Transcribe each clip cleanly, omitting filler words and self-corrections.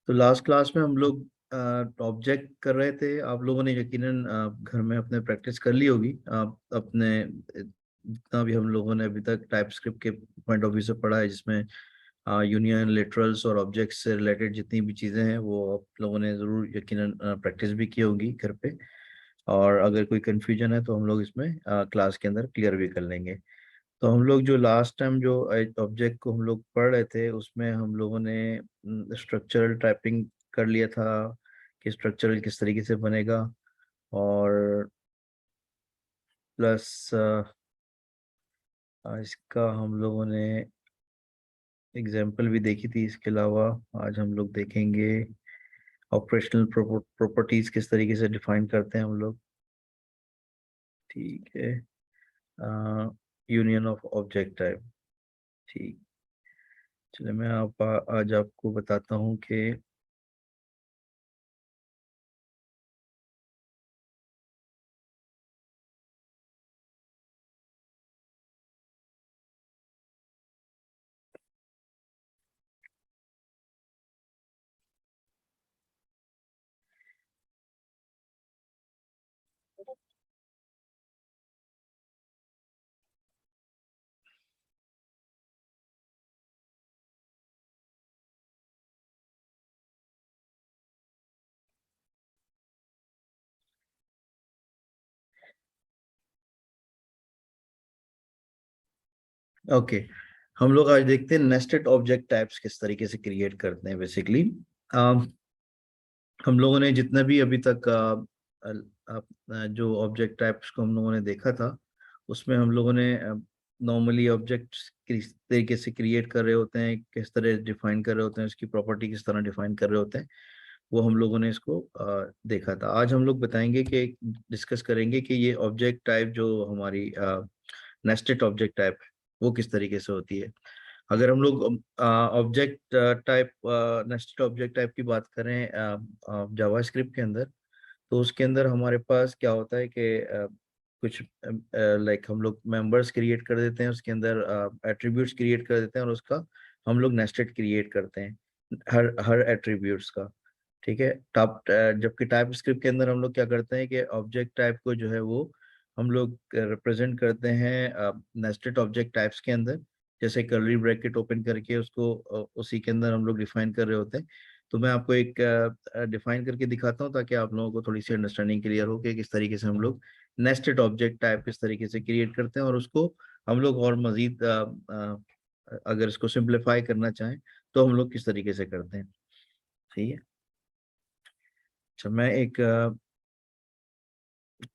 तो last class में हम लोग ऑब्जेक्ट कर रहे थे। आप लोगों ने यकीनन घर में अपने प्रैक्टिस कर ली होगी। आप अपने जितना भी हम लोगों ने अभी तक टाइपस्क्रिप्ट के पॉइंट ऑफ व्यू से पढ़ा है, जिसमें यूनियन, लिटरल्स और ऑब्जेक्ट्स से रिलेटेड जितनी भी चीज़ें हैं वो आप लोगों ने ज़रूर यकीनन प्रैक्टिस भी की होगी घर पे। और अगर कोई कन्फ्यूजन है तो हम लोग इसमें क्लास के अंदर क्लियर भी कर लेंगे। तो हम लोग जो लास्ट टाइम जो ऑब्जेक्ट को हम लोग पढ़ रहे थे, उसमें हम लोगों ने स्ट्रक्चरल टाइपिंग कर लिया था कि स्ट्रक्चरल किस तरीके से बनेगा। और प्लस इसका हम लोगों ने एग्जाम्पल भी देखी थी। इसके अलावा आज हम लोग देखेंगे ऑपरेशनल प्रॉपर्टीज किस तरीके से डिफाइन करते हैं हम लोग। ठीक है। Union of object type. ठीक। चलिए मैं आज आपको बताता हूँ कि ओके, हम लोग आज देखते हैं नेस्टेड ऑब्जेक्ट टाइप्स किस तरीके से क्रिएट करते हैं। बेसिकली हम लोगों ने जितना भी अभी तक जो ऑब्जेक्ट टाइप्स को हम लोगों ने देखा था, उसमें हम लोगों ने नॉर्मली ऑब्जेक्ट्स किस तरीके से क्रिएट कर रहे होते हैं, किस तरह डिफाइन कर रहे होते हैं, उसकी प्रॉपर्टी किस तरह डिफाइन कर रहे होते हैं, वो हम लोगों ने इसको देखा था। आज हम लोग बताएंगे कि डिस्कस करेंगे कि ये ऑब्जेक्ट टाइप जो हमारी नेस्टेड ऑब्जेक्ट टाइप है वो किस तरीके से होती है। अगर हम लोग object type nested object type की बात करें जावास्क्रिप्ट के अंदर, तो उसके अंदर हमारे पास क्या होता है कि कुछ लाइक हम लोग मेंबर्स क्रिएट कर देते हैं, उसके अंदर एट्रीब्यूट्स क्रिएट कर देते हैं और उसका हम लोग नेस्टेड क्रिएट करते हैं हर हर एट्रीब्यूट्स का। ठीक है। जबकि टाइप स्क्रिप्ट के अंदर हम लोग क्या करते हैं कि ऑब्जेक्ट टाइप को जो है वो हम लोग रिप्रेजेंट करते हैं नेस्टेड ऑब्जेक्ट टाइप्स के अंदर। जैसे कर्ली ब्रैकेट ओपन करके उसको उसी के अंदर हम लोग डिफाइन कर रहे होते हैं। तो मैं आपको एक डिफाइन करके दिखाता हूँ ताकि आप लोगों को थोड़ी सी अंडरस्टैंडिंग क्लियर हो कि किस तरीके से हम लोग नेस्टेड ऑब्जेक्ट टाइप किस तरीके से क्रिएट करते हैं, और उसको हम लोग और मजीद अगर इसको सिंप्लीफाई करना चाहें तो हम लोग किस तरीके से करते हैं। ठीक है। अच्छा, मैं एक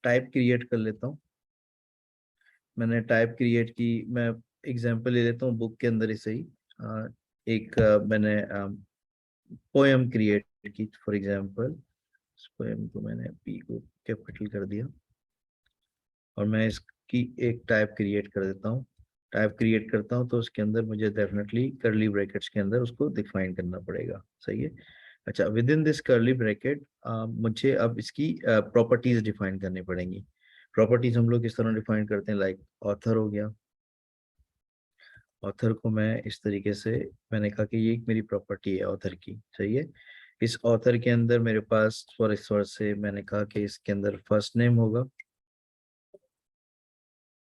टाइप क्रिएट कर लेता हूँ। मैंने टाइप क्रिएट की, मैं एग्जांपल ले लेता हूँ बुक के अंदर ही सही। एक मैंने पोएम क्रिएट की फॉर एग्जांपल। इस पोएम को मैंने पी को कैपिटल कर दिया और मैं इसकी एक टाइप क्रिएट कर देता हूँ। टाइप क्रिएट करता हूँ तो उसके अंदर मुझे डेफिनेटली कर्ली ब्रैकेट्स के अंदर उसको डिफाइन करना पड़ेगा। सही है। अच्छा, with in this curly bracket मुझे अब इसकी प्रॉपर्टीज डिफाइन करनी पड़ेंगी। प्रॉपर्टीज हम लोग किस तरह डिफाइन करते हैं, लाइक ऑथर हो गया। ऑथर को मैं इस तरीके से, मैंने कहा कि ये एक मेरी प्रॉपर्टी है ऑथर की। सही है। इस ऑथर के अंदर मेरे पास फॉर इस वर्ड से मैंने कहा कि इसके अंदर फर्स्ट नेम होगा।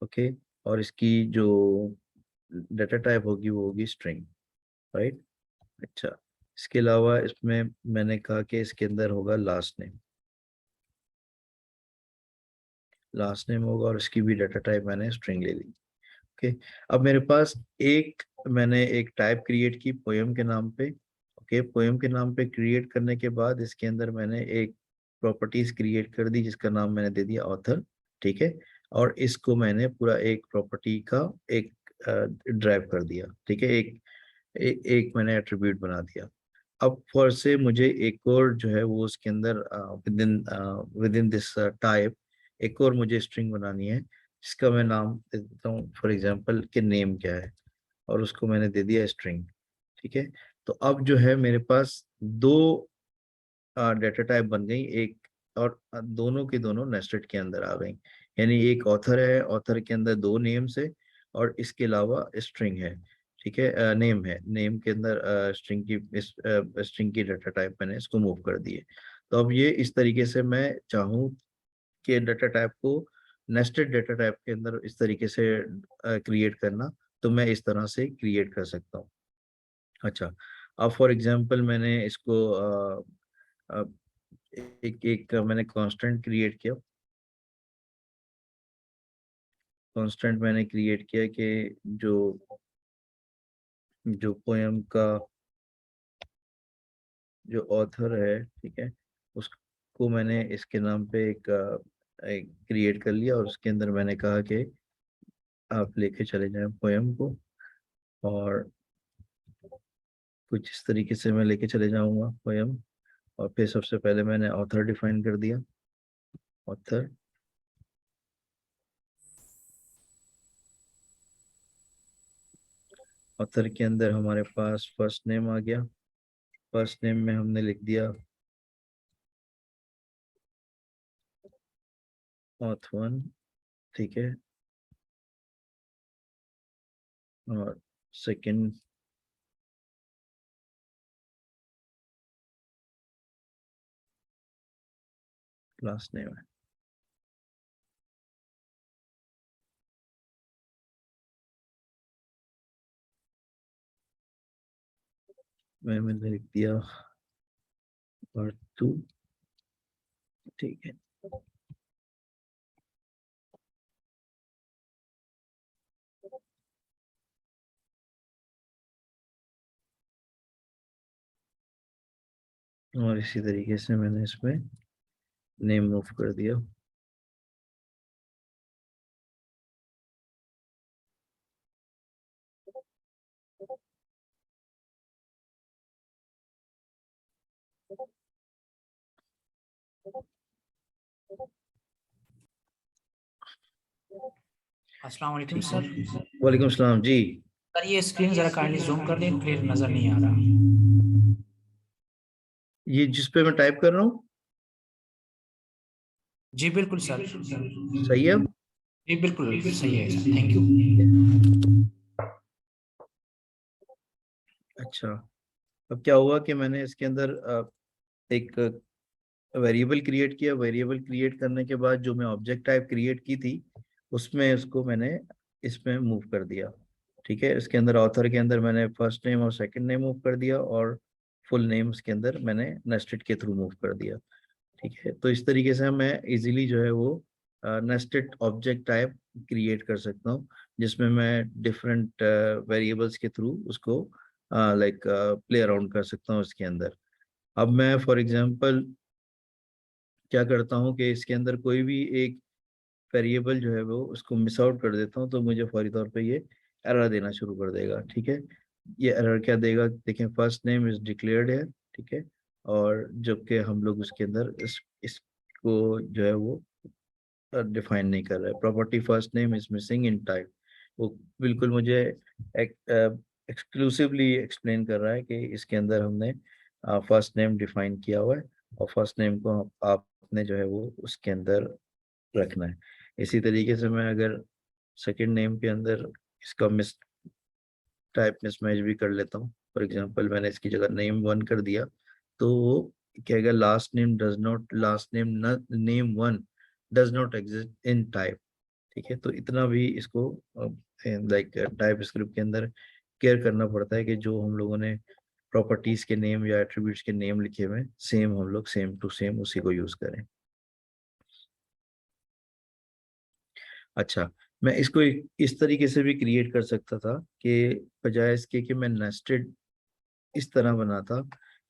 ओके। और इसकी जो डेटा टाइप होगी वो होगी स्ट्रिंग। राइट। अच्छा, इसके अलावा इसमें मैंने कहा कि इसके अंदर होगा लास्ट नेम। लास्ट नेम होगा और इसकी भी डेटा टाइप मैंने स्ट्रिंग ले ली। ओके। अब मेरे पास एक, मैंने एक टाइप क्रिएट की पोएम के नाम पे। ओके, पोएम के नाम पे क्रिएट करने के बाद इसके अंदर मैंने एक प्रॉपर्टीज क्रिएट कर दी जिसका नाम मैंने दे दिया ऑथर। ठीक है। और इसको मैंने पूरा एक प्रॉपर्टी का एक ड्राइव कर दिया। ठीक है। एक मैंने एट्रीब्यूट बना दिया। अब फॉर से मुझे एक और जो है वो उसके अंदर विद इन दिस टाइप एक और मुझे स्ट्रिंग बनानी है जिसका मैं नाम दे देता हूँ फॉर एग्जांपल कि नेम क्या है, और उसको मैंने दे दिया स्ट्रिंग। ठीक है। तो अब जो है मेरे पास दो डेटा टाइप बन गई, एक और दोनों की दोनों नेस्टेड के अंदर आ गई। यानी एक ऑथर है, ऑथर के अंदर दो नेम्स है और इसके अलावा स्ट्रिंग है। ठीक है, नेम है, नेम के अंदर स्ट्रिंग की डाटा टाइप मैंने इसको मूव कर दी है। तो अब ये इस तरीके से मैं चाहूँ कि डाटा टाइप को नेस्टेड डाटा टाइप के अंदर इस तरीके से क्रिएट करना, तो मैं इस तरह से क्रिएट कर सकता हूँ। अच्छा, अब फॉर एग्जांपल मैंने इसको अ, एक एक मैंने कांस्टेंट क्रिएट किया। कांस्टेंट मैंने क्रिएट किया कि जो जो पोयम का जो ऑथर है, ठीक है, उसको मैंने इसके नाम पे एक क्रिएट कर लिया, और उसके अंदर मैंने कहा कि आप लेके चले जाएं पोयम को, और कुछ इस तरीके से मैं लेके चले जाऊंगा पोयम। और फिर सबसे पहले मैंने ऑथर डिफाइन कर दिया। ऑथर, ऑथर के अंदर हमारे पास फर्स्ट नेम आ गया। फर्स्ट नेम में हमने लिख दिया ऑथ वन, ठीक है, और सेकंड क्लास नेम है। मैंने लिख दिया पार्ट टू, ठीक है। और इसी तरीके से मैंने इसमें नेम मूव कर दिया। अस्सलाम वालेकुम ठीक सर। है, वालेकुम सलाम जी। सर ये स्क्रीन जरा काइंडली जूम कर दें, क्लियर नजर नहीं आ रहा। ये जिस पे मैं टाइप कर रहा हूँ, जी बिल्कुल सर। सही है अब? जी बिल्कुल सही है सर, थैंक यू। अच्छा, अब क्या हुआ कि मैंने इसके अंदर एक वेरिएबल क्रिएट किया। वेरिएबल क्रिएट करने के बाद जो मैं ऑब्जेक्ट टाइप क्रिएट की थी, उसमें उसको मैंने इसमें मूव कर दिया। ठीक है, इसके अंदर ऑथर के अंदर मैंने फर्स्ट नेम और सेकंड नेम मूव कर दिया, और फुल नेम्स के अंदर मैंने नेस्टेड के थ्रू मूव कर दिया। ठीक है, तो इस तरीके से मैं इजीली जो है वो नेस्टेड ऑब्जेक्ट टाइप क्रिएट कर सकता हूँ, जिसमें मैं डिफरेंट वेरिएबल्स के थ्रू उसको लाइक प्ले अराउंड कर सकता हूँ इसके अंदर। अब मैं फॉर एग्जांपल क्या करता हूँ कि इसके अंदर कोई भी एक वेरिएबल जो है वो उसको मिस आउट कर देता हूँ, तो मुझे फौरी तौर पे ये एरर देना शुरू कर देगा। ठीक है, ये एरर क्या देगा, देखें, फर्स्ट नेम इज डिक्लेयर्ड है, ठीक है, और जबकि हम लोग उसके अंदर इसको जो है वो डिफाइन नहीं कर रहे। Property first name is missing in type, वो बिल्कुल मुझे एक्सक्लूसिवली एक्सप्लेन कर रहा है कि इसके अंदर हमने फर्स्ट नेम डिफाइन किया हुआ है, और फर्स्ट नेम को आपने जो है वो उसके अंदर रखना है। इसी तरीके से मैं अगर सेकंड नेम के अंदर इसका मिस टाइप मिसमैच भी कर लेता हूँ, फॉर एग्जांपल मैंने इसकी जगह नेम वन कर दिया, तो वो कहेगा last name does not, last name name one does not exist in type. ठीक है, तो इतना भी इसको लाइक टाइप स्क्रिप्ट के अंदर केयर करना पड़ता है कि जो हम लोगों ने प्रॉपर्टीज के नेम या एट्रीब्यूट्स के नेम लिखे हुए हैं, सेम हम लोग सेम टू सेम उसी को यूज करें। अच्छा, मैं इसको इस तरीके से भी क्रिएट कर सकता था कि बजाय इसके कि मैं नेस्टेड इस तरह बनाता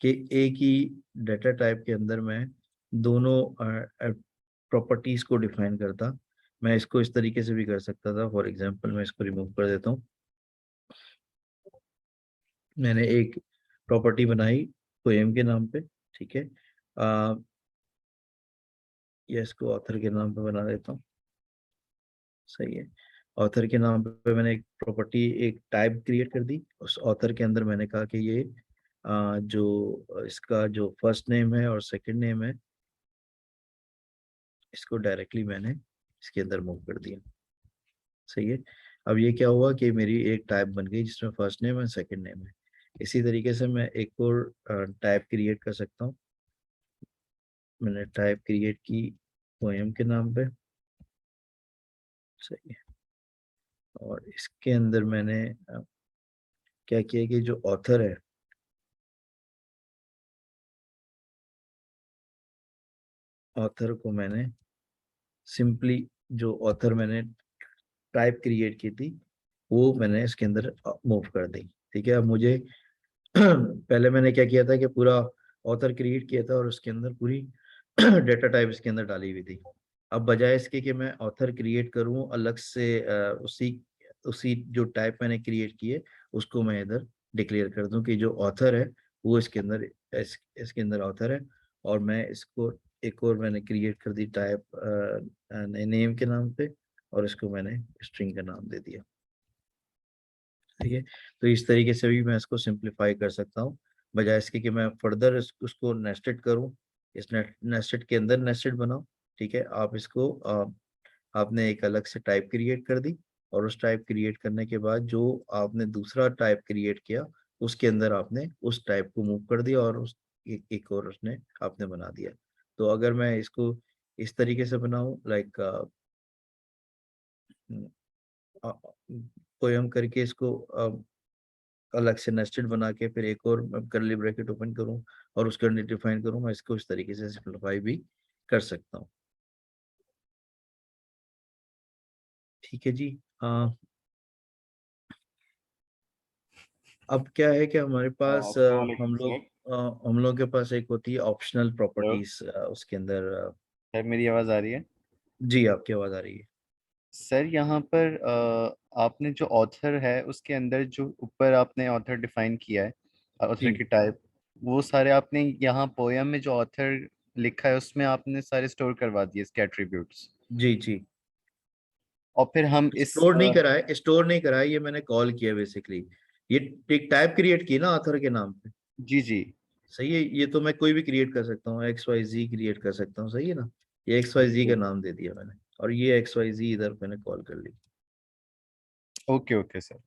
कि एक ही डाटा टाइप के अंदर मैं दोनों प्रॉपर्टीज को डिफाइन करता। मैं इसको इस तरीके से भी कर सकता था। फॉर एग्जांपल मैं इसको रिमूव कर देता हूँ। मैंने एक प्रॉपर्टी बनाई पोएम के नाम पे, ठीक है, या इसको ऑथर के नाम पे बना देता हूँ, सही है। ऑथर के नाम पे मैंने एक प्रॉपर्टी, एक टाइप क्रिएट कर दी। उस ऑथर के अंदर मैंने कहा कि ये जो इसका जो फर्स्ट नेम है और सेकंड नेम है, इसको डायरेक्टली मैंने इसके अंदर मूव कर दिया, सही है। अब ये क्या हुआ कि मेरी एक टाइप बन गई जिसमें फर्स्ट नेम है सेकंड नेम है। इसी तरीके से मैं एक और टाइप क्रिएट कर सकता हूँ। मैंने टाइप क्रिएट की पोएम के नाम पे, सही है। और इसके अंदर मैंने क्या किया कि जो ऑथर है, ऑथर को मैंने सिंपली, जो ऑथर मैंने टाइप क्रिएट की थी वो मैंने इसके अंदर मूव कर दी। ठीक है, अब मुझे पहले मैंने क्या किया था कि पूरा ऑथर क्रिएट किया था और उसके अंदर पूरी डेटा टाइप इसके अंदर डाली हुई थी। अब बजाय इसके कि मैं ऑथर क्रिएट करूं अलग से, उसी उसी जो टाइप मैंने क्रिएट किए उसको मैं इधर डिक्लेयर कर दूं कि जो ऑथर है वो इसके अंदर, इसके अंदर ऑथर है। और मैं इसको एक और मैंने क्रिएट कर दी टाइप नेम के नाम पे, और इसको मैंने स्ट्रिंग का नाम दे दिया। ठीक है, तो इस तरीके से भी मैं इसको सिंप्लीफाई कर सकता हूँ, बजाय इसके कि मैं फर्दर उसको नेस्टेड करूँ, इस नेस्टेड के अंदर नेस्टेड बनाऊँ। ठीक है, आप इसको आपने एक अलग से टाइप क्रिएट कर दी, और उस टाइप क्रिएट करने के बाद जो आपने दूसरा टाइप क्रिएट किया उसके अंदर आपने उस टाइप को मूव कर दिया, और उस एक और उसने आपने बना दिया। तो अगर मैं इसको इस तरीके से बनाऊं, लाइक पोयम करके इसको अलग से नेस्टेड बना के फिर एक और कर्ली ब्रैकेट ओपन करूं और उसके अंदर डिफाइन करूं, मैं इसको इस तरीके से सिंप्लीफाई भी कर सकता हूं। ठीक है जी। अब क्या है कि हमारे पास अस्सलाम वालेकुम सर। हम लोग के पास एक होती है ऑप्शनल हेलो प्रॉपर्टीज, उसके अंदर सर, मेरी आवाज़ आ रही है? जी आपकी आवाज आ रही है। सर यहाँ पर आपने जो ऑथर है उसके अंदर जो ऊपर आपने ऑथर डिफाइन किया है, ऑथर जी की टाइप, वो सारे आपने यहाँ पोयम में जो ऑथर लिखा है उसमें आपने सारे स्टोर करवा दिए इसके एट्रीब्यूट्स। जी जी। और फिर हम इस स्टोर नहीं कराए, ये मैंने कॉल किया बेसिकली। ये एक टाइप क्रिएट की ना ऑथर के नाम पे। जी जी। सही है, ये तो मैं कोई भी क्रिएट कर सकता हूँ, एक्स वाई जी क्रिएट कर सकता हूँ, सही है ना। ये एक्स वाई जी का बिल्कुल। नाम दे दिया मैंने, और ये एक्स वाई जी इधर मैंने कॉल कर ली। Okay okay sir.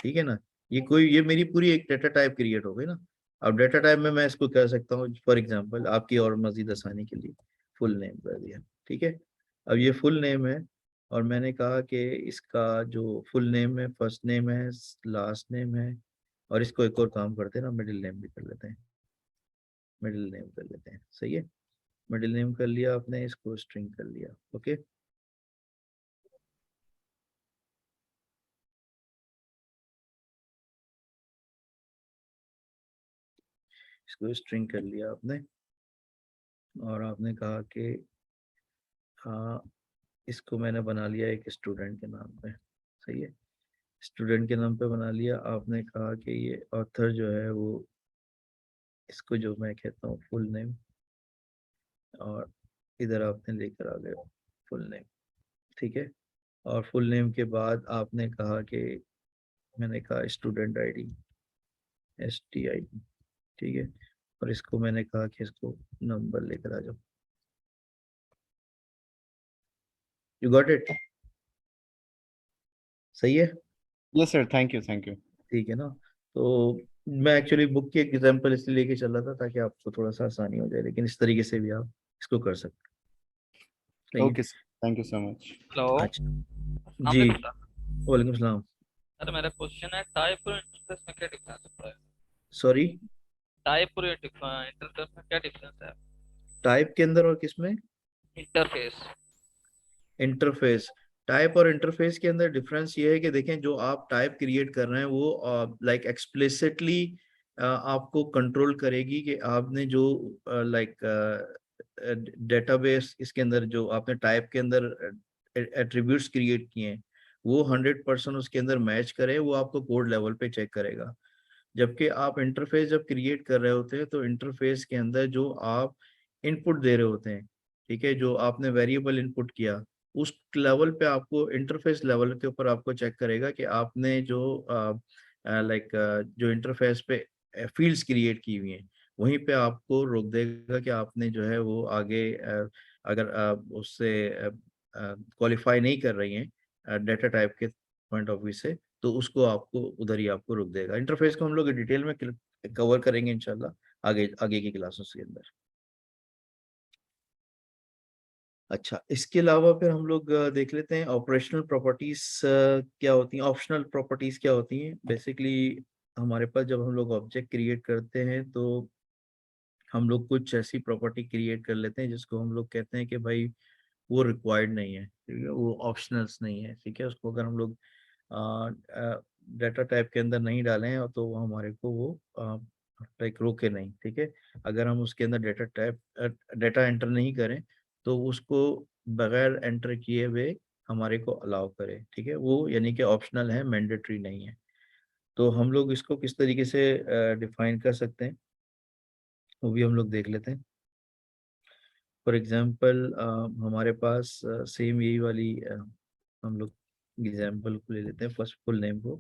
ठीक है ना, ये मेरी पूरी एक डेटा टाइप क्रिएट हो गई ना। अब डेटा टाइप में मैं इसको कह सकता हूँ फॉर एग्जांपल आपकी और मजीद आसानी के लिए फुल नेम कर दिया। ठीक है, अब ये फुल नेम है, और मैंने कहा कि इसका जो फुल नेम है, फर्स्ट नेम है, लास्ट नेम है, और इसको एक और काम करते हैं ना, मिडिल नेम भी कर लेते हैं। मिडिल नेम कर लेते हैं, सही है। मिडिल नेम कर लिया आपने, इसको स्ट्रिंग कर लिया। ओके, इसको स्ट्रिंग कर लिया आपने, और आपने कहा कि हाँ, इसको मैंने बना लिया एक स्टूडेंट के नाम पे, सही है। स्टूडेंट के नाम पे बना लिया। आपने कहा कि ये ऑथर जो है वो, इसको जो मैं कहता हूँ फुल नेम, और इधर आपने लेकर आ गए फुल नेम। ठीक है, और फुल नेम के बाद आपने कहा कि, मैंने कहा स्टूडेंट आईडी, STI। ठीक है, और इसको मैंने कहा कि इसको नंबर लेकर आ जाओ। यू गॉट इट, सही है। Yes sir, thank you thank you. ठीक है ना, तो मैं एक्चुअली बुक की एग्जांपल इसलिए लेके चल रहा था ताकि आपको थोड़ा सा आसानी हो जाए, लेकिन इस तरीके से भी आप इसको कर सकते हैं। सही है। Okay sir, thank you so much. Hello. अच्छा अस्सलाम जी, वालेकुम सर। वालेकुम सलाम। सर मेरा क्वेश्चन है, टाइप और इंटरफेस में क्या डिफरेंस होता है? सॉरी, टाइप और इंटरफेस में क्या डिफरेंस है? टाइप के अंदर और किसमें? इंटरफेस। इंटरफेस। टाइप और इंटरफेस के अंदर डिफरेंस ये है कि देखें, जो आप टाइप क्रिएट कर रहे हैं वो लाइक एक्सप्लिसिटली आपको कंट्रोल करेगी कि आपने जो लाइक डेटाबेस, इसके अंदर जो आपने टाइप के अंदर एट्रीब्यूट्स क्रिएट किए हैं वो 100% उसके अंदर मैच करे, वो आपको कोड लेवल पे चेक करेगा। जबकि आप इंटरफेस जब क्रिएट कर रहे होते हैं तो इंटरफेस के अंदर जो आप इनपुट दे रहे होते हैं, ठीक है, जो आपने वेरिएबल इनपुट किया उस लेवल पे आपको, इंटरफेस लेवल के ऊपर आपको चेक करेगा कि आपने जो लाइक जो इंटरफेस पे फील्ड्स क्रिएट की हुई हैं वहीं पे आपको रोक देगा कि आपने जो है वो आगे अगर उससे क्वालिफाई नहीं कर रही हैं डेटा टाइप के पॉइंट ऑफ व्यू से, तो उसको आपको उधर ही आपको रुक देगा। इंटरफेस को हम लोग डिटेल में कवर करेंगे इंशाल्लाह आगे आगे की क्लासेस के अंदर। अच्छा, इसके अलावा फिर हम लोग देख लेते हैं ऑपरेशनल प्रॉपर्टीज क्या होती हैं, ऑप्शनल प्रॉपर्टीज क्या होती हैं। बेसिकली हमारे पास जब हम लोग ऑब्जेक्ट क्रिएट करते हैं तो हम लोग कुछ ऐसी प्रॉपर्टी क्रिएट कर लेते हैं जिसको हम लोग कहते हैं कि भाई वो रिक्वायर्ड नहीं है, ठीक है, वो ऑप्शनल्स नहीं है, ठीक है। उसको अगर हम लोग डाटा टाइप के अंदर नहीं डालें तो वो हमारे को वो लाइक रोके नहीं, ठीक है। अगर हम उसके अंदर डाटा एंटर नहीं करें तो उसको बगैर एंटर किए हुए हमारे को अलाउ करे, ठीक है। वो यानी कि ऑप्शनल है, मैंडेटरी नहीं है। तो हम लोग इसको किस तरीके से डिफाइन कर सकते हैं वो भी हम लोग देख लेते हैं। फॉर एग्जांपल हमारे पास सेम यही वाली हम लोग एग्जांपल को ले लेते हैं, फर्स्ट फुल नेम को।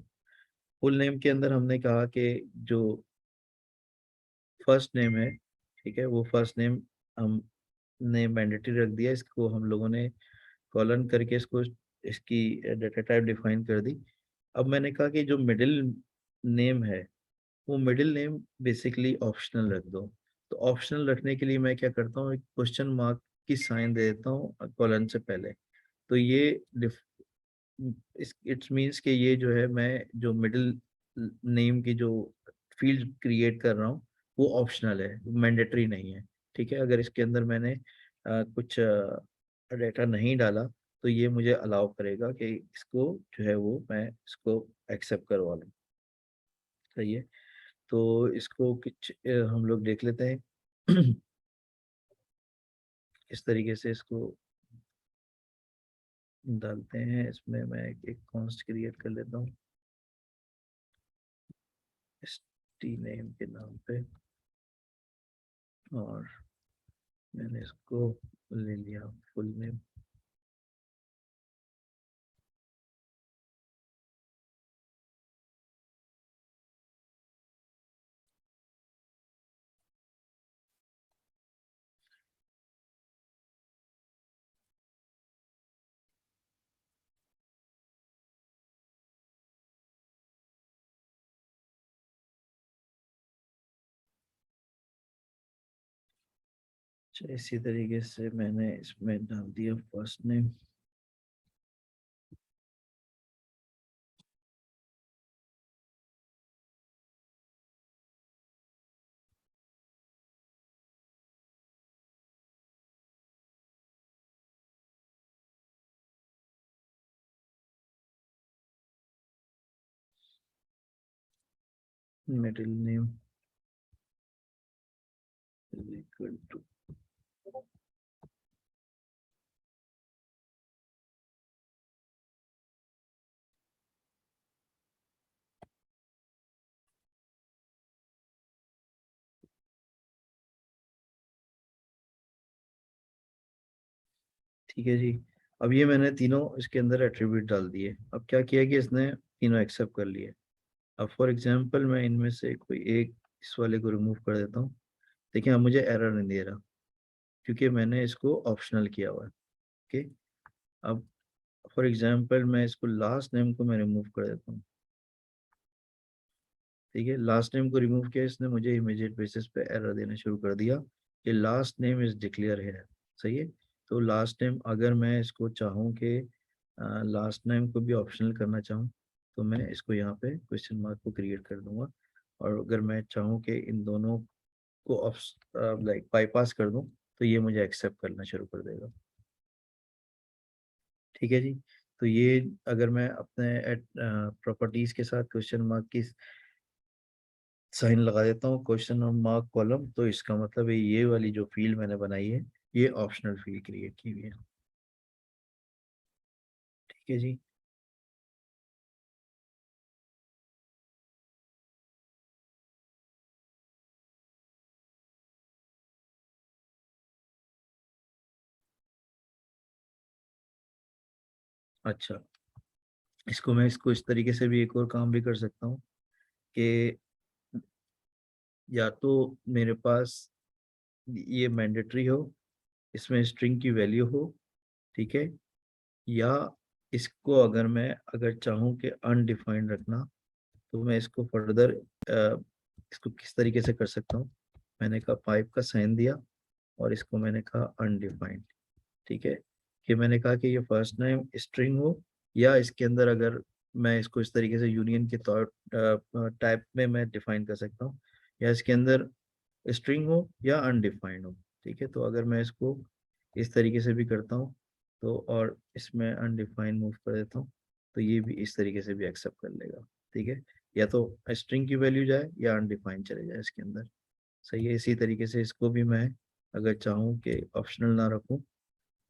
फुल नेम के अंदर हमने कहा कि जो फर्स्ट नेम है, ठीक है, वो फर्स्ट नेम हमने मैंडेटरी रख दिया, इसको हम लोगों ने कॉलन करके इसको इसकी डाटा टाइप डिफाइन कर दी। अब मैंने कहा कि जो मिडिल नेम है वो मिडिल नेम बेसिकली ऑप्शनल रख दो। तो ऑप्शनल रखने के लिए मैं क्या करता हूँ, एक क्वेश्चन मार्क की साइन दे देता हूँ कॉलन से पहले। तो ये इट्स मीन्स कि ये जो है मैं जो मिडिल नेम की जो फील्ड क्रिएट कर रहा हूँ वो ऑप्शनल है, मैंडेटरी नहीं है, ठीक है। अगर इसके अंदर मैंने कुछ डाटा नहीं डाला तो ये मुझे अलाउ करेगा कि इसको जो है वो मैं इसको एक्सेप्ट करवा लूँ, सही है। तो इसको कुछ हम लोग देख लेते हैं इस तरीके से इसको डालते हैं। इसमें मैं एक कॉन्स्ट क्रिएट कर लेता हूँ टी नेम के नाम पे, और मैंने इसको ले लिया फुल नेम। अच्छा, इसी तरीके से मैंने इसमें डाल दिया first name. Middle name is equal to, ठीक है जी। अब ये मैंने तीनों इसके अंदर एट्रीब्यूट डाल दिए। अब क्या किया कि इसने तीनों एक्सेप्ट कर लिए। अब फॉर एग्जांपल मैं इनमें से कोई एक इस वाले को रिमूव कर देता हूँ। देखिए अब मुझे एरर नहीं दे रहा क्योंकि मैंने इसको ऑप्शनल किया हुआ है, ओके। अब फॉर एग्जांपल मैं इसको लास्ट नेम को मैं रिमूव कर देता हूँ, ठीक है। लास्ट नेम को रिमूव किया, इसने मुझे इमीडिएट बेसिस पे एरर देना शुरू कर दिया कि लास्ट नेम इज डिक्लेयर है, सही है। तो लास्ट नेम अगर मैं इसको चाहूँ कि लास्ट नेम को भी ऑप्शनल करना चाहूँ तो मैं इसको यहाँ पे क्वेश्चन मार्क को क्रिएट कर दूंगा। और अगर मैं चाहूँ कि इन दोनों को लाइक बाईपास कर दूं तो ये मुझे एक्सेप्ट करना शुरू कर देगा, ठीक है जी। तो ये अगर मैं अपने प्रॉपर्टीज के साथ क्वेश्चन मार्क की साइन लगा देता हूँ, क्वेश्चन और मार्क कॉलम, तो इसका मतलब है ये वाली जो फील्ड मैंने बनाई है ये ऑप्शनल फील्ड क्रिएट की हुई है, ठीक है जी। अच्छा, इसको इस तरीके से भी एक और काम भी कर सकता हूँ कि या तो मेरे पास ये मैंडेटरी हो, इसमें स्ट्रिंग की वैल्यू हो, ठीक है, या इसको अगर चाहूँ कि अनडिफाइंड रखना, तो मैं इसको फर्दर इसको किस तरीके से कर सकता हूँ। मैंने कहा पाइप का साइन दिया और इसको मैंने कहा अनडिफाइंड। ठीक है, कि मैंने कहा कि ये फर्स्ट नेम स्ट्रिंग हो, या इसके अंदर अगर मैं इसको इस तरीके से यूनियन के तौर टाइप में मैं डिफाइन कर सकता हूँ, या इसके अंदर स्ट्रिंग हो या अनडिफाइंड हो। ठीक है, तो अगर मैं इसको इस तरीके से भी करता हूँ, तो और इसमें अनडिफाइंड मूव कर देता हूँ, तो ये भी इस तरीके से भी एक्सेप्ट कर लेगा। ठीक है, या तो स्ट्रिंग की वैल्यू जाए या अनडिफाइंड चले जाए इसके अंदर। सही है, इसी तरीके से इसको भी मैं अगर चाहूँ कि ऑप्शनल ना रखूँ,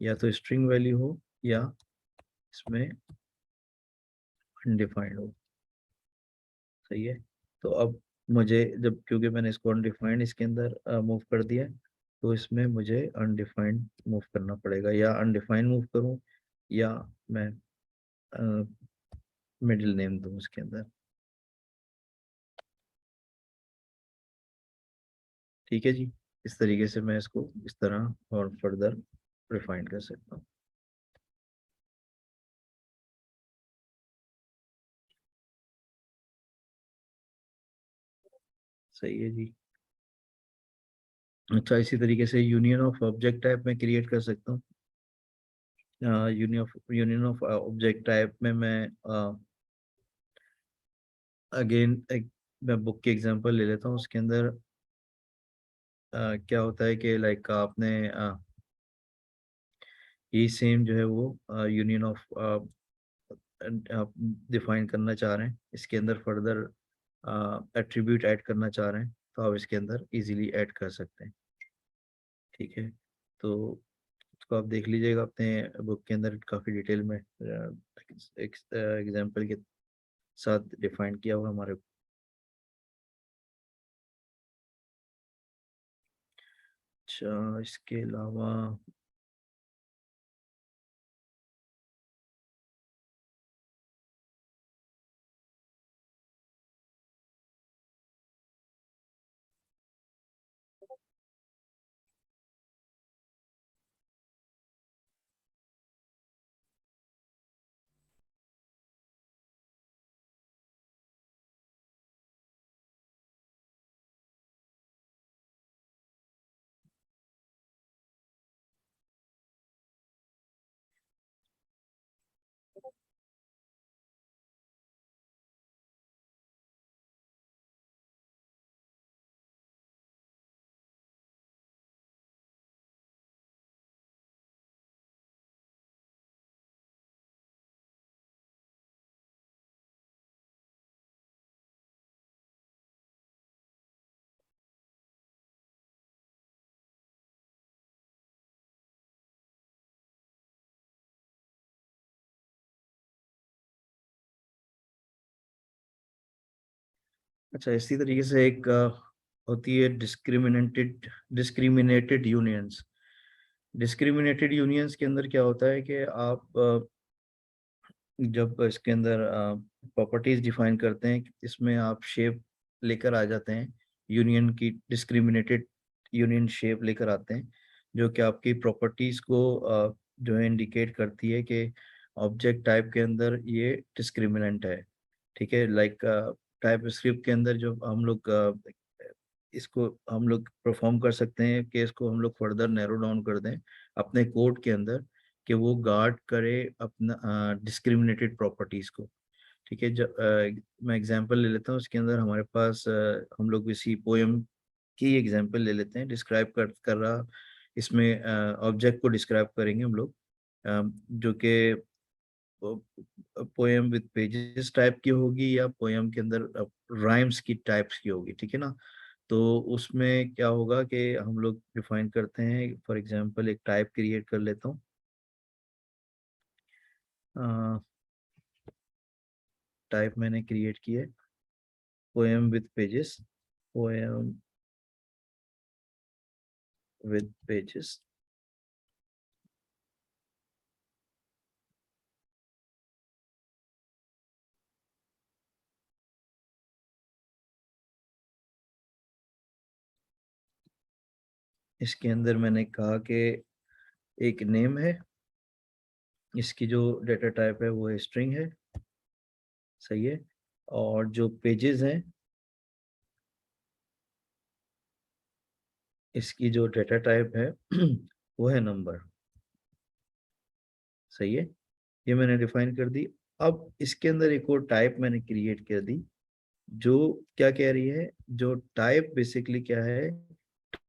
या तो स्ट्रिंग वैल्यू हो या इसमें अनडिफाइंड हो। सही है, तो अब मुझे जब, क्योंकि मैंने इसको अनडिफाइंड इसके अंदर मूव कर दिया है, तो इसमें मुझे अनडिफाइंड मूव करना पड़ेगा, या अनडिफाइंड मूव करूं, या मैं मिडिल नेम दूं उसके अंदर। ठीक है जी, इस तरीके से मैं इसको इस तरह और फर्दर रिफाइन कर सकता हूँ। सही है जी। अच्छा, इसी तरीके से यूनियन ऑफ ऑब्जेक्ट टाइप में क्रिएट कर सकता हूँ। यूनियन ऑफ ऑब्जेक्ट टाइप में मैं अगेन एक मैं बुक की एग्जांपल ले लेता हूँ। उसके अंदर क्या होता है कि लाइक आपने ये सेम जो है वो यूनियन ऑफ आप डिफाइन करना चाह रहे हैं, इसके अंदर फर्दर एट्रीब्यूट ऐड करना चाह रहे हैं, तो आप इसके अंदर इजीली ऐड कर सकते हैं। ठीक है, तो इसको आप देख लीजिएगा अपने बुक के अंदर, काफ़ी डिटेल में एक एग्जांपल के साथ डिफाइन किया हुआ हमारे। अच्छा, इसके अलावा अच्छा, इसी तरीके से एक होती है डिस्क्रिमिनेटेड यूनियंस। डिस्क्रिमिनेटेड यूनियंस के अंदर क्या होता है कि आप जब इसके अंदर प्रॉपर्टीज डिफाइन करते हैं, इसमें आप शेप लेकर आ जाते हैं, यूनियन की डिस्क्रिमिनेटेड यूनियन शेप लेकर आते हैं, जो कि आपकी प्रॉपर्टीज को जो है इंडिकेट करती है कि ऑब्जेक्ट टाइप के अंदर ये डिस्क्रिमिनेंट है। ठीक है, लाइक टाइप स्क्रिप्ट के अंदर जो हम लोग इसको हम लोग परफॉर्म कर सकते हैं कि इसको हम लोग फर्दर नैरो डाउन कर दें अपने कोड के अंदर, कि वो गार्ड करे अपना डिस्क्रिमिनेटेड प्रॉपर्टीज को। ठीक है, जब मैं एग्जांपल ले लेता हूँ, उसके अंदर हमारे पास हम लोग इसी पोएम की एग्जांपल ले लेते हैं, डिस्क्राइब कर रहा, इसमें ऑब्जेक्ट को डिस्क्राइब करेंगे हम लोग, जो कि पोएम विद पेजेस टाइप की होगी, या पोएम के अंदर राइम्स की टाइप्स की होगी। ठीक है ना, तो उसमें क्या होगा कि हम लोग डिफाइन करते हैं, फॉर एग्जांपल एक टाइप क्रिएट कर लेता हूँ, टाइप मैंने क्रिएट किया है poem with pages, poem with pages. इसके अंदर मैंने कहा कि एक नेम है इसकी जो डेटा टाइप है वो स्ट्रिंग है, सही है। और जो पेजेस हैं इसकी जो डेटा टाइप है वो है नंबर, सही है। ये मैंने डिफाइन कर दी। अब इसके अंदर एक और टाइप मैंने क्रिएट कर दी जो क्या कह रही है, जो टाइप बेसिकली क्या है,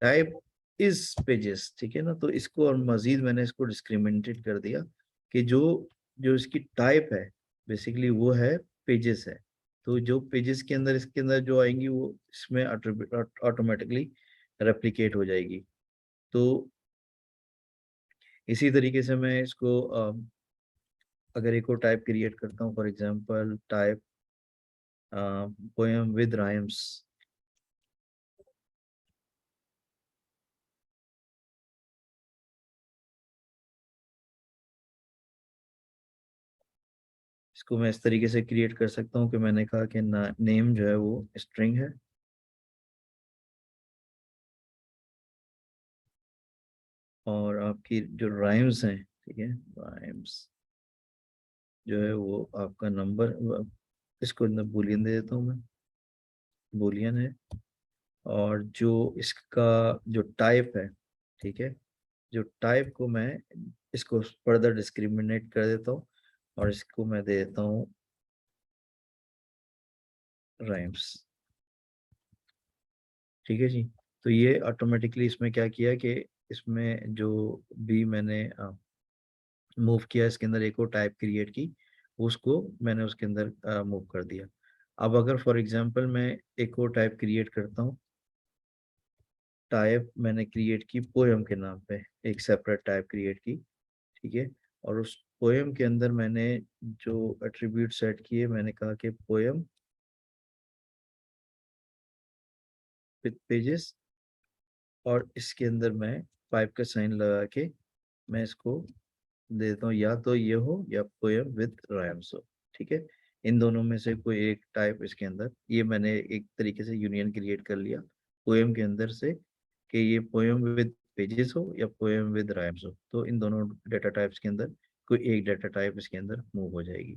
टाइप इज पेजेस, ठीक है ना। तो इसको और मजीद मैंने इसको डिस्क्रिमिनेटेड कर दिया कि जो जो इसकी टाइप है बेसिकली वो है पेजेस है। तो जो पेजेस के अंदर इसके अंदर जो आएंगी वो इसमें ऑटोमेटिकली रेप्लिकेट हो जाएगी। तो इसी तरीके से मैं इसको अगर एक और टाइप क्रिएट करता हूँ, for example type poem with rhymes, इसको मैं इस तरीके से क्रिएट कर सकता हूँ कि मैंने कहा कि नेम जो है वो स्ट्रिंग है और आपकी जो राइम्स हैं, ठीक है, राइम्स जो है वो आपका नंबर, इसको अंदर बूलियन दे देता हूँ मैं, बूलियन है। और जो इसका जो टाइप है, ठीक है, जो टाइप को मैं इसको फर्दर डिस्क्रिमिनेट कर देता हूँ और इसको मैं दे देता हूँ राइम्स, ठीक है जी। तो ये ऑटोमेटिकली इसमें क्या किया कि इसमें जो भी मैंने मूव किया, इसके अंदर एक और टाइप क्रिएट की, उसको मैंने उसके अंदर मूव कर दिया। अब अगर फॉर एग्जांपल मैं एक और टाइप क्रिएट करता हूँ, टाइप मैंने क्रिएट की पोएम के नाम पे, एक सेपरेट टाइप क्रिएट की, ठीक है। और उस पोएम के अंदर मैंने जो एट्रीब्यूट सेट किए, मैंने कहा कि पोएम विद पेजेस, और इसके अंदर मैं पाइप का साइन लगा के मैं इसको दे देता हूँ, या तो ये हो या पोएम विद राइम्स हो, ठीक है। इन दोनों में से कोई एक टाइप इसके अंदर, ये मैंने एक तरीके से यूनियन क्रिएट कर लिया पोएम के अंदर से कि ये पोएम विद पेजेस हो या पोएम विद राइम्स हो। तो इन दोनों डेटा टाइप्स के अंदर कोई एक डेटा टाइप इसके अंदर मूव हो जाएगी,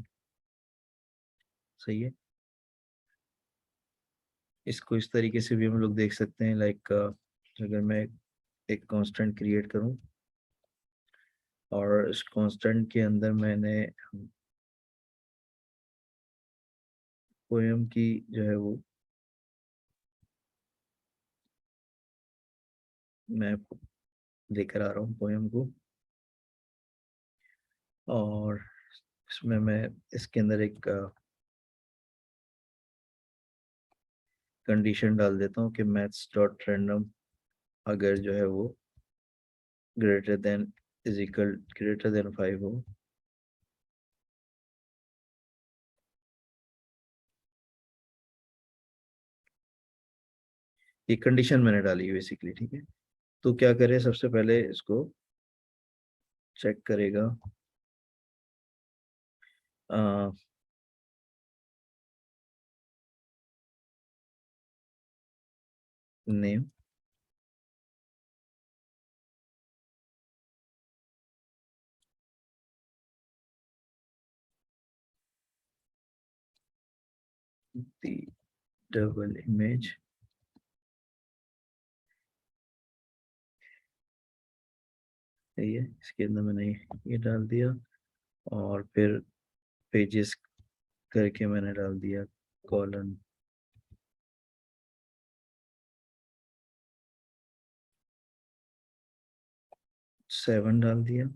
सही है। इसको इस तरीके से भी हम लोग देख सकते हैं, लाइक अगर मैं एक कांस्टेंट क्रिएट करूं और इस कांस्टेंट के अंदर मैंने पोएम की जो है वो मैं लेकर आ रहा हूँ पोएम को, और इसमें मैं इसके अंदर एक कंडीशन डाल देता हूँ कि मैथ्स डॉट रैंडम अगर जो है वो greater than is equal greater than 5 हो, ये कंडीशन मैंने डाली है बेसिकली, ठीक है। तो क्या करें, सबसे पहले इसको चेक करेगा नेम, दी डबल इमेज, ये इसके अंदर मैंने ये डाल दिया, और फिर पेजेस करके मैंने डाल दिया कॉलन 7 डाल दिया,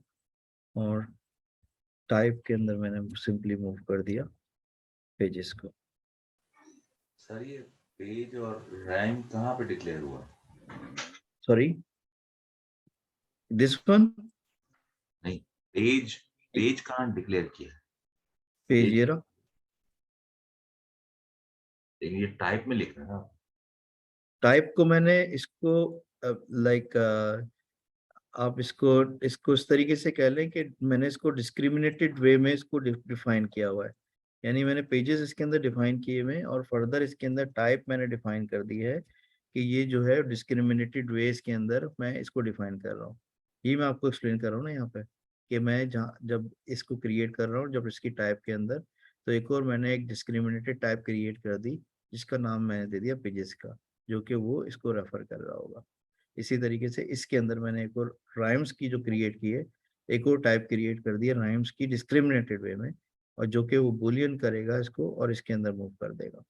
और टाइप के अंदर मैंने सिंपली मूव कर दिया पेजेस को। सर ये पेज और रैम कहाँ पे डिक्लेयर हुआ? सॉरी, दिस वन नहीं, पेज पेज कहाँ डिक्लेयर किया है? पेज ये रहा। लेकिन ये टाइप में लिख रहा है ना। टाइप को मैंने इसको लाइक आप इसको इसको इस तरीके से कह लें कि मैंने इसको डिस्क्रिमिनेटेड वे में इसको डिफाइन किया हुआ है। यानी मैंने पेजेस इसके अंदर डिफाइन किए हुए हैं और फर्दर इसके अंदर टाइप मैंने डिफाइन कर दी है कि ये जो है डिस्क्रिमिनेटेड वे इसके अंदर मैं इसको डिफाइन कर रहा हूँ। ये मैं आपको एक्सप्लेन कर रहा हूँ ना यहाँ पे। कि मैं जहाँ जब इसको क्रिएट कर रहा हूँ, जब इसकी टाइप के अंदर, तो एक और मैंने एक डिस्क्रिमिनेटेड टाइप क्रिएट कर दी जिसका नाम मैंने दे दिया पेजेस का, जो कि वो इसको रेफर कर रहा होगा। इसी तरीके से इसके अंदर मैंने एक और राइम्स की जो क्रिएट की है, एक और टाइप क्रिएट कर दिया राइम्स की डिस्क्रिमिनेटेड वे में, और जो कि वो बुलियन करेगा इसको और इसके अंदर मूव कर देगा।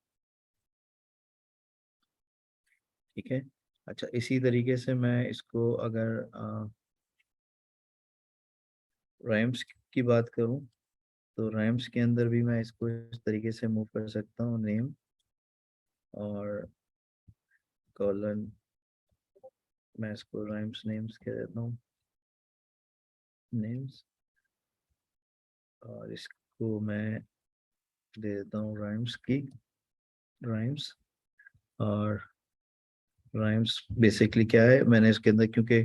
ठीक है। अच्छा, इसी तरीके से मैं इसको अगर राइम्स की बात करूं, तो राइम्स के अंदर भी मैं इसको इस तरीके से मूव कर सकता हूँ, नेम और कॉलन, मैं इसको राइम्स नेम्स कह देता हूँ, नेम्स, और इसको मैं दे देता हूँ राइम्स की, राइम्स। और राइम्स बेसिकली क्या है, मैंने इसके अंदर क्योंकि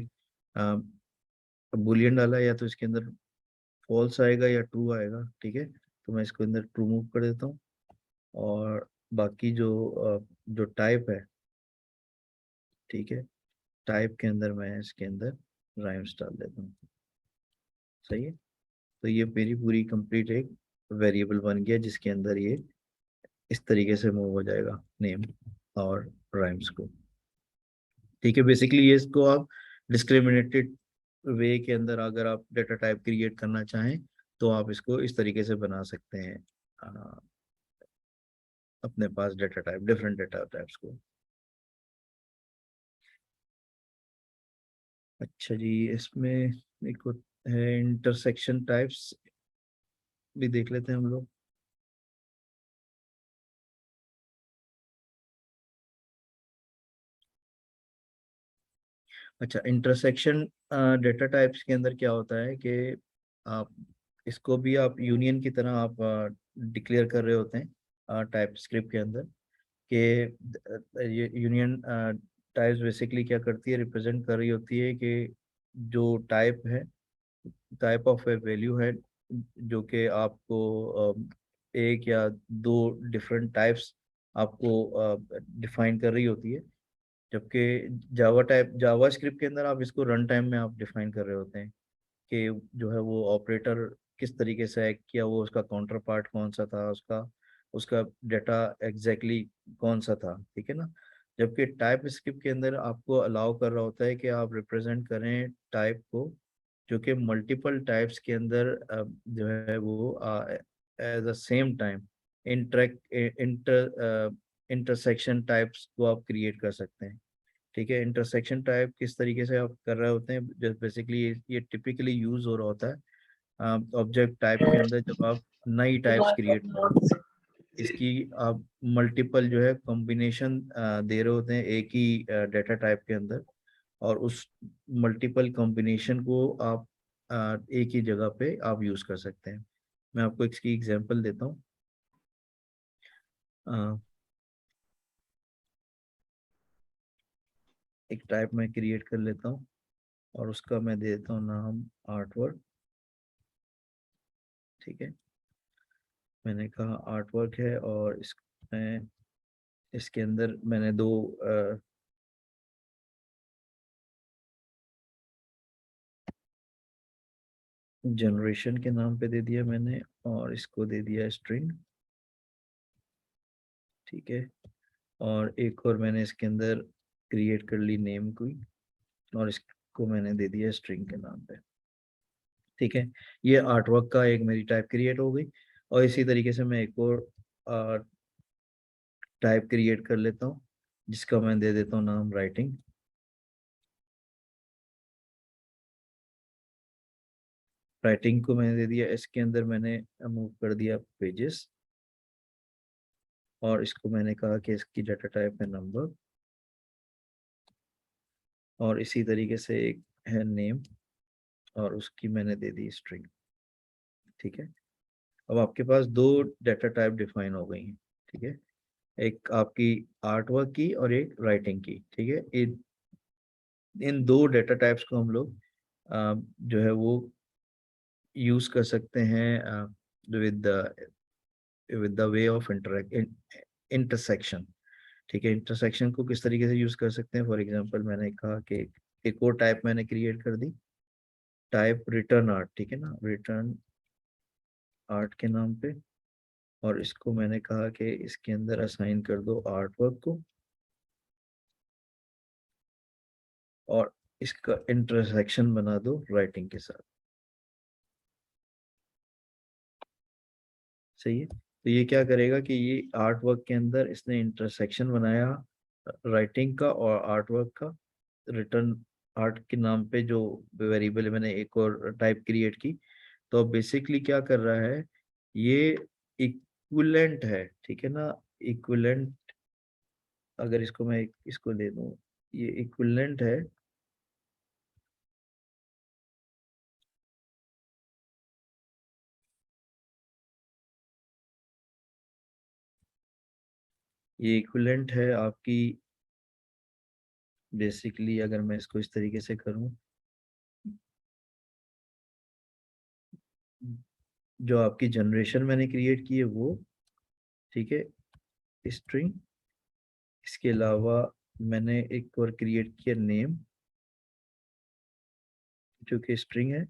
बुलियन डाला, या तो इसके अंदर फॉल्स आएगा या ट्रू आएगा, ठीक है, तो मैं इसको अंदर ट्रू मूव कर देता हूँ। और बाकी जो टाइप है, ठीक है, टाइप के अंदर मैं इसके अंदर राइम्स डाल देता हूँ। सही है। तो ये मेरी पूरी कंप्लीट एक वेरिएबल बन गया जिसके अंदर ये इस तरीके से मूव हो जाएगा नेम और राइम्स को। ठीक है, बेसिकली ये इसको आप डिस्क्रिमिनेटेड वे के अंदर अगर आप डेटा टाइप क्रिएट करना चाहें तो आप इसको इस तरीके से बना सकते हैं, अ, अपने पास data type, different data types को। अच्छा जी, इसमें एक है इंटरसेक्शन टाइप्स, भी देख लेते हैं हम लोग। अच्छा, इंटरसेक्शन डेटा टाइप्स के अंदर क्या होता है कि आप इसको भी आप यूनियन की तरह आप डिक्लेयर कर रहे होते हैं टाइप स्क्रिप्ट के अंदर, कि ये यूनियन टाइप्स बेसिकली क्या करती है, रिप्रेजेंट कर रही होती है कि जो टाइप है, टाइप ऑफ ए वैल्यू है, जो कि आपको एक या दो डिफरेंट टाइप्स आपको डिफाइन कर रही होती है। जबकि जावा स्क्रिप्ट के अंदर आप इसको रन टाइम में आप डिफाइन कर रहे होते हैं कि जो है वो ऑपरेटर किस तरीके से एक्ट किया, वो उसका काउंटर पार्ट कौन सा था, उसका उसका डाटा एग्जैक्टली कौन सा था, ठीक है ना। जबकि टाइप स्क्रिप्ट के अंदर आपको अलाउ कर रहा होता है कि आप रिप्रेजेंट करें टाइप को, जो कि मल्टीपल टाइप्स के अंदर जो है वो as a same time intersection types को आप क्रिएट कर सकते हैं। ठीक है, इंटरसेक्शन टाइप किस तरीके से आप कर रहे होते हैं, जब बेसिकली ये टिपिकली यूज हो रहा होता है ऑब्जेक्ट टाइप के अंदर, जब आप नई टाइप्स क्रिएट कर रहे होते हैं, इसकी आप मल्टीपल जो है कॉम्बिनेशन दे रहे होते हैं एक ही डेटा टाइप के अंदर, और उस मल्टीपल कॉम्बिनेशन को आप एक ही जगह पे आप यूज कर सकते हैं। मैं आपको इसकी एग्जांपल देता हूँ। एक टाइप मैं क्रिएट कर लेता हूँ और उसका मैं दे देता हूँ नाम आर्ट वर्क। ठीक है, मैंने कहा आर्ट वर्क है, और इसमें इसके अंदर मैंने दो जनरेशन के नाम पे दे दिया मैंने, और इसको दे दिया स्ट्रिंग। ठीक है, और एक और मैंने इसके अंदर क्रिएट कर ली नेम कोई, और इसको मैंने दे दिया स्ट्रिंग के नाम पे। ठीक है, ये आर्ट वर्क का एक मेरी टाइप क्रिएट हो गई। और इसी तरीके से मैं एक और टाइप क्रिएट कर लेता हूँ जिसका मैं दे देता हूँ नाम राइटिंग। राइटिंग को मैंने दे दिया, इसके अंदर मैंने मूव कर दिया पेजेस, और इसको मैंने कहा कि इसकी डाटा टाइप है नंबर, और इसी तरीके से एक है नेम, और उसकी मैंने दे दी स्ट्रिंग। ठीक है, अब आपके पास दो डाटा टाइप डिफाइन हो गई हैं। ठीक है, एक आपकी आर्ट वर्क की और एक राइटिंग की। ठीक है, इन दो डाटा टाइप्स को हम लोग जो है वो यूज कर सकते हैं with the way of intersection. ठीक है, इंटरसेक्शन को किस तरीके से यूज कर सकते हैं, फॉर एग्जांपल मैंने कहा कि एक और टाइप मैंने क्रिएट कर दी, टाइप रिटर्न आर्ट, ठीक है ना, रिटर्न आर्ट के नाम पे। और इसको मैंने कहा कि इसके अंदर असाइन कर दो आर्ट वर्क को, और इसका इंटरसेक्शन बना दो राइटिंग के साथ। सही है। तो ये क्या करेगा कि ये आर्ट वर्क के अंदर इसने इंटरसेक्शन बनाया राइटिंग का और आर्ट वर्क का। रिटर्न आर्ट के नाम पे जो वेरिएबल मैंने एक और टाइप क्रिएट की, तो अब बेसिकली क्या कर रहा है, ये इक्विवेलेंट है, ठीक है ना। इक्विवेलेंट, अगर इसको मैं इसको दे दूं, ये इक्विवेलेंट है ये इक्विवेलेंट है आपकी, बेसिकली अगर मैं इसको इस तरीके से करूं, जो आपकी जनरेशन मैंने क्रिएट की है वो, ठीक है, स्ट्रिंग। इसके अलावा मैंने एक और क्रिएट किया नेम, जो कि स्ट्रिंग है।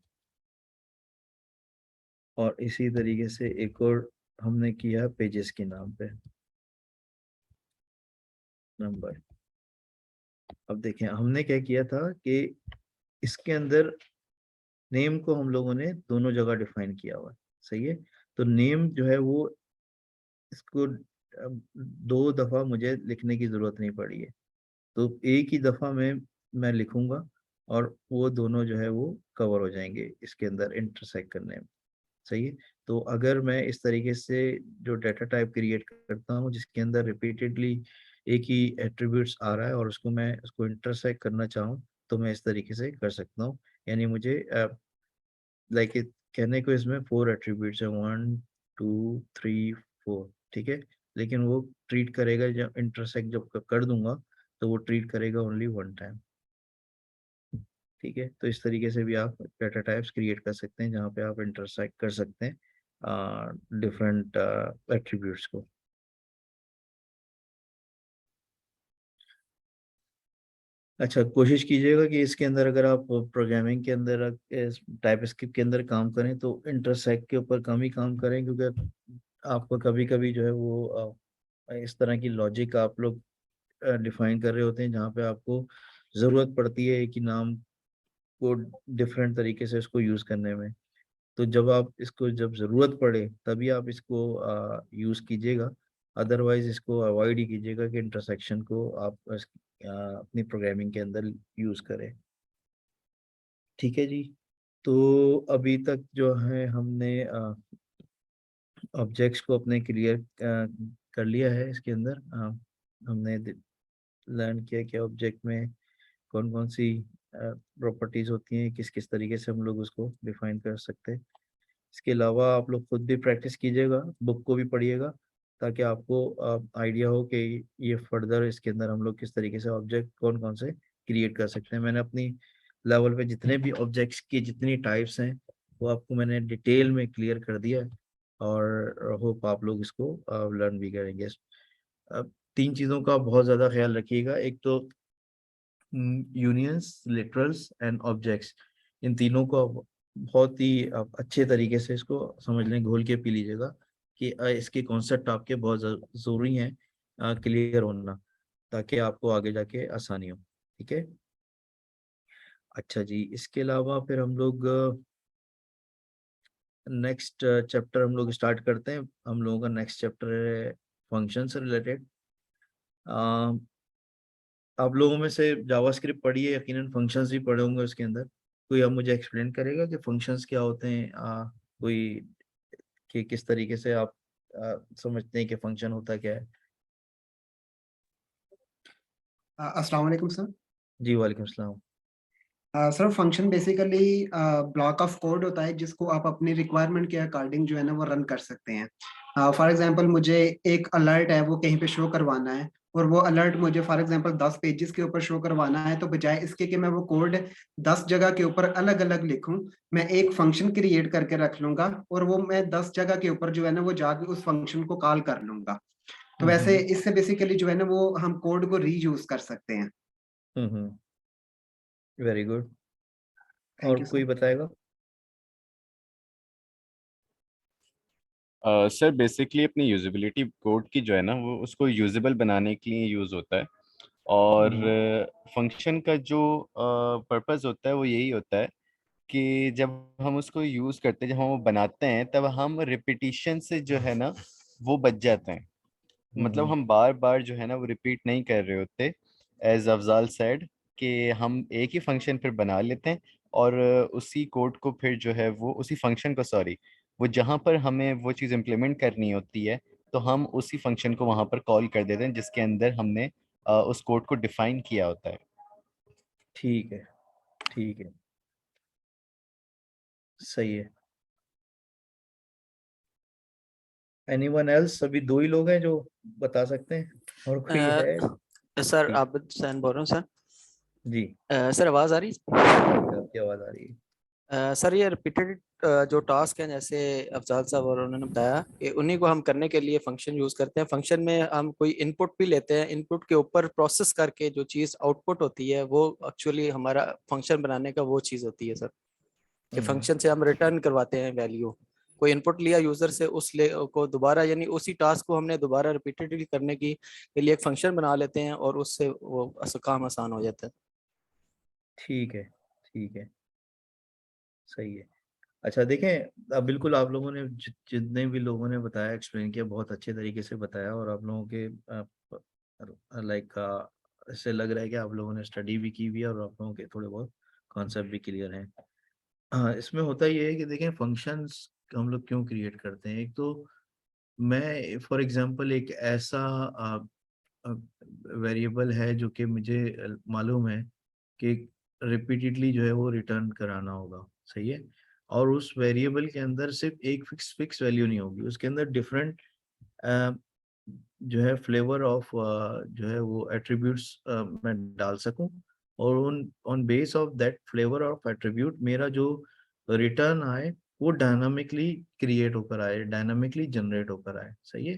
और इसी तरीके से एक और हमने किया पेजेस के नाम पे नंबर। अब देखें हमने क्या किया था कि इसके अंदर नेम को हम लोगों ने दोनों जगह डिफाइन किया हुआ है। सही है। तो नेम जो है वो, इसको दो दफा मुझे लिखने की जरूरत नहीं पड़ी है, तो एक ही दफा में मैं लिखूंगा और वो दोनों जो है वो कवर हो जाएंगे इसके अंदर इंटरसेक्ट करने में। सही है। तो अगर मैं इस तरीके से जो डाटा टाइप क्रिएट करता हूँ जिसके अंदर रिपीटेडली एक ही एट्रीब्यूट्स आ रहा है और उसको मैं उसको इंटरसेक्ट करना चाहूँ, तो मैं इस तरीके से कर सकता हूँ। यानी मुझे लाइक कहने को इसमें 4 एट्रीब्यूट्स है, 1 2 3 4, ठीक है। लेकिन वो ट्रीट करेगा, जब इंटरसेक्ट जब कर दूंगा तो वो ट्रीट करेगा ओनली 1 टाइम। ठीक है। तो इस तरीके से भी आप डाटा टाइप्स क्रिएट कर सकते हैं जहाँ पे आप इंटरसेक्ट कर सकते हैं डिफरेंट एट्रीब्यूट्स को। अच्छा, कोशिश कीजिएगा कि इसके अंदर अगर आप प्रोग्रामिंग के अंदर टाइप स्क्रिप्ट के अंदर काम करें तो इंटरसेक्ट के ऊपर कम ही काम करें, क्योंकि आपको कभी कभी जो है वो इस तरह की लॉजिक आप लोग डिफाइन कर रहे होते हैं जहाँ पे आपको ज़रूरत पड़ती है कि नाम को डिफरेंट तरीके से इसको यूज़ करने में। तो जब आप इसको जब ज़रूरत पड़े तभी आप इसको यूज़ कीजिएगा, अदरवाइज इसको अवॉइड ही कीजिएगा कि इंटरसेक्शन को आप अपनी प्रोग्रामिंग के अंदर यूज़ करें। ठीक है जी। तो अभी तक जो है हमने ऑब्जेक्ट्स को अपने क्लियर कर लिया है। इसके अंदर हमने लर्न किया कि ऑब्जेक्ट में कौन कौन सी प्रॉपर्टीज होती हैं, किस किस तरीके से हम लोग उसको डिफाइन कर सकते हैं। इसके अलावा आप लोग खुद भी प्रैक्टिस कीजिएगा, बुक को भी पढ़िएगा, ताकि आपको आइडिया हो कि ये फर्दर इसके अंदर हम लोग किस तरीके से ऑब्जेक्ट कौन कौन से क्रिएट कर सकते हैं। मैंने अपनी लेवल पे जितने भी ऑब्जेक्ट्स की जितनी टाइप्स हैं वो आपको मैंने डिटेल में क्लियर कर दिया है, और होप आप लोग इसको लर्न भी करेंगे। अब 3 चीज़ों का बहुत ज़्यादा ख्याल रखिएगा। एक तो यूनियंस, लिटरल्स एंड ऑब्जेक्ट्स, इन तीनों को आप बहुत ही आप अच्छे तरीके से इसको समझ लें, घोल के पी लीजिएगा कि इसके कॉन्सेप्ट आपके बहुत ज़रूरी हैं क्लियर होना, ताकि आपको आगे जाके आसानी हो। ठीक है। अच्छा जी, इसके अलावा फिर हम लोग नेक्स्ट चैप्टर हम लोग स्टार्ट करते हैं। हम लोगों का नेक्स्ट चैप्टर है फंक्शन से रिलेटेड। आप लोगों में से जावास्क्रिप्ट पढ़ी है, यकीनन फंक्शंस भी पढ़े होंगे उसके अंदर। कोई आप मुझे एक्सप्लेन करेगा कि फंक्शंस क्या होते हैं, कोई कि किस तरीके से आप समझते हैं कि फंक्शन होता क्या है। अस्सलाम वालेकुम सर। जी वालेकुम सलाम। Sir function basically block of code होता है जिसको आप अपनी रिक्वायरमेंट के अकॉर्डिंग जो है ना वो रन कर सकते हैं। फॉर एग्जांपल मुझे एक अलर्ट है वो कहीं पे शो करवाना है, और वो अलर्ट मुझे फॉर एग्जांपल 10 पेजेस के ऊपर शो करवाना है, तो बजाय इसके कि मैं वो कोड 10 जगह के ऊपर अलग अलग लिखूं, मैं एक फंक्शन क्रिएट करके रख लूंगा और वो मैं 10 जगह के ऊपर जो है ना वो जाके उस फंक्शन को कॉल कर लूंगा। तो वैसे इससे बेसिकली जो है ना वो हम कोड को रीयूज कर सकते हैं। Very good. थैंक और यू कोई सर। बताएगा? सर बेसिकली अपनी यूजेबिलिटी कोड की जो है ना वो उसको यूजेबल बनाने के लिए यूज़ होता है। और फंक्शन का जो पर्पस होता है वो यही होता है कि जब हम उसको यूज़ करते हैं, जब हम वो बनाते हैं, तब हम रिपीटिशन से जो है ना वो बच जाते हैं। मतलब हम बार बार जो है ना वो रिपीट नहीं कर रहे होते। एज अफजाल सेड कि हम एक ही फंक्शन फिर बना लेते हैं और उसी कोड को फिर जो है वो उसी फंक्शन को, सॉरी, वो जहाँ पर हमें वो चीज़ इम्प्लीमेंट करनी होती है तो हम उसी फंक्शन को वहाँ पर कॉल कर देते हैं जिसके अंदर हमने उस कोड को डिफाइन किया होता है। ठीक है, ठीक है, सही है। Anyone else? अभी दो ही लोग हैं जो बता सकते हैं, और कोई है? सर जी आबिद हुसैन बोल रहा हूँ सर। जी, सर आवाज़ आ रही आपकी आवाज आ रही है। है? सर ये रिपीटेड जो टास्क हैं, जैसे अफजाल साहब और उन्होंने बताया कि उन्हीं को हम करने के लिए फंक्शन यूज़ करते हैं। फंक्शन में हम कोई इनपुट भी लेते हैं, इनपुट के ऊपर प्रोसेस करके जो चीज़ आउटपुट होती है वो एक्चुअली हमारा फंक्शन बनाने का वो चीज़ होती है सर। कि हम्म, फंक्शन से हम रिटर्न करवाते हैं वैल्यू। कोई इनपुट लिया यूजर से, उस ले को दोबारा, यानी उसी टास्क को हमने दोबारा रिपीटेडली करने की के लिए एक फंक्शन बना लेते हैं और उससे वो काम आसान हो जाता है। ठीक है, ठीक है, सही है। अच्छा देखें, अब बिल्कुल आप लोगों ने जितने भी लोगों ने बताया, एक्सप्लेन किया, बहुत अच्छे तरीके से बताया, और आप लोगों के लाइक ऐसे लग रहा है कि आप लोगों ने स्टडी भी की हुई है और आप लोगों के थोड़े बहुत कॉन्सेप्ट भी क्लियर हैं। हाँ, इसमें होता ये है कि देखें, फंक्शंस हम लोग क्यों क्रिएट करते हैं। एक तो मैं फॉर एग्जांपल एक ऐसा वेरिएबल है जो कि मुझे मालूम है कि रिपीटेडली जो है वो रिटर्न कराना होगा, सही है। और उस वेरिएबल के अंदर सिर्फ एक फिक्स वैल्यू नहीं होगी, उसके अंदर डिफरेंट जो है फ्लेवर ऑफ जो है वो एट्रीब्यूट्स मैं डाल सकूं, और उन on base of that flavour of attribute मेरा जो रिटर्न आए वो डायनामिकली क्रिएट होकर आए, डायनामिकली जनरेट होकर आए, सही है।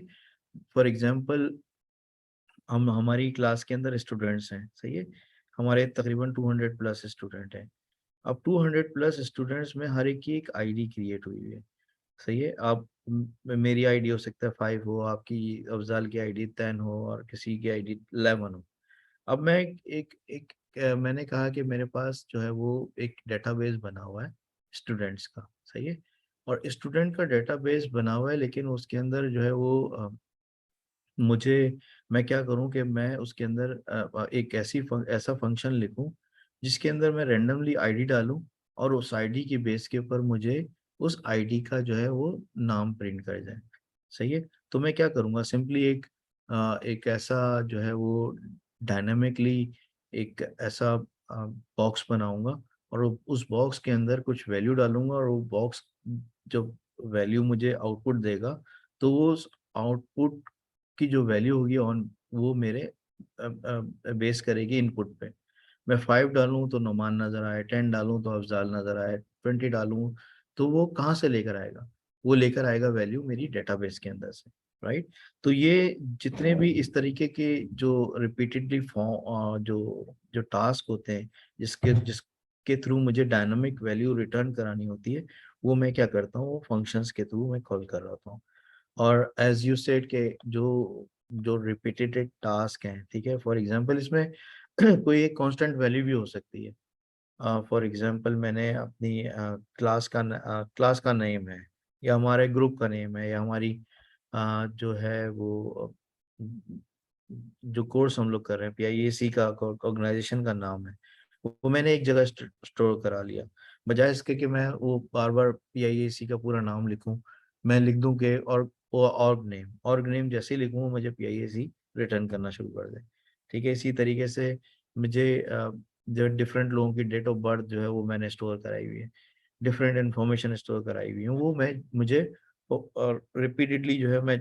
फॉर एग्जांपल, हम हमारी क्लास के अंदर स्टूडेंट्स हैं, सही है। हमारे तकरीबन 200 प्लस स्टूडेंट हैं। अब 200 प्लस स्टूडेंट्स में हर एक की एक आईडी क्रिएट हुई है, सही है। आप मेरी आईडी हो सकता है 5 हो, आपकी अफजाल की आईडी 10 हो, और किसी की आईडी 11 हो। अब मैं मैंने कहा कि मेरे पास जो है वो एक डेटाबेस बना हुआ है स्टूडेंट्स का, सही है। और स्टूडेंट का डेटाबेस बना हुआ है, लेकिन उसके अंदर जो है वो मुझे, मैं क्या करूं कि मैं उसके अंदर एक ऐसा फंक्शन लिखूं जिसके अंदर मैं रेंडमली आईडी डालूं, और उस आईडी के बेस के ऊपर मुझे उस आईडी का जो है वो नाम प्रिंट कर जाए, सही है। तो मैं क्या करूंगा, सिंपली एक ऐसा जो है वो डायनामिकली एक ऐसा बॉक्स बनाऊंगा, और उस बॉक्स के अंदर कुछ वैल्यू डालूंगा, और वो बॉक्स जब वैल्यू मुझे आउटपुट देगा, तो वो उस आउटपुट की जो वैल्यू होगी ऑन वो मेरे बेस करेगी इनपुट पे। मैं 5 डालूं तो नोमान नजर आए, 10 डालूं तो अफजाल नजर आए, 20 डालूं तो वो कहाँ से लेकर आएगा, वो लेकर आएगा वैल्यू मेरी डेटाबेस के अंदर से, राइट। तो ये जितने भी इस तरीके के जो रिपीटेडली फॉर्म जो जो टास्क होते हैं, जिसके थ्रू मुझे डायनामिक वैल्यू रिटर्न करानी होती है, वो मैं क्या करता हूँ, वो फंक्शंस के थ्रू मैं कॉल कर रहा हूँ। और एज यू सेड के जो जो रिपीटेड टास्क हैं, ठीक है, फॉर एग्जांपल इसमें कोई एक कांस्टेंट वैल्यू भी हो सकती है। फॉर एग्जांपल मैंने अपनी क्लास का नेम है, या हमारे ग्रुप का नेम है, या हमारी जो है वो जो कोर्स हम लोग कर रहे हैं, PIAC का ऑर्गेनाइजेशन का नाम है, वो मैंने एक जगह स्टोर करा लिया। बजाय इसके कि मैं वो बार बार PIAC का पूरा नाम लिखूं, मैं लिख दूं कि और ऑर्ग नेम जैसे ही लिखूँ मुझे PIAC रिटर्न करना शुरू कर दे, ठीक है। इसी तरीके से मुझे जो डिफरेंट लोगों की डेट ऑफ बर्थ जो है वो मैंने स्टोर कराई हुई है, डिफरेंट इन्फॉर्मेशन स्टोर कराई हुई है, वो मैं मुझे और रिपीटेडली जो है मैं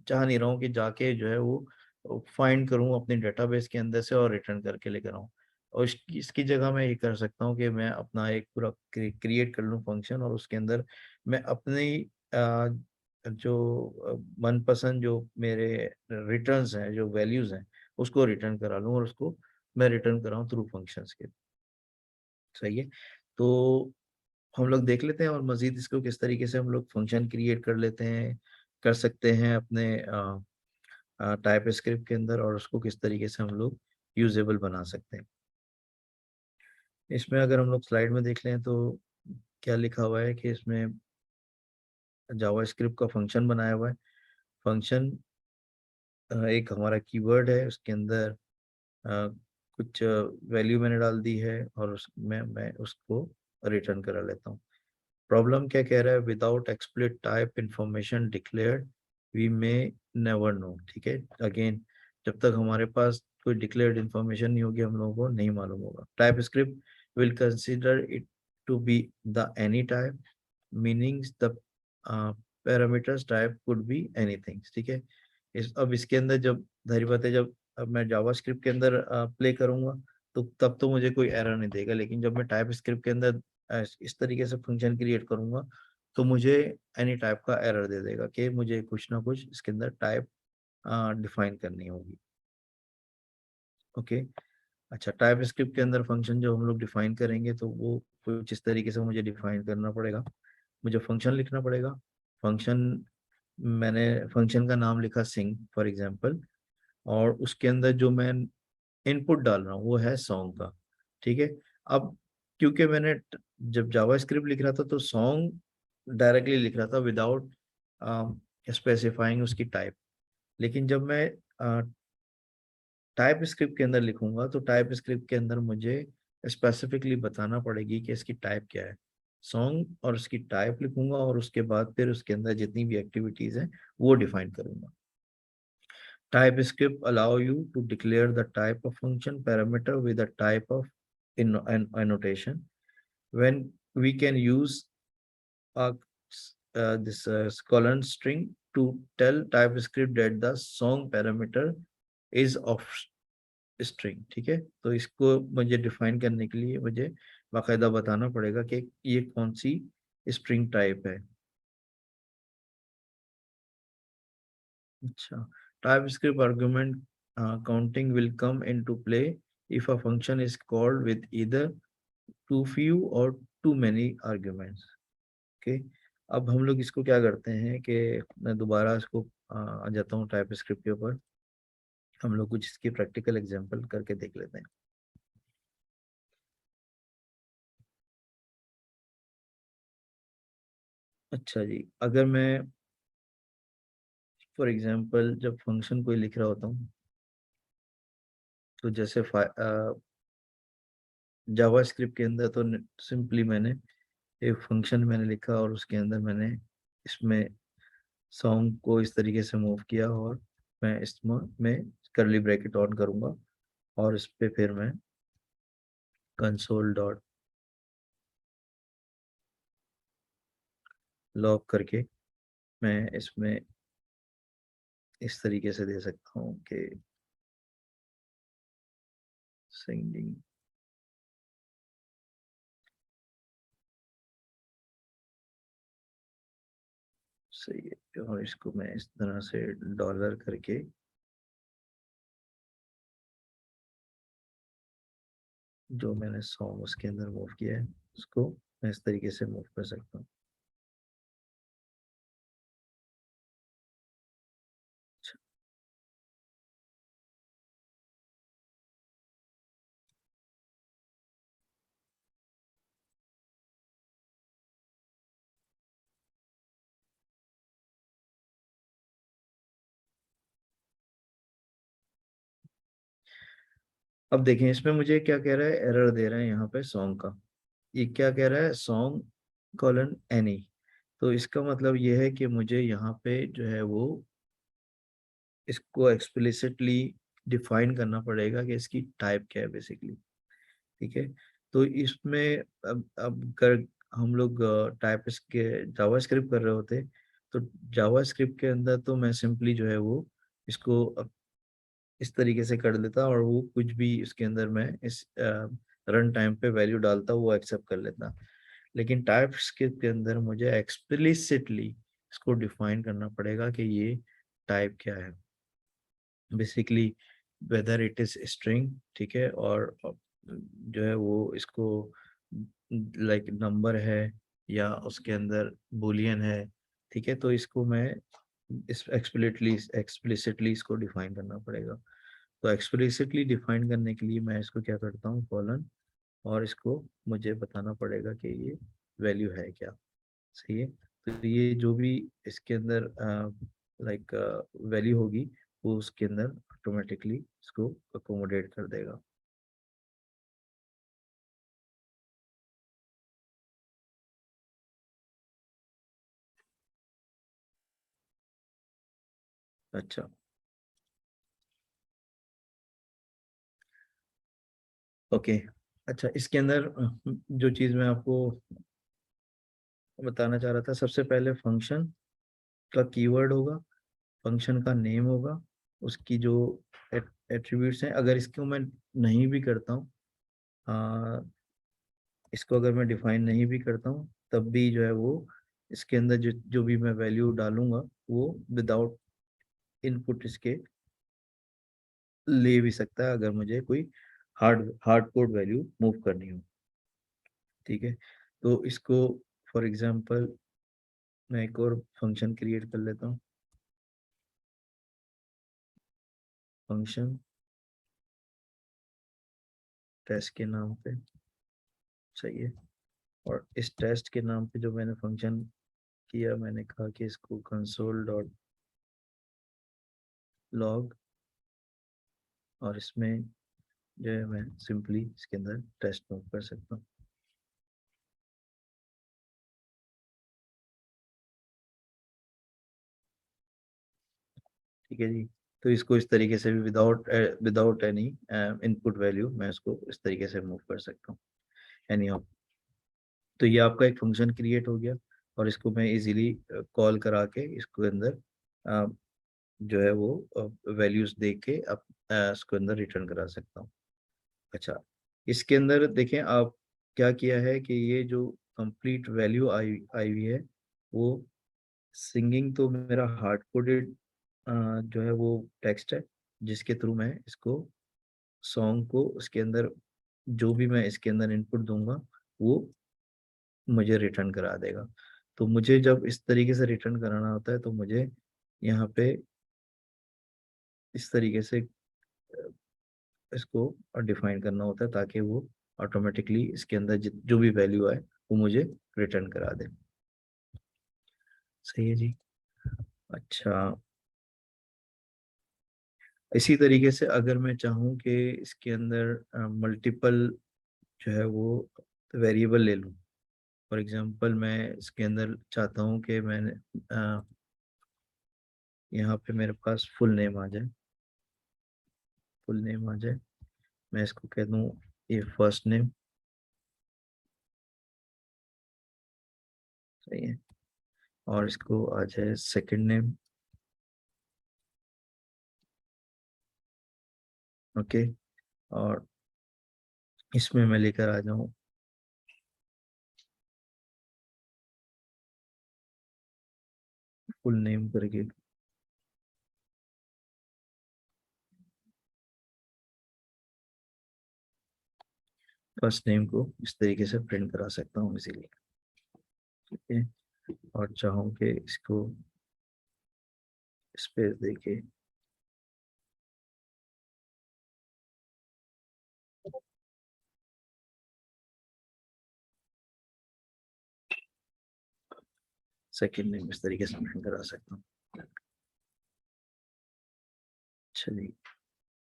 चाह नहीं रहा हूँ कि जाके जो है वो फाइंड करूँ अपने डेटाबेस के अंदर से और रिटर्न करके लेकर आऊँ। और इसकी जगह मैं ये कर सकता हूँ कि मैं अपना एक पूरा क्रिएट कर लूँ फंक्शन, और उसके अंदर मैं अपनी जो मनपसंद जो मेरे रिटर्न्स हैं, जो वैल्यूज हैं, उसको रिटर्न करा लूँ, और उसको मैं रिटर्न कराऊँ थ्रू फंक्शंस के, सही है। तो हम लोग देख लेते हैं और मजीद इसको किस तरीके से हम लोग फंक्शन क्रिएट कर लेते हैं, कर सकते हैं अपने टाइप स्क्रिप्ट के अंदर, और उसको किस तरीके से हम लोग यूजेबल बना सकते हैं। इसमें अगर हम लोग स्लाइड में देख लें तो क्या लिखा हुआ है कि इसमें जावा स्क्रिप्ट का फंक्शन बनाया हुआ है। फंक्शन एक हमारा कीवर्ड है, उसके अंदर कुछ वैल्यू मैंने डाल दी है और उसमें मैं उसको रिटर्न करा लेता हूँ। प्रॉब्लम क्या कह रहा है, without explicit type information declared we may never know. ठीक है, अगेन जब तक हमारे पास कोई डिक्लेयर्ड इंफॉर्मेशन नहीं होगी हम लोगों को नहीं मालूम होगा। TypeScript will consider it to be the any type, meanings the parameters type could be anything. ठीक है, अब इसके अंदर जब धरी बात है, जब अब मैं जावा स्क्रिप्ट के अंदर प्ले करूंगा तो तब तो मुझे कोई एरर नहीं देगा, लेकिन जब मैं टाइप स्क्रिप्ट के अंदर इस तरीके से फंक्शन क्रिएट करूंगा तो मुझे एनी टाइप का एरर दे देगा कि मुझे कुछ ना कुछ इसके अंदर टाइप डिफाइन करनी होगी। ओके, अच्छा, टाइप स्क्रिप्ट के अंदर फंक्शन जो हम लोग डिफाइन करेंगे तो वो कुछ इस तरीके से मुझे डिफाइन करना पड़ेगा। मुझे फंक्शन लिखना पड़ेगा। फंक्शन, मैंने फंक्शन का नाम लिखा सिंग फॉर एग्जांपल, और उसके अंदर जो मैं इनपुट डाल रहा हूँ वो है सॉन्ग का। ठीक है, अब क्योंकि मैंने जब जावा स्क्रिप्ट लिख रहा था तो सॉन्ग डायरेक्टली लिख रहा था विदाउट स्पेसिफाइंग उसकी टाइप, लेकिन जब मैं टाइप स्क्रिप्ट के अंदर लिखूंगा तो टाइप स्क्रिप्ट के अंदर मुझे स्पेसिफिकली बताना पड़ेगी कि इसकी टाइप क्या है। सॉन्ग और उसकी टाइप लिखूंगा और उसके बाद फिर उसके अंदर जितनी भी एक्टिविटीज हैं वो डिफाइन करूंगा। Type script allow you to declare the type of function parameter with a type of an annotation. When we can use a, this colon string to tell TypeScript that the song parameter is of string। ठीक है, तो इसको मुझे define करने के लिए मुझे बाकायदा बताना पड़ेगा कि ये कौन सी स्ट्रिंग टाइप है। अच्छा, TypeScript argument counting will come into play if a function is called with either too few or too many arguments। okay? अब हम लोग इसको क्या करते हैं कि मैं दोबारा इसको आ जाता हूँ टाइप स्क्रिप्ट के ऊपर, हम लोग कुछ इसकी प्रैक्टिकल एग्जांपल करके देख लेते हैं। अच्छा जी, अगर मैं फॉर एग्जांपल जब फंक्शन कोई लिख रहा होता हूँ तो जैसे जावा स्क्रिप्ट के अंदर तो सिंपली मैंने एक फंक्शन मैंने लिखा और उसके अंदर मैंने इसमें सॉन्ग को इस तरीके से मूव किया और मैं इसमें में करली ब्रैकेट ऑन करूंगा और इस पे फिर मैं कंसोल डॉट लॉग करके मैं इसमें इस तरीके से दे सकता हूँ कि सिंगिंग, सही है, और इसको मैं इस तरह से डॉलर करके जो मैंने सॉन्ग उसके अंदर मूव किया है उसको मैं इस तरीके से मूव कर सकता हूँ। अब देखें इसमें मुझे क्या कह रहा है, एरर दे रहा है यहाँ पे सॉन्ग का। ये क्या कह रहा है, सॉन्ग कॉलन एनी। तो इसका मतलब ये है कि मुझे यहाँ पे जो है वो इसको एक्सप्लिसिटली डिफाइन करना पड़ेगा कि इसकी टाइप क्या है बेसिकली। ठीक है, तो इसमें अब कर हम लोग टाइप के जावा स्क्रिप्ट कर रहे होते तो जावा स्क्रिप्ट के अंदर तो मैं सिंपली जो है वो इसको इस तरीके से कर देता और वो कुछ भी इसके अंदर मैं इस रन टाइम पे वैल्यू डालता वो एक्सेप्ट कर लेता। लेकिन टाइप स्क्रिप्ट के अंदर मुझे एक्सप्लिसिटली इसको डिफाइन करना पड़ेगा कि ये टाइप क्या है basically, whether it is string. ठीक है, और जो है वो इसको लाइक नंबर है या उसके अंदर बुलियन है, ठीक है, तो इसको मैं इस एक्सप्लिसिटली इसको डिफाइन करना पड़ेगा। तो एक्सप्लिसिटली डिफाइन करने के लिए मैं इसको क्या करता हूँ, कॉलन, और इसको मुझे बताना पड़ेगा कि ये वैल्यू है क्या। सही है, तो ये जो भी इसके अंदर लाइक वैल्यू होगी वो उसके अंदर ऑटोमेटिकली इसको अकोमोडेट कर देगा। अच्छा, ओके। अच्छा, इसके अंदर जो चीज़ मैं आपको बताना चाह रहा था, सबसे पहले फंक्शन का कीवर्ड होगा, फंक्शन का नेम होगा, उसकी जो एट्रीब्यूट्स हैं, अगर इसको मैं नहीं भी करता हूँ, इसको अगर मैं डिफाइन नहीं भी करता हूँ, तब भी जो है वो इसके अंदर जो भी मैं वैल्यू डालूंगा वो विदाउट इनपुट इसके ले भी सकता है, अगर मुझे कोई हार्ड कोड वैल्यू मूव करनी हो। ठीक है, तो इसको फॉर एग्जांपल मैं एक और फंक्शन क्रिएट कर लेता हूँ, फंक्शन टेस्ट के नाम पे। सही है, और इस टेस्ट के नाम पे जो मैंने फंक्शन किया, मैंने कहा कि इसको कंसोल डॉट लॉग, और इसमें जो है मैं सिंपली इसके अंदर टेस्ट मूव कर सकता हूँ। ठीक है जी, तो इसको इस तरीके से भी विदाउट एनी इनपुट वैल्यू मैं इसको इस तरीके से मूव कर सकता हूँ एनी हाउ। तो ये आपका एक फंक्शन क्रिएट हो गया, और इसको मैं इजीली कॉल करा के इसके अंदर जो है वो वैल्यूज दे के अब इसके अंदर रिटर्न करा सकता हूँ। अच्छा, इसके अंदर देखें आप क्या किया है कि ये जो कंप्लीट वैल्यू आई आई हुई है, वो सिंगिंग तो मेरा हार्ड कोडेड जो है वो टेक्स्ट है, जिसके थ्रू मैं इसको सॉन्ग को उसके अंदर जो भी मैं इसके अंदर इनपुट दूंगा वो मुझे रिटर्न करा देगा। तो मुझे जब इस तरीके से रिटर्न कराना होता है, तो मुझे यहाँ पे इस तरीके से इसको डिफाइन करना होता है, ताकि वो ऑटोमेटिकली इसके अंदर जो भी वैल्यू आए वो मुझे रिटर्न करा दे। सही है जी। अच्छा, इसी तरीके से अगर मैं चाहूँ कि इसके अंदर मल्टीपल जो है वो वेरिएबल ले लूँ, फॉर एग्जांपल मैं इसके अंदर चाहता हूँ कि मैंने यहाँ पे मेरे पास फुल नेम आ जाए, फुल नेम आ जाए, मैं इसको कह दूँ ये फर्स्ट नेम। सही है, और इसको आ जाए सेकंड नेम। ओके, और इसमें मैं लेकर आ जाऊँ फुल नेम करके, फर्स्ट नेम को इस तरीके से प्रिंट करा सकता हूँ इसीलिए। ठीक है, और चाहूँ कि इसको स्पेस देके सेकंड नेम इस तरीके से प्रिंट करा सकता हूँ। चलिए,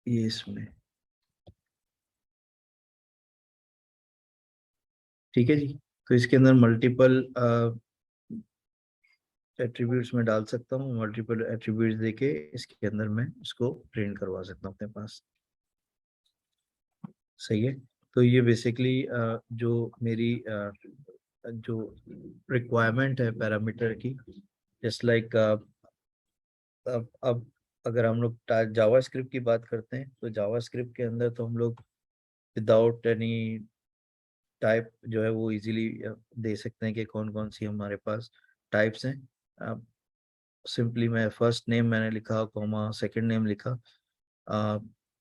ये इसमें ठीक है जी। तो इसके अंदर मल्टीपल एट्रीब्यूट्स में डाल सकता हूँ, मल्टीपल एट्रीब्यूट्स देके इसके अंदर मैं इसको प्रिंट करवा सकता हूँ अपने पास। सही है, तो ये बेसिकली जो मेरी जो रिक्वायरमेंट है पैरामीटर की, जस्ट लाइक अब अगर हम लोग जावास्क्रिप्ट की बात करते हैं, तो जावास्क्रिप्ट के अंदर तो हम लोग विदाउट एनी टाइप जो है वो इजीली दे सकते हैं कि कौन कौन सी हमारे पास टाइप्स हैं। अब सिंपली मैं फर्स्ट नेम मैंने लिखा, कॉमा सेकंड नेम लिखा,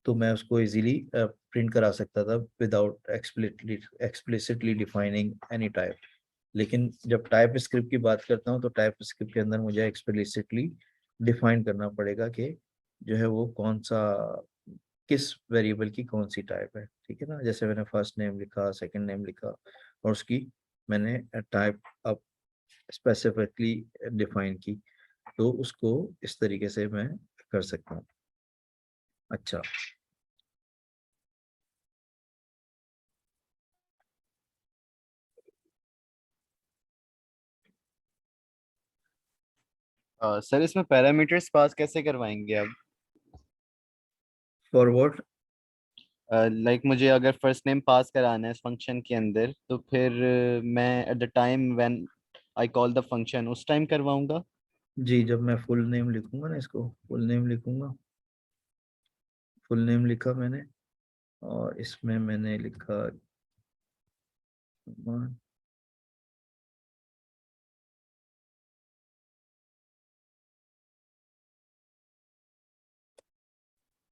तो मैं उसको इजीली प्रिंट करा सकता था without explicitly defining any type. लेकिन जब टाइप स्क्रिप्ट की बात करता हूँ तो टाइप स्क्रिप्ट के अंदर मुझे एक्सप्लिसिटली डिफाइन करना पड़ेगा कि जो है वो कौन सा, किस वेरिएबल की कौन सी टाइप है। ठीक है ना, जैसे मैंने फर्स्ट नेम लिखा, सेकंड नेम लिखा, और उसकी मैंने टाइप अब स्पेसिफिकली डिफाइन की, तो उसको इस तरीके से मैं कर सकता हूँ। अच्छा, सर इसमें पैरामीटर्स पास कैसे करवाएंगे आप? For what? लाइक मुझे अगर फर्स्ट नेम पास कराना है इस फंक्शन के अंदर, तो फिर मैं at the time when I call the function उस टाइम करवाऊंगा? जी, जब मैं फुल नेम लिखूंगा ना, इसको फुल नेम लिखूंगा, फुल नेम लिखा मैंने, और इसमें मैंने लिखा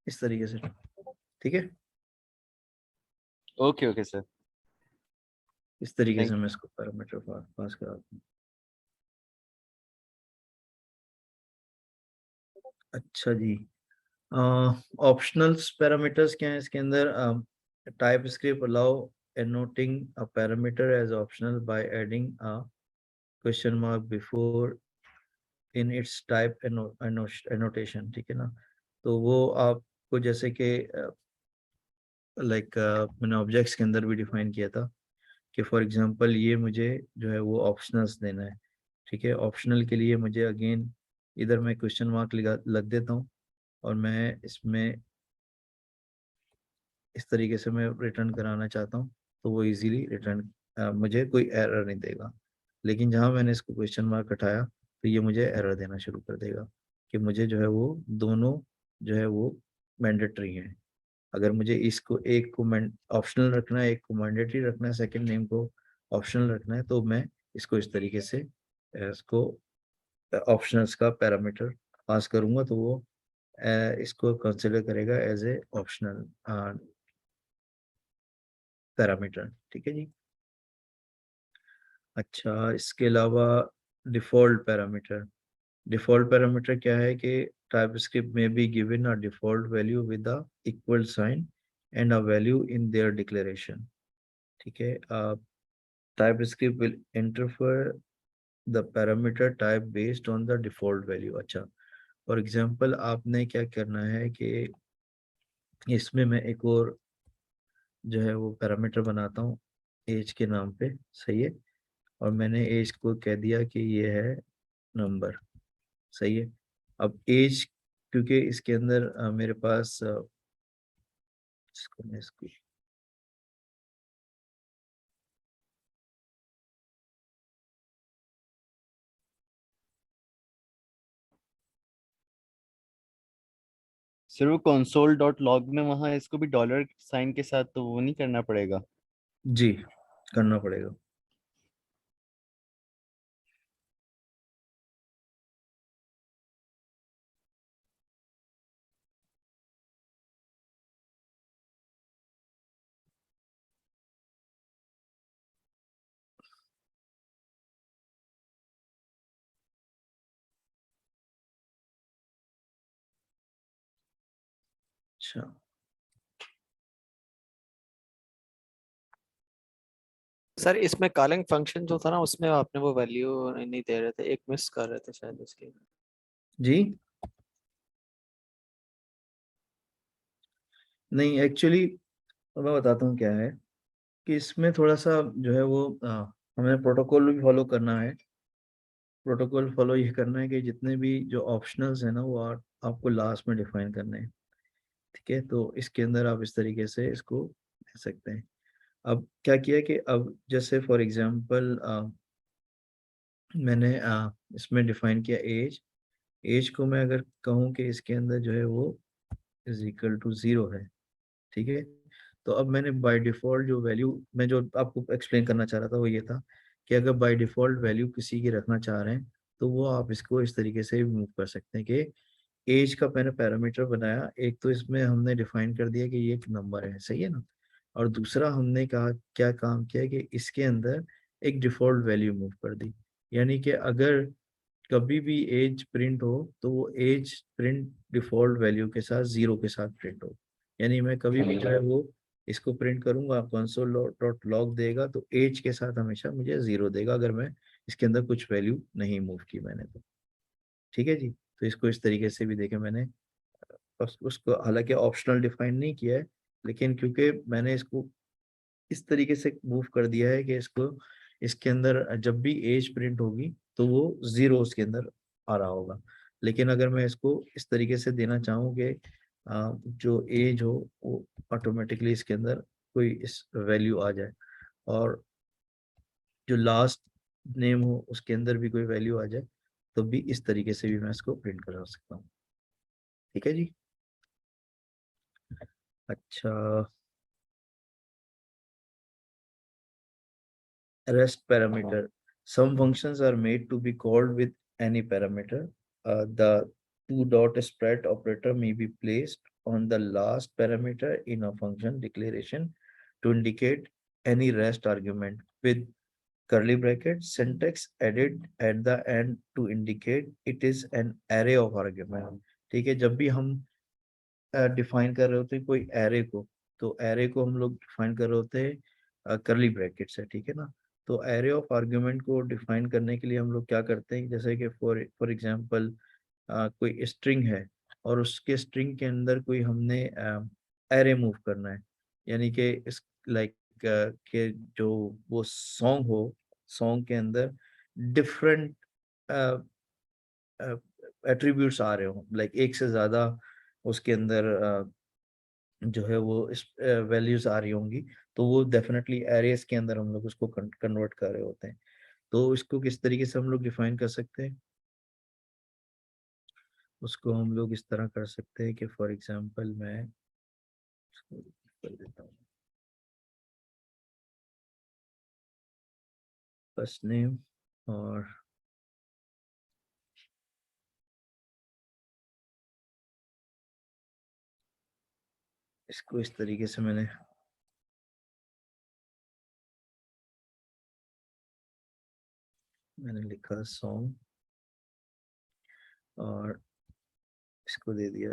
इस तरीके से। ठीक है, ओके ओके सर, इस तरीके से थैंक मैं इसको पैरामीटर पास कराता हूँ। अच्छा जी, ऑप्शनल्स पैरामीटर्स क्या है इसके अंदर? TypeScript allow annotating a parameter as optional by adding a question mark before in its type annotation. ठीक है ना, तो वो आपको जैसे कि लाइक मैंने ऑब्जेक्ट्स के अंदर भी डिफाइन किया था कि फॉर एग्जांपल ये मुझे जो है वो ऑप्शनल्स देना है। ठीक है, ऑप्शनल के लिए मुझे अगेन इधर मैं क्वेश्चन मार्क लग देता हूँ, और मैं इसमें इस तरीके से मैं रिटर्न कराना चाहता हूँ, तो वो इजीली रिटर्न मुझे कोई एरर नहीं देगा। लेकिन जहाँ मैंने इसको क्वेश्चन मार्क हटाया तो ये मुझे एरर देना शुरू कर देगा कि मुझे जो है वो दोनों जो है वो मैंडेटरी हैं। अगर मुझे इसको एक को ऑप्शनल रखना है, एक को मैंडेटरी रखना है, सेकंड नेम को ऑप्शनल रखना है, तो मैं इसको इस तरीके से इसको ऑप्शनल्स का पैरामीटर पास करूंगा, तो वो इसको कंसिडर करेगा एज ए ऑप्शनल पैरामीटर। ठीक है जी। अच्छा, इसके अलावा डिफॉल्ट पैरामीटर क्या है कि टाइपस्क्रिप्ट में be given a default value with a equal sign and a value in their declaration. ठीक है, TypeScript will interfere the parameter type based on the default value. अच्छा, फॉर एग्जांपल आपने क्या करना है कि इसमें मैं एक और जो है वो पैरामीटर बनाता हूँ एज के नाम पे। सही है, और मैंने एज को कह दिया कि ये है नंबर। सही है, अब एज क्योंकि इसके अंदर मेरे पास इसको मैं इसको सर वो console डॉट लॉग में वहाँ इसको भी डॉलर साइन के साथ तो वो नहीं करना पड़ेगा? जी करना पड़ेगा। अच्छा, सर इसमें कॉलिंग फंक्शन जो था ना, उसमें आपने वो वैल्यू नहीं दे रहे थे, एक मिस कर रहे थे शायद उसकी। जी नहीं, एक्चुअली मैं बताता हूँ क्या है कि इसमें थोड़ा सा जो है वो हमें प्रोटोकॉल भी फॉलो करना है। प्रोटोकॉल फॉलो ये करना है कि जितने भी जो ऑप्शनल्स हैं ना वो आपको लास्ट में डिफाइन करने हैं। ठीक है, तो इसके अंदर आप इस तरीके से इसको दे सकते हैं। अब क्या किया कि अब जैसे फॉर एग्जांपल मैंने इसमें डिफाइन किया एज। एज को मैं अगर कहूँ कि इसके अंदर जो है वो इज इक्वल टू 0 है। ठीक है, तो अब मैंने बाय डिफॉल्ट जो वैल्यू मैं जो आपको एक्सप्लेन करना चाह रहा था वो ये था कि अगर बाय डिफॉल्ट वैल्यू किसी की रखना चाह रहे हैं तो वो आप इसको इस तरीके से मूव कर सकते हैं कि एज का मैंने पैरामीटर बनाया, एक तो इसमें हमने डिफाइन कर दिया कि ये एक नंबर है, सही है ना, और दूसरा हमने कहा क्या काम किया कि इसके अंदर एक डिफॉल्ट वैल्यू मूव कर दी, यानी कि अगर कभी भी एज प्रिंट हो तो वो एज प्रिंट डिफॉल्ट वैल्यू के साथ 0 के साथ प्रिंट हो, यानी मैं कभी भी जो है वो इसको प्रिंट करूंगा, console.log देगा तो एज के साथ हमेशा मुझे 0 देगा अगर मैं इसके अंदर कुछ वैल्यू नहीं मूव की मैंने तो। ठीक है जी, तो इसको इस तरीके से भी देखें मैंने, उसको हालांकि ऑप्शनल डिफाइन नहीं किया है, लेकिन क्योंकि मैंने इसको इस तरीके से मूव कर दिया है कि इसको इसके अंदर जब भी एज प्रिंट होगी तो वो 0 उसके अंदर आ रहा होगा, लेकिन अगर मैं इसको इस तरीके से देना चाहूँ कि जो एज हो वो ऑटोमेटिकली इसके अंदर कोई इस वैल्यू आ जाए, और जो लास्ट नेम हो उसके अंदर भी कोई वैल्यू आ जाए, तो भी इस तरीके से भी मैं इसको प्रिंट करा सकता हूँ। ठीक है जी। अच्छा, rest parameter. Some functions are made to be called with any parameter. The two dot spread operator may be placed on the last parameter in a function declaration to indicate any rest argument with curly bracket, syntax added at the end to indicate it is an array of argument. ठीक है, जब भी हम define कर रहे होते हैं कोई एरे को, तो एरे को हम लोग डिफाइन कर रहे होते हैं करली ब्रैकेट से, ठीक है ना। तो एरे ऑफ आर्ग्यूमेंट को डिफाइन करने के लिए हम लोग क्या करते हैं, जैसे कि फॉर एग्जांपल कोई स्ट्रिंग है और उसके स्ट्रिंग के अंदर कोई हमने एरे मूव करना है, यानी कि इस लाइक के जो वो सॉन्ग हो, सॉन्ग के अंदर डिफरेंट एट्रीब्यूट्स आ रहे हो, लाइक एक से ज्यादा उसके अंदर जो है वो इस वैल्यूज आ रही होंगी, तो वो डेफिनेटली एरेस के अंदर हम लोग उसको कन्वर्ट कर रहे होते हैं। तो इसको किस तरीके से हम लोग डिफाइन कर सकते हैं, उसको हम लोग इस तरह कर सकते हैं कि फॉर एग्जांपल मैं इसको कर देता हूँ फर्स्ट नेम, और इसको इस तरीके से मैंने लिखा सॉन्ग, और इसको दे दिया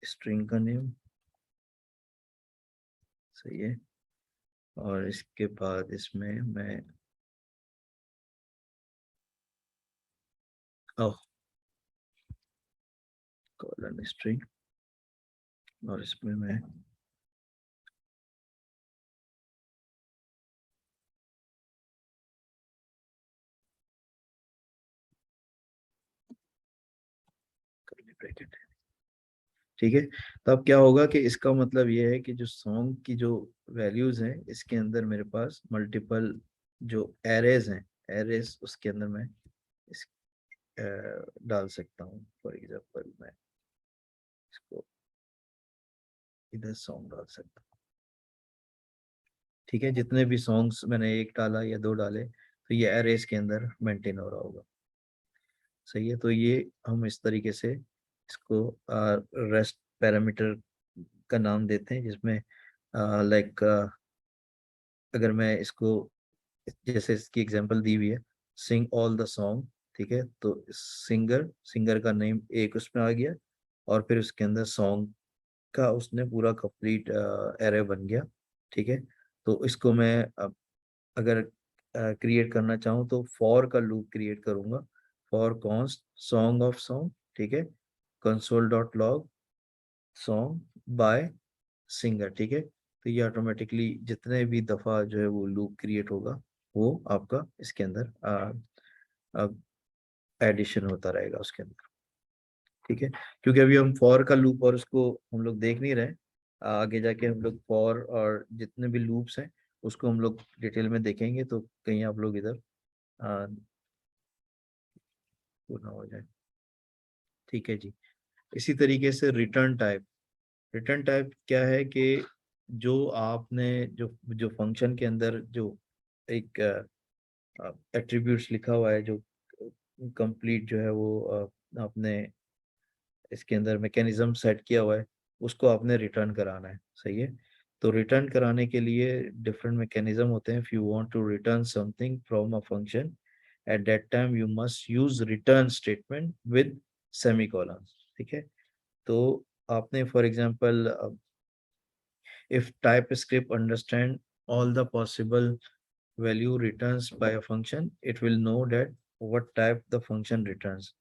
स्ट्रिंग का नेम, सही है, और इसके बाद इसमें मैं कॉलन स्ट्रिंग, और इसमें मैं कर्ली ब्रैकेट। ठीक है, तो अब क्या होगा कि इसका मतलब ये है कि जो सॉन्ग की जो वैल्यूज हैं इसके अंदर मेरे पास मल्टीपल जो एरेज हैं, एरेज उसके अंदर मैं इस डाल सकता हूँ। फॉर एग्जांपल मैं इसको इधर सॉन्ग डाल सकता हूँ। ठीक है, जितने भी सॉन्ग्स मैंने एक डाला या दो डाले तो ये एरेज के अंदर मेंटेन हो रहा होगा, सही है। तो ये हम इस तरीके से इसको रेस्ट पैरामीटर का नाम देते हैं, जिसमें लाइक अगर मैं इसको जैसे इसकी एग्जांपल दी हुई है सिंग ऑल द सॉन्ग, ठीक है, तो सिंगर का नेम एक उसमें आ गया, और फिर उसके अंदर सॉन्ग का उसने पूरा कंप्लीट एरे बन गया। ठीक है, तो इसको मैं अगर क्रिएट करना चाहूँ तो फॉर का लूप क्रिएट करूंगा, for const song of song, ठीक है, console.log सॉन्ग बाय सिंगर, ठीक है। तो ये ऑटोमेटिकली जितने भी दफा जो है वो लूप क्रिएट होगा वो आपका इसके अंदर एडिशन होता रहेगा उसके अंदर। ठीक है, क्योंकि अभी हम फॉर का लूप और उसको हम लोग देख नहीं रहे, आगे जाके हम लोग फॉर और जितने भी लूप्स हैं उसको हम लोग डिटेल में देखेंगे, तो कहीं आप लोग इधर ना हो जाए। ठीक है जी, इसी तरीके से रिटर्न टाइप क्या है कि जो आपने जो फंक्शन के अंदर जो एक एट्रीब्यूट्स लिखा हुआ है, जो कंप्लीट जो है वो आपने इसके अंदर मैकेनिज्म सेट किया हुआ है, उसको आपने रिटर्न कराना है। सही है। तो रिटर्न कराने के लिए डिफरेंट मैकेनिज्म होते हैं। If you want to return something from a function, at that time you must use return statement with semicolon. ठीक है। तो आपने for example, if TypeScript understand all the possible value returns by a function, it will know that what type the function returns.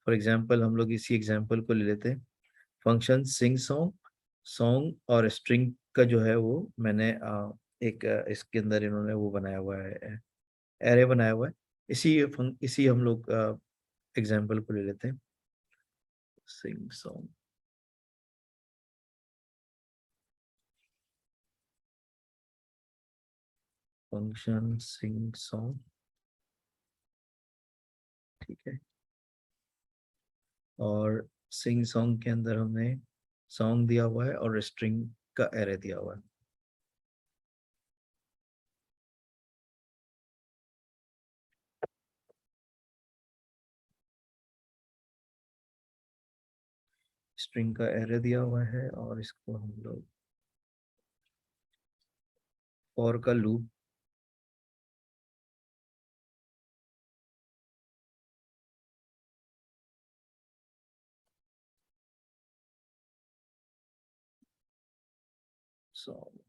For example, हम लोग इसी example को ले लेते हैं। फंक्शन सिंग सॉन्ग, सॉन्ग और स्ट्रिंग का जो है वो मैंने इसके अंदर इन्होंने वो बनाया हुआ है, एरे बनाया हुआ है। इसी हम लोग एग्जांपल को ले लेते हैं, sing song. Function sing song, ठीक है। और सिंग सॉन्ग के अंदर हमने सॉन्ग दिया हुआ है और स्ट्रिंग का एरे दिया हुआ है। स्ट्रिंग का एरे दिया हुआ है और इसको हम लोग फॉर का loop, song,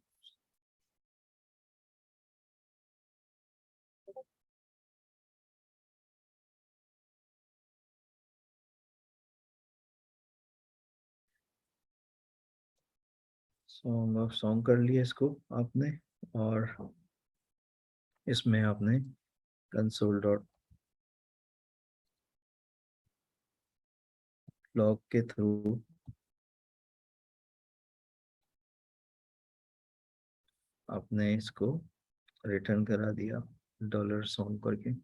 song of song कर लिया इसको आपने। और इसमें आपने कंसोल डॉट लॉग के थ्रू आपने इसको रिटर्न करा दिया डॉलर सॉन्ग करके।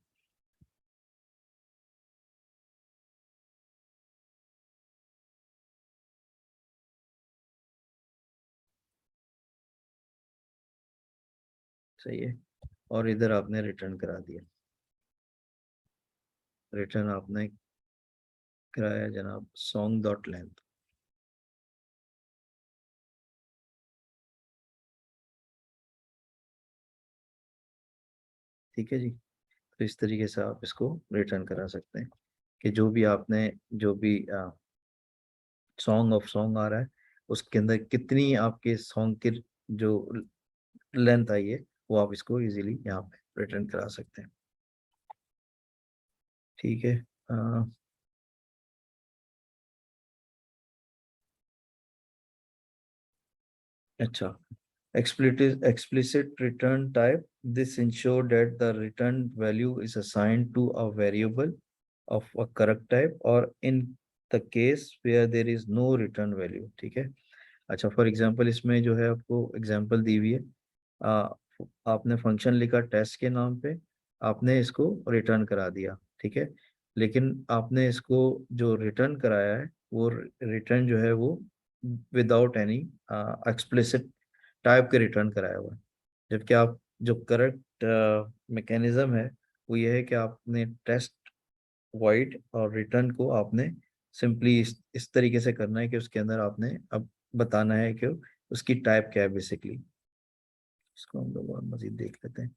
सही है। और इधर आपने रिटर्न करा दिया, रिटर्न आपने कराया जनाब सॉन्ग डॉट लेंथ। ठीक है जी। तो इस तरीके से आप इसको रिटर्न करा सकते हैं कि जो भी आपने, जो भी सॉन्ग ऑफ सॉन्ग आ रहा है उसके अंदर कितनी आपके सॉन्ग की जो लेंथ आई है वो आप इसको इजीली यहाँ पे रिटर्न करा सकते हैं। ठीक है। अच्छा, explicit return type, this ensure that the return value is assigned to a variable of a correct type or in the case where there is no return value। ठीक है। अच्छा, फॉर एग्जांपल इसमें जो है आपको एग्जांपल दी हुई है, आ, आपने फंक्शन लिखा टेस्ट के नाम पे, आपने इसको रिटर्न करा दिया। ठीक है। लेकिन आपने इसको जो रिटर्न कराया है वो रिटर्न जो है वो विदाउट एनी एक्सप्लिसिट टाइप के रिटर्न कराया हुआ है। जबकि आप जो करेक्ट मैकेनिज्म है वो ये है कि आपने टेस्ट वॉइड और रिटर्न को आपने सिंपली इस तरीके से करना है कि उसके अंदर आपने अब बताना है कि उसकी टाइप क्या है बेसिकली। इसको हम लोग और मजीद देख लेते हैं।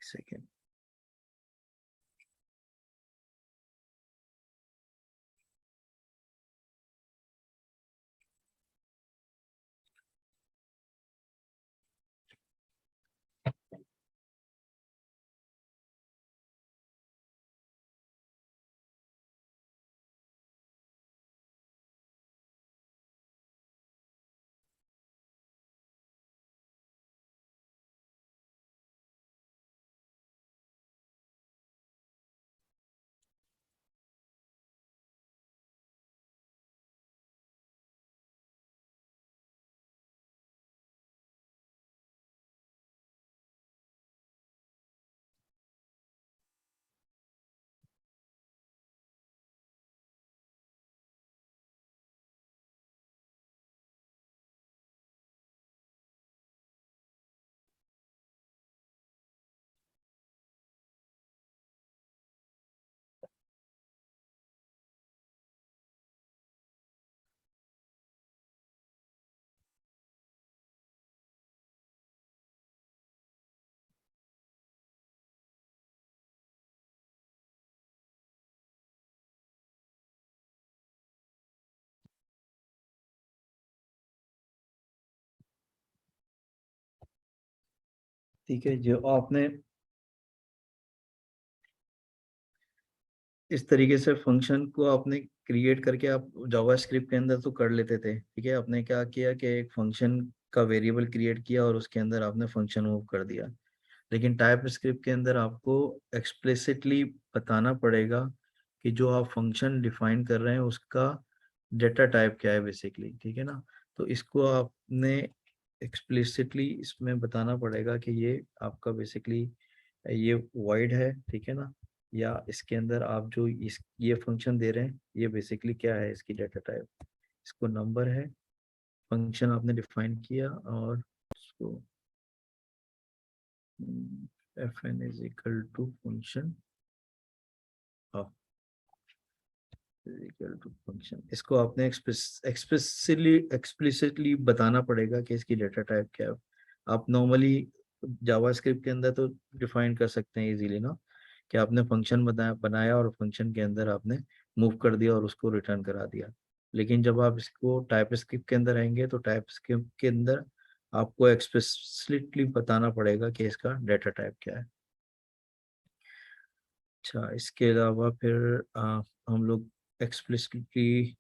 सेकेंड। ठीक है, जो आपने इस तरीके से फंक्शन को आपने क्रिएट करके आप जावास्क्रिप्ट के अंदर तो कर लेते थे, ठीक है। आपने क्या किया कि एक फंक्शन का वेरिएबल क्रिएट किया और उसके अंदर आपने फंक्शन मूव कर दिया। लेकिन टाइप स्क्रिप्ट के अंदर आपको एक्सप्लिसिटली बताना पड़ेगा कि जो आप फंक्शन डिफाइन कर रहे हैं उसका डेटा टाइप क्या है बेसिकली, ठीक है ना। तो इसको आपने एक्सप्लिसिटली इसमें बताना पड़ेगा कि ये आपका बेसिकली ये वॉइड है, ठीक है ना, या इसके अंदर आप जो इस ये फंक्शन दे रहे हैं ये बेसिकली क्या है, इसकी डेटा टाइप, इसको नंबर है, फंक्शन आपने डिफाइन किया और उसको fn is equal to function of is equal to function, इसको आपने एक्सप्लिसिटली बताना पड़ेगा कि इसकी डेटा टाइप क्या है। आप नॉर्मली जावास्क्रिप्ट के अंदर तो डिफाइन कर सकते हैं इजीली ना, कि आपने फंक्शन बनाया और फंक्शन के अंदर आपने मूव कर दिया और उसको रिटर्न करा दिया। लेकिन जब आप इसको टाइप स्क्रिप्ट के अंदर आएंगे तो टाइप स्क्रिप्ट के अंदर आपको एक्सप्लिसिटली बताना पड़ेगा कि इसका डेटा टाइप क्या है। अच्छा, इसके अलावा फिर हम लोग एक्सप्लिसिटली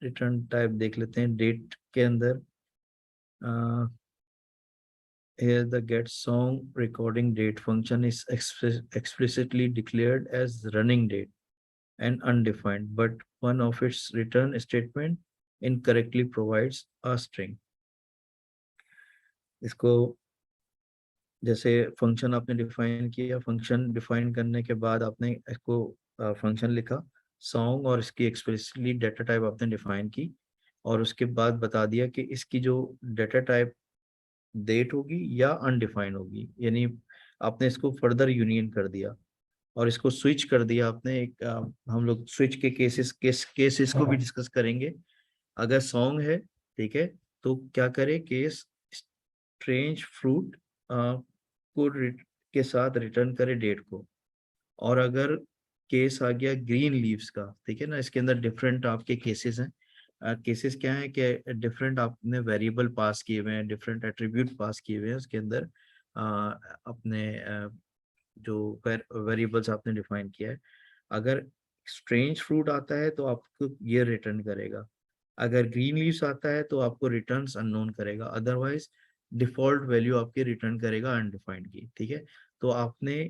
रिटर्न टाइप देख लेते हैं डेट के अंदर। here the get song recording date function is explicitly declared as running date and undefined, but one of its return statement incorrectly provides a string। इसको जैसे फंक्शन आपने डिफाइन किया, function define करने के बाद आपने इसको फंक्शन लिखा सॉन्ग और इसकी एक्सप्लिसिटली डेटा टाइप आपने डिफाइन की और उसके बाद बता दिया कि इसकी जो डेटा टाइप डेट होगी या अनडिफाइंड होगी, यानी आपने इसको फर्दर यूनियन कर दिया और इसको स्विच कर दिया आपने। एक हम लोग स्विच के केसेस को भी डिस्कस करेंगे। अगर सॉन्ग है, ठीक है, तो क्या करे, केस स्ट्रेंज फ्रूट के साथ रिटर्न करे डेट को। और अगर केस आ गया ग्रीन लीव्स का, ठीक है ना, इसके अंदर डिफरेंट आपके केसेस हैं। केसेस क्या है कि डिफरेंट आपने वेरिएबल पास किए हुए हैं, डिफरेंट एट्रीब्यूट पास किए हुए हैं उसके अंदर। अपने जो वेरिएबल्स आपने डिफाइन किया है, अगर स्ट्रेंज फ्रूट आता है तो आपको ये रिटर्न करेगा, अगर ग्रीन लीव्स आता है तो आपको रिटर्न्स अननोन करेगा, अदरवाइज डिफॉल्ट वैल्यू आपकी रिटर्न करेगा अनडिफाइंड की, ठीक है। तो आपने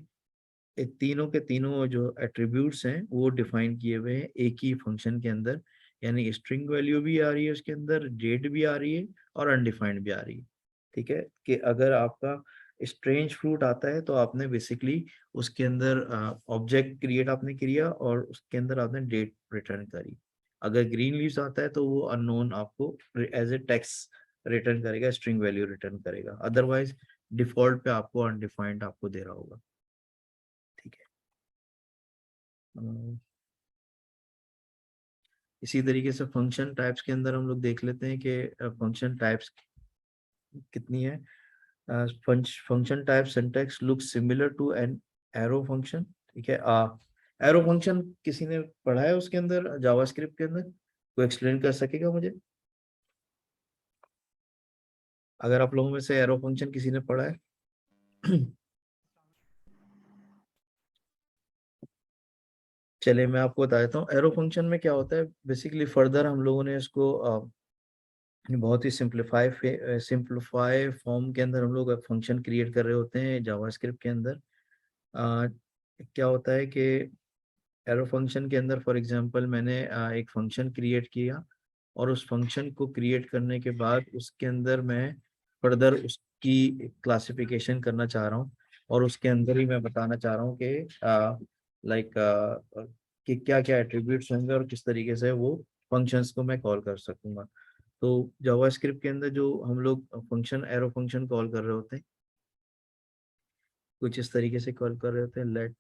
तीनों के तीनों जो एट्रीब्यूट्स हैं वो डिफाइन किए हुए हैं एक ही फंक्शन के अंदर, यानी स्ट्रिंग वैल्यू भी आ रही है उसके अंदर, डेट भी आ रही है और अनडिफाइंड भी आ रही है, ठीक है। कि अगर आपका स्ट्रेंज फ्रूट आता है तो आपने बेसिकली उसके अंदर ऑब्जेक्ट क्रिएट आपने किया और उसके अंदर आपने डेट रिटर्न करी। अगर ग्रीन लीव्स आता है तो वो अननोन आपको एज ए टेक्स्ट रिटर्न करेगा, स्ट्रिंग वैल्यू रिटर्न करेगा, अदरवाइज डिफॉल्ट पे आपको अनडिफाइंड आपको दे रहा होगा, ठीक है। इसी तरीके से फंक्शन टाइप्स के अंदर हम लोग देख लेते हैं कि फंक्शन टाइप्स कितनी है। Function type syntax look similar to an arrow function, ठीक है। एरो फंक्शन किसी ने पढ़ा है उसके अंदर जावास्क्रिप्ट के अंदर, कोई एक्सप्लेन कर सकेगा मुझे? अगर आप लोगों में से एरो फंक्शन किसी ने पढ़ा है चलिए मैं आपको बता देता हूँ एरो फंक्शन में क्या होता है। बेसिकली फर्दर हम लोगों ने इसको बहुत ही सिंप्लीफाई फॉर्म के अंदर हम लोग फंक्शन क्रिएट कर रहे होते हैं जावास्क्रिप्ट के अंदर। क्या होता है कि एरो फंक्शन के अंदर फॉर एग्जांपल मैंने एक फंक्शन क्रिएट किया और उस फंक्शन को क्रिएट करने के बाद उसके अंदर मैं फर्दर उसकी क्लासिफिकेशन करना चाह रहा हूँ और उसके अंदर ही मैं बताना चाह रहा हूँ कि लाइक कि क्या क्या एट्रीब्यूट्स होंगे और किस तरीके से वो फंक्शंस को मैं कॉल कर सकूंगा। तो जावास्क्रिप्ट के अंदर जो हम लोग फंक्शन एरो फंक्शन कॉल कर रहे होते हैं कुछ इस तरीके से कॉल कर रहे होते हैं। लेट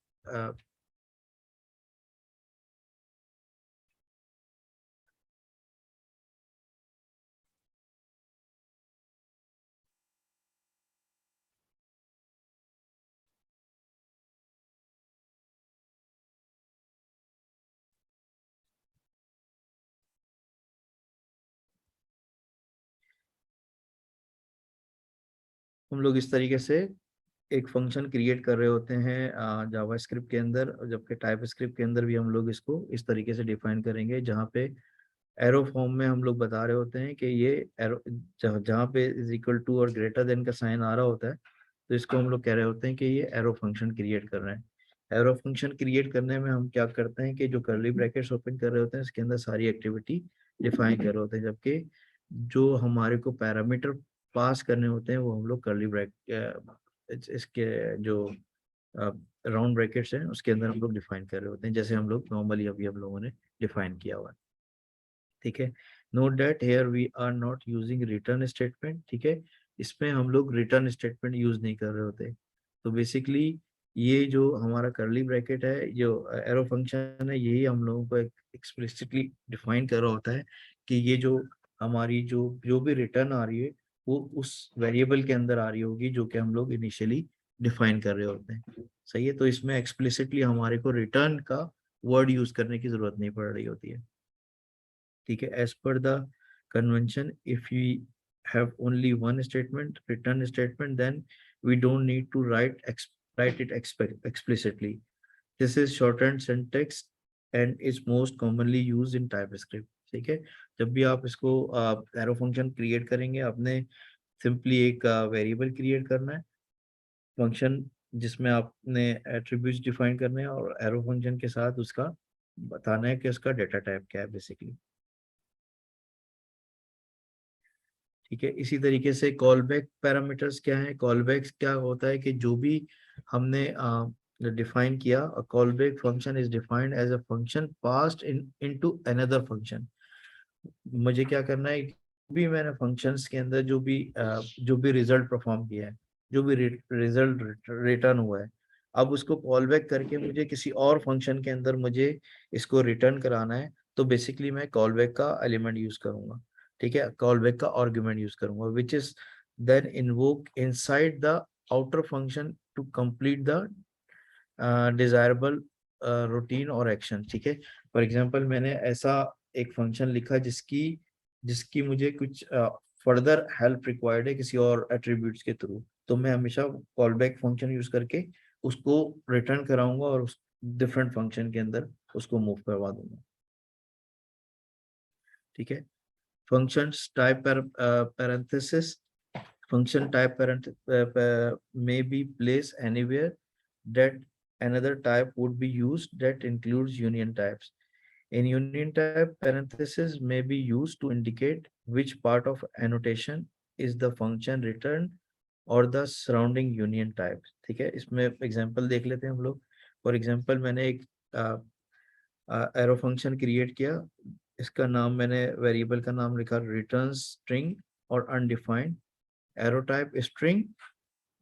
हम लोग इस तरीके से एक फंक्शन क्रिएट कर रहे होते हैं जावास्क्रिप्ट के अंदर, जबकि टाइप स्क्रिप्ट के अंदर भी हम लोग इसको इस तरीके से डिफाइन करेंगे, जहाँ पे एरो फॉर्म में हम लोग बता रहे होते हैं कि ये एरो जहाँ पे इज इक्वल टू और ग्रेटर देन का साइन आ रहा होता है, तो इसको हम लोग कह रहे होते हैं कि ये एरो फंक्शन क्रिएट कर रहे हैं। एरो फंक्शन क्रिएट करने में हम क्या करते हैं कि जो कर्ली ब्रैकेट्स ओपन कर रहे होते हैं इसके अंदर सारी एक्टिविटी डिफाइन कर रहे होते हैं, जबकि जो हमारे को पैरामीटर पास करने होते हैं वो हम लोग कर्ली ब्रैकेट इसके जो राउंड ब्रैकेट्स हैं उसके अंदर हम लोग डिफाइन कर रहे होते हैं, जैसे हम लोग नॉर्मली अभी हम लोगों ने डिफाइन किया हुआ है। ठीक है, note that here we are not using return statement. ठीक है, इसमें हम लोग रिटर्न स्टेटमेंट यूज नहीं कर रहे होते। तो बेसिकली ये जो हमारा करली ब्रैकेट है, जो एरो फंक्शन है, यही हम लोगों को एक्सप्लिसिटली डिफाइन कर रहा होता है कि ये जो हमारी जो जो भी रिटर्न आ रही है वो उस वेरिएबल के अंदर आ रही होगी जो कि हम लोग इनिशियली डिफाइन कर रहे होते हैं। सही है, तो इसमें एक्सप्लिसिटली हमारे को रिटर्न का वर्ड यूज करने की जरूरत नहीं पड़ रही होती है। ठीक है, as per the convention if we have only one statement, return statement, then we don't need to write it explicitly. This is shortened syntax and is most commonly used in TypeScript. ठीक है, जब भी आप इसको arrow function create करेंगे, आपने simply एक variable create करना है, फंक्शन जिसमें आपने एट्रीब्यूट्स डिफाइन करने हैं और एरो फंक्शन के साथ उसका बताना है कि उसका डेटा टाइप क्या है बेसिकली। ठीक है, इसी तरीके से कॉल बैक पैरामीटर्स क्या है। कॉल बैक क्या होता है कि जो भी हमने डिफाइन किया, callback function is defined as a function passed into another function. मुझे क्या करना है, भी मैंने फंक्शंस के अंदर जो भी रिजल्ट परफॉर्म किया है, जो भी रिजल्ट रिटर्न हुआ है, अब उसको कॉल बैक करके मुझे किसी और फंक्शन के अंदर मुझे इसको रिटर्न कराना है, तो बेसिकली मैं कॉल बैक का एलिमेंट यूज करूंगा। ठीक है, कॉल बैक का आर्गुमेंट यूज करूंगा which is then invoke inside the outer function to complete the desirable routine और एक्शन। ठीक है, फॉर एग्जांपल मैंने ऐसा एक फंक्शन लिखा जिसकी जिसकी मुझे कुछ फर्दर हेल्प रिक्वायर्ड है किसी और एट्रीब्यूट्स के थ्रू, तो मैं हमेशा कॉल बैक फंक्शन यूज करके उसको रिटर्न कराऊंगा और उस डिफरेंट फंक्शन के अंदर उसको मूव करवा दूंगा। ठीक है, functions type parenthesis, function type may be placed anywhere that another type would be used that includes union types. In union type, parenthesis may be used to indicate which part of annotation is the function returned or the surrounding union types. ठीक है, इसमें example देख लेते हैं हम लोग। For example मैंने एक एरो फंक्शन क्रिएट किया, इसका नाम मैंने वेरिएबल का नाम लिखा रिटर्न स्ट्रिंग और अनडिफाइंड, एरो टाइप स्ट्रिंग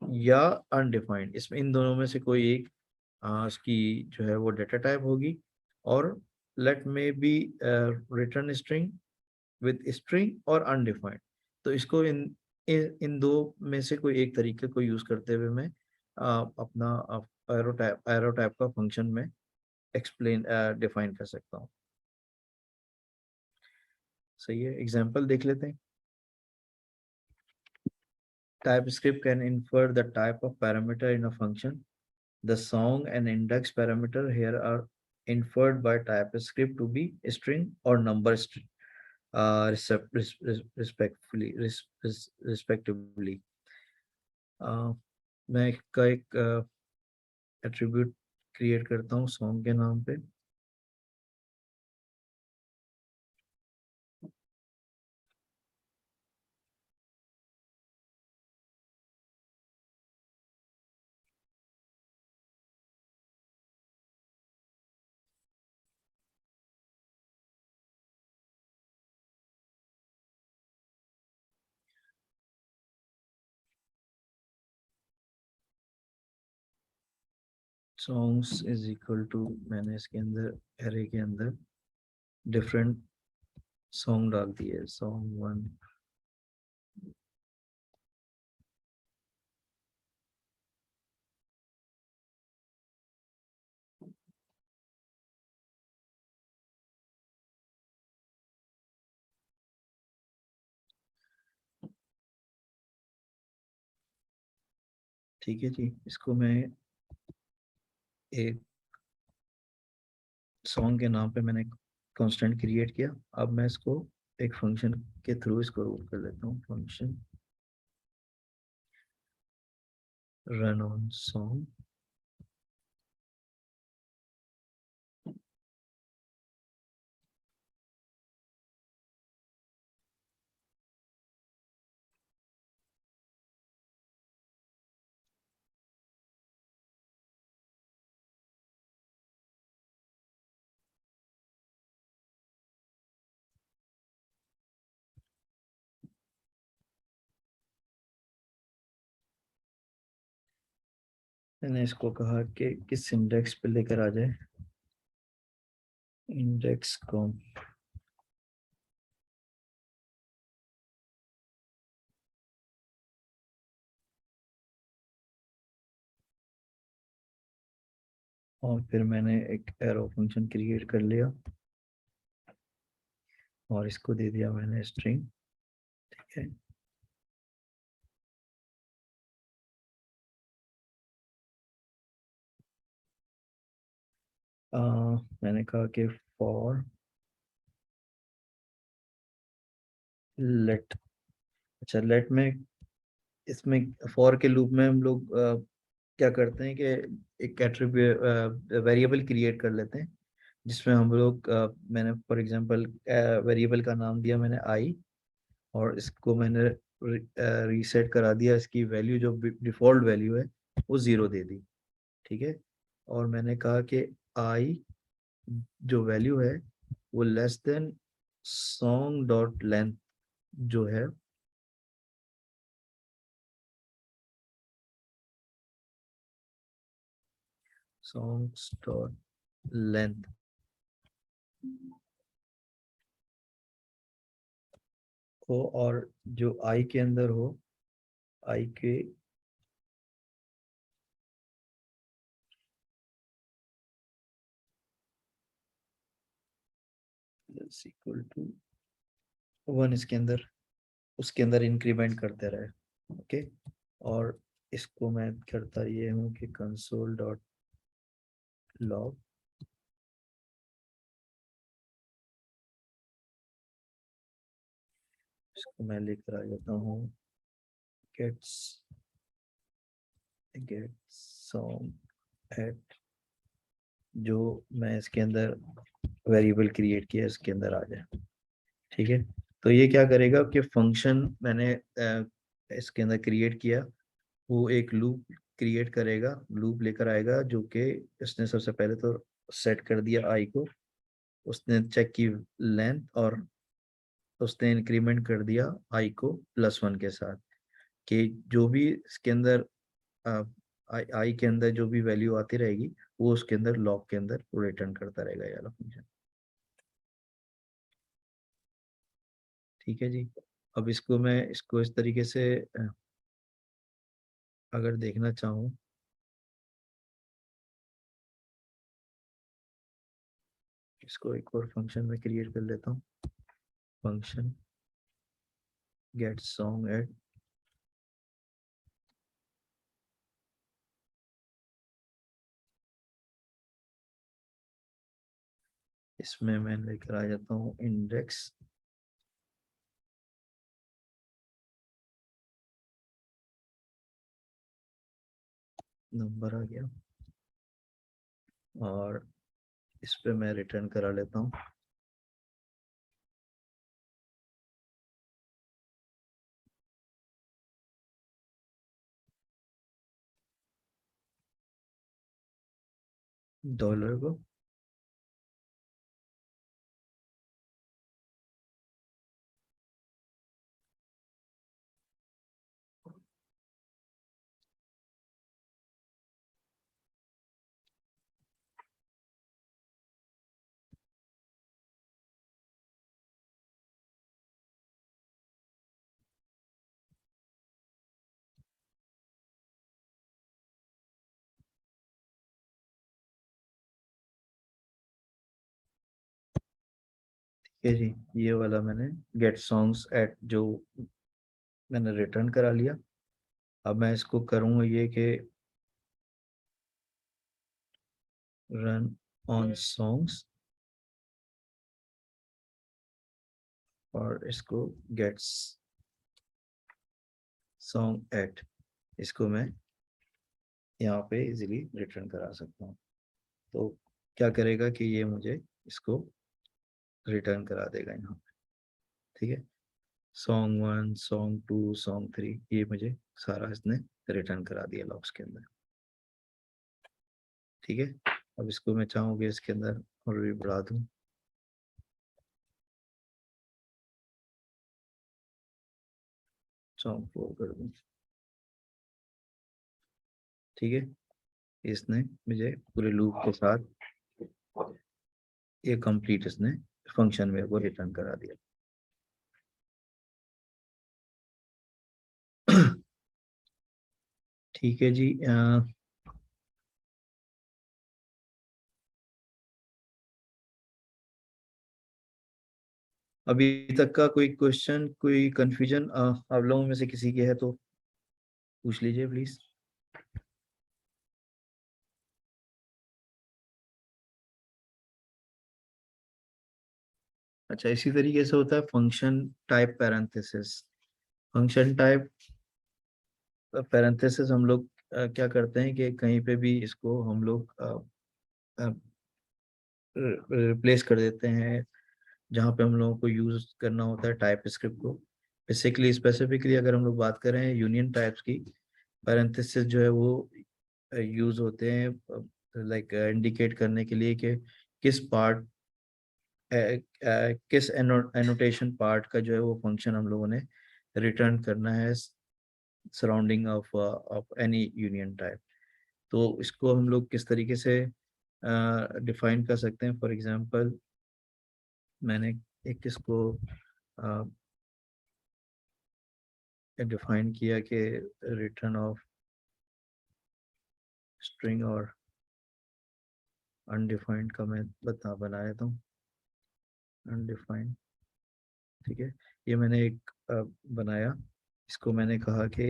या अनडिफाइंड, इसमें इन दोनों में से कोई एक इसकी जो है वो डेटा टाइप होगी, और लेट में be return string with string और अनडिफाइंड। तो इसको इन दो में से कोई एक तरीके को यूज करते हुए मैं अपना एरो टाइप का फंक्शन में एक्सप्लेन डिफाइन कर सकता हूँ। सही है, एग्जांपल देख लेते हैं। TypeScript can infer the type of parameter in a function. The song and index parameter here are inferred by TypeScript to be string or number string, respectively. मैं इसका एक एट्रीब्यूट क्रिएट करता हूँ सॉन्ग के नाम पे। सॉन्ग्स इज इक्वल टू, मैंने इसके अंदर एरे के अंदर डिफरेंट सॉन्ग डाल दिए, सॉन्ग 1, ठीक है जी, इसको मैं एक सॉन्ग के नाम पे मैंने कांस्टेंट क्रिएट किया। अब मैं इसको एक फंक्शन के थ्रू इसको कर लेता हूँ, फंक्शन रन ऑन सॉन्ग। मैंने इसको कहा कि किस इंडेक्स पे लेकर आ जाए, इंडेक्स कॉम। और फिर मैंने एक एरो फंक्शन क्रिएट कर लिया और इसको दे दिया मैंने स्ट्रिंग। ठीक है, मैंने कहा कि फॉर लेट, अच्छा लेट में, इसमें फॉर के लूप में हम लोग क्या करते हैं कि एक एट्रीब्यूट वेरिएबल क्रिएट कर लेते हैं, जिसमें हम लोग मैंने फॉर एग्जांपल वेरिएबल का नाम दिया मैंने आई, और इसको मैंने रीसेट करा दिया, इसकी वैल्यू जो डिफॉल्ट वैल्यू है वो 0 दे दी। ठीक है, और मैंने कहा कि आई जो वैल्यू है वो less than song dot length जो है सॉन्ग्स डॉट लेंथ हो, और जो आई के अंदर हो, आई के इक्वल टू 1, इसके अंदर उसके अंदर इंक्रीमेंट करते रहे। ओके, और इसको मैं करता ये हूँ कि कंसोल डॉट लॉग, इसको मैं लेकर आ जाता हूँ गेट्स गेट सॉन्ग एट, जो मैं इसके अंदर वेरिएबल क्रिएट किया इसके अंदर आ जाए। ठीक है, तो ये क्या करेगा कि फंक्शन मैंने इसके अंदर क्रिएट किया, वो एक लूप क्रिएट करेगा, लूप लेकर आएगा, जो कि इसने सबसे पहले तो सेट कर दिया आई को, उसने चेक की लेंथ, और उसने इंक्रीमेंट कर दिया आई को +1 के साथ, कि जो भी इसके अंदर आई के अंदर जो भी वैल्यू आती रहेगी वो उसके अंदर लॉग के अंदर रिटर्न करता रहेगा ये वाला फंक्शन। ठीक है जी, अब इसको मैं इसको इस तरीके से अगर देखना चाहूँ, इसको एक और फंक्शन में क्रिएट कर लेता हूँ, फंक्शन गेट सॉन्ग एट, इसमें मैं लेकर आ जाता हूँ इंडेक्स, नंबर आ गया, और इस पे मैं रिटर्न करा लेता हूँ डॉलर को। ठीक है जी, ये वाला मैंने गेट सॉन्ग्स एट जो मैंने रिटर्न करा लिया। अब मैं इसको करूँगा ये कि रन ऑन सॉन्ग्स और इसको गेट्स सॉन्ग एट, इसको मैं यहाँ पे इजीली रिटर्न करा सकता हूँ। तो क्या करेगा कि ये मुझे इसको रिटर्न करा देगा यहाँ पे, ठीक है। सॉन्ग 1, सॉन्ग 2, सॉन्ग 3, ये मुझे सारा इसने रिटर्न करा दिया लॉग्स के अंदर, ठीक है। अब इसको मैं चाहूँगी इसके अंदर और भी बढ़ा दूँ, सॉन्ग 4 कर दूँ, ठीक है। इसने मुझे पूरे लूप के साथ ये कंप्लीट इसने फंक्शन मेरे को रिटर्न करा दिया। ठीक है जी। अभी तक का कोई क्वेश्चन, कोई कंफ्यूजन आप लोगों में से किसी के है तो पूछ लीजिए प्लीज। अच्छा, इसी तरीके से होता है function type parenthesis. Function type parenthesis हम लोग क्या करते हैं कि कहीं पे भी इसको हम लोग रिप्लेस कर देते हैं जहाँ पे हम लोगों को यूज करना होता है टाइप स्क्रिप्ट को। बेसिकली स्पेसिफिकली अगर हम लोग बात करें यूनियन टाइप्स की, पैरेंथेसिस जो है वो यूज होते हैं लाइक इंडिकेट करने के लिए कि किस पार्ट किस एनोटेशन पार्ट का जो है वो फंक्शन हम लोगों ने रिटर्न करना है surrounding of any union type. तो इसको हम लोग किस तरीके से डिफाइन कर सकते हैं। फॉर एग्जांपल मैंने एक इसको डिफाइन किया कि रिटर्न ऑफ स्ट्रिंग और अनडिफाइंड का मैं बना देता हूँ अनडिफाइंड, ठीक है। ये मैंने एक बनाया, इसको मैंने कहा कि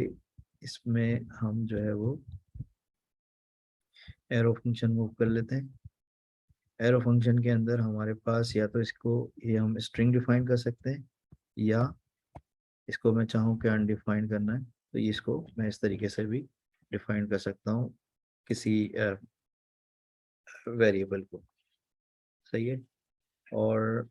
इसमें हम जो है वो एरो फंक्शन मूव कर लेते हैं। एरो फंक्शन के अंदर हमारे पास या तो इसको ये हम स्ट्रिंग डिफाइन कर सकते हैं, या इसको मैं चाहूँ कि अनडिफाइंड करना है तो ये इसको मैं इस तरीके से भी डिफाइन कर सकता हूँ किसी वेरिएबल को, सही है। और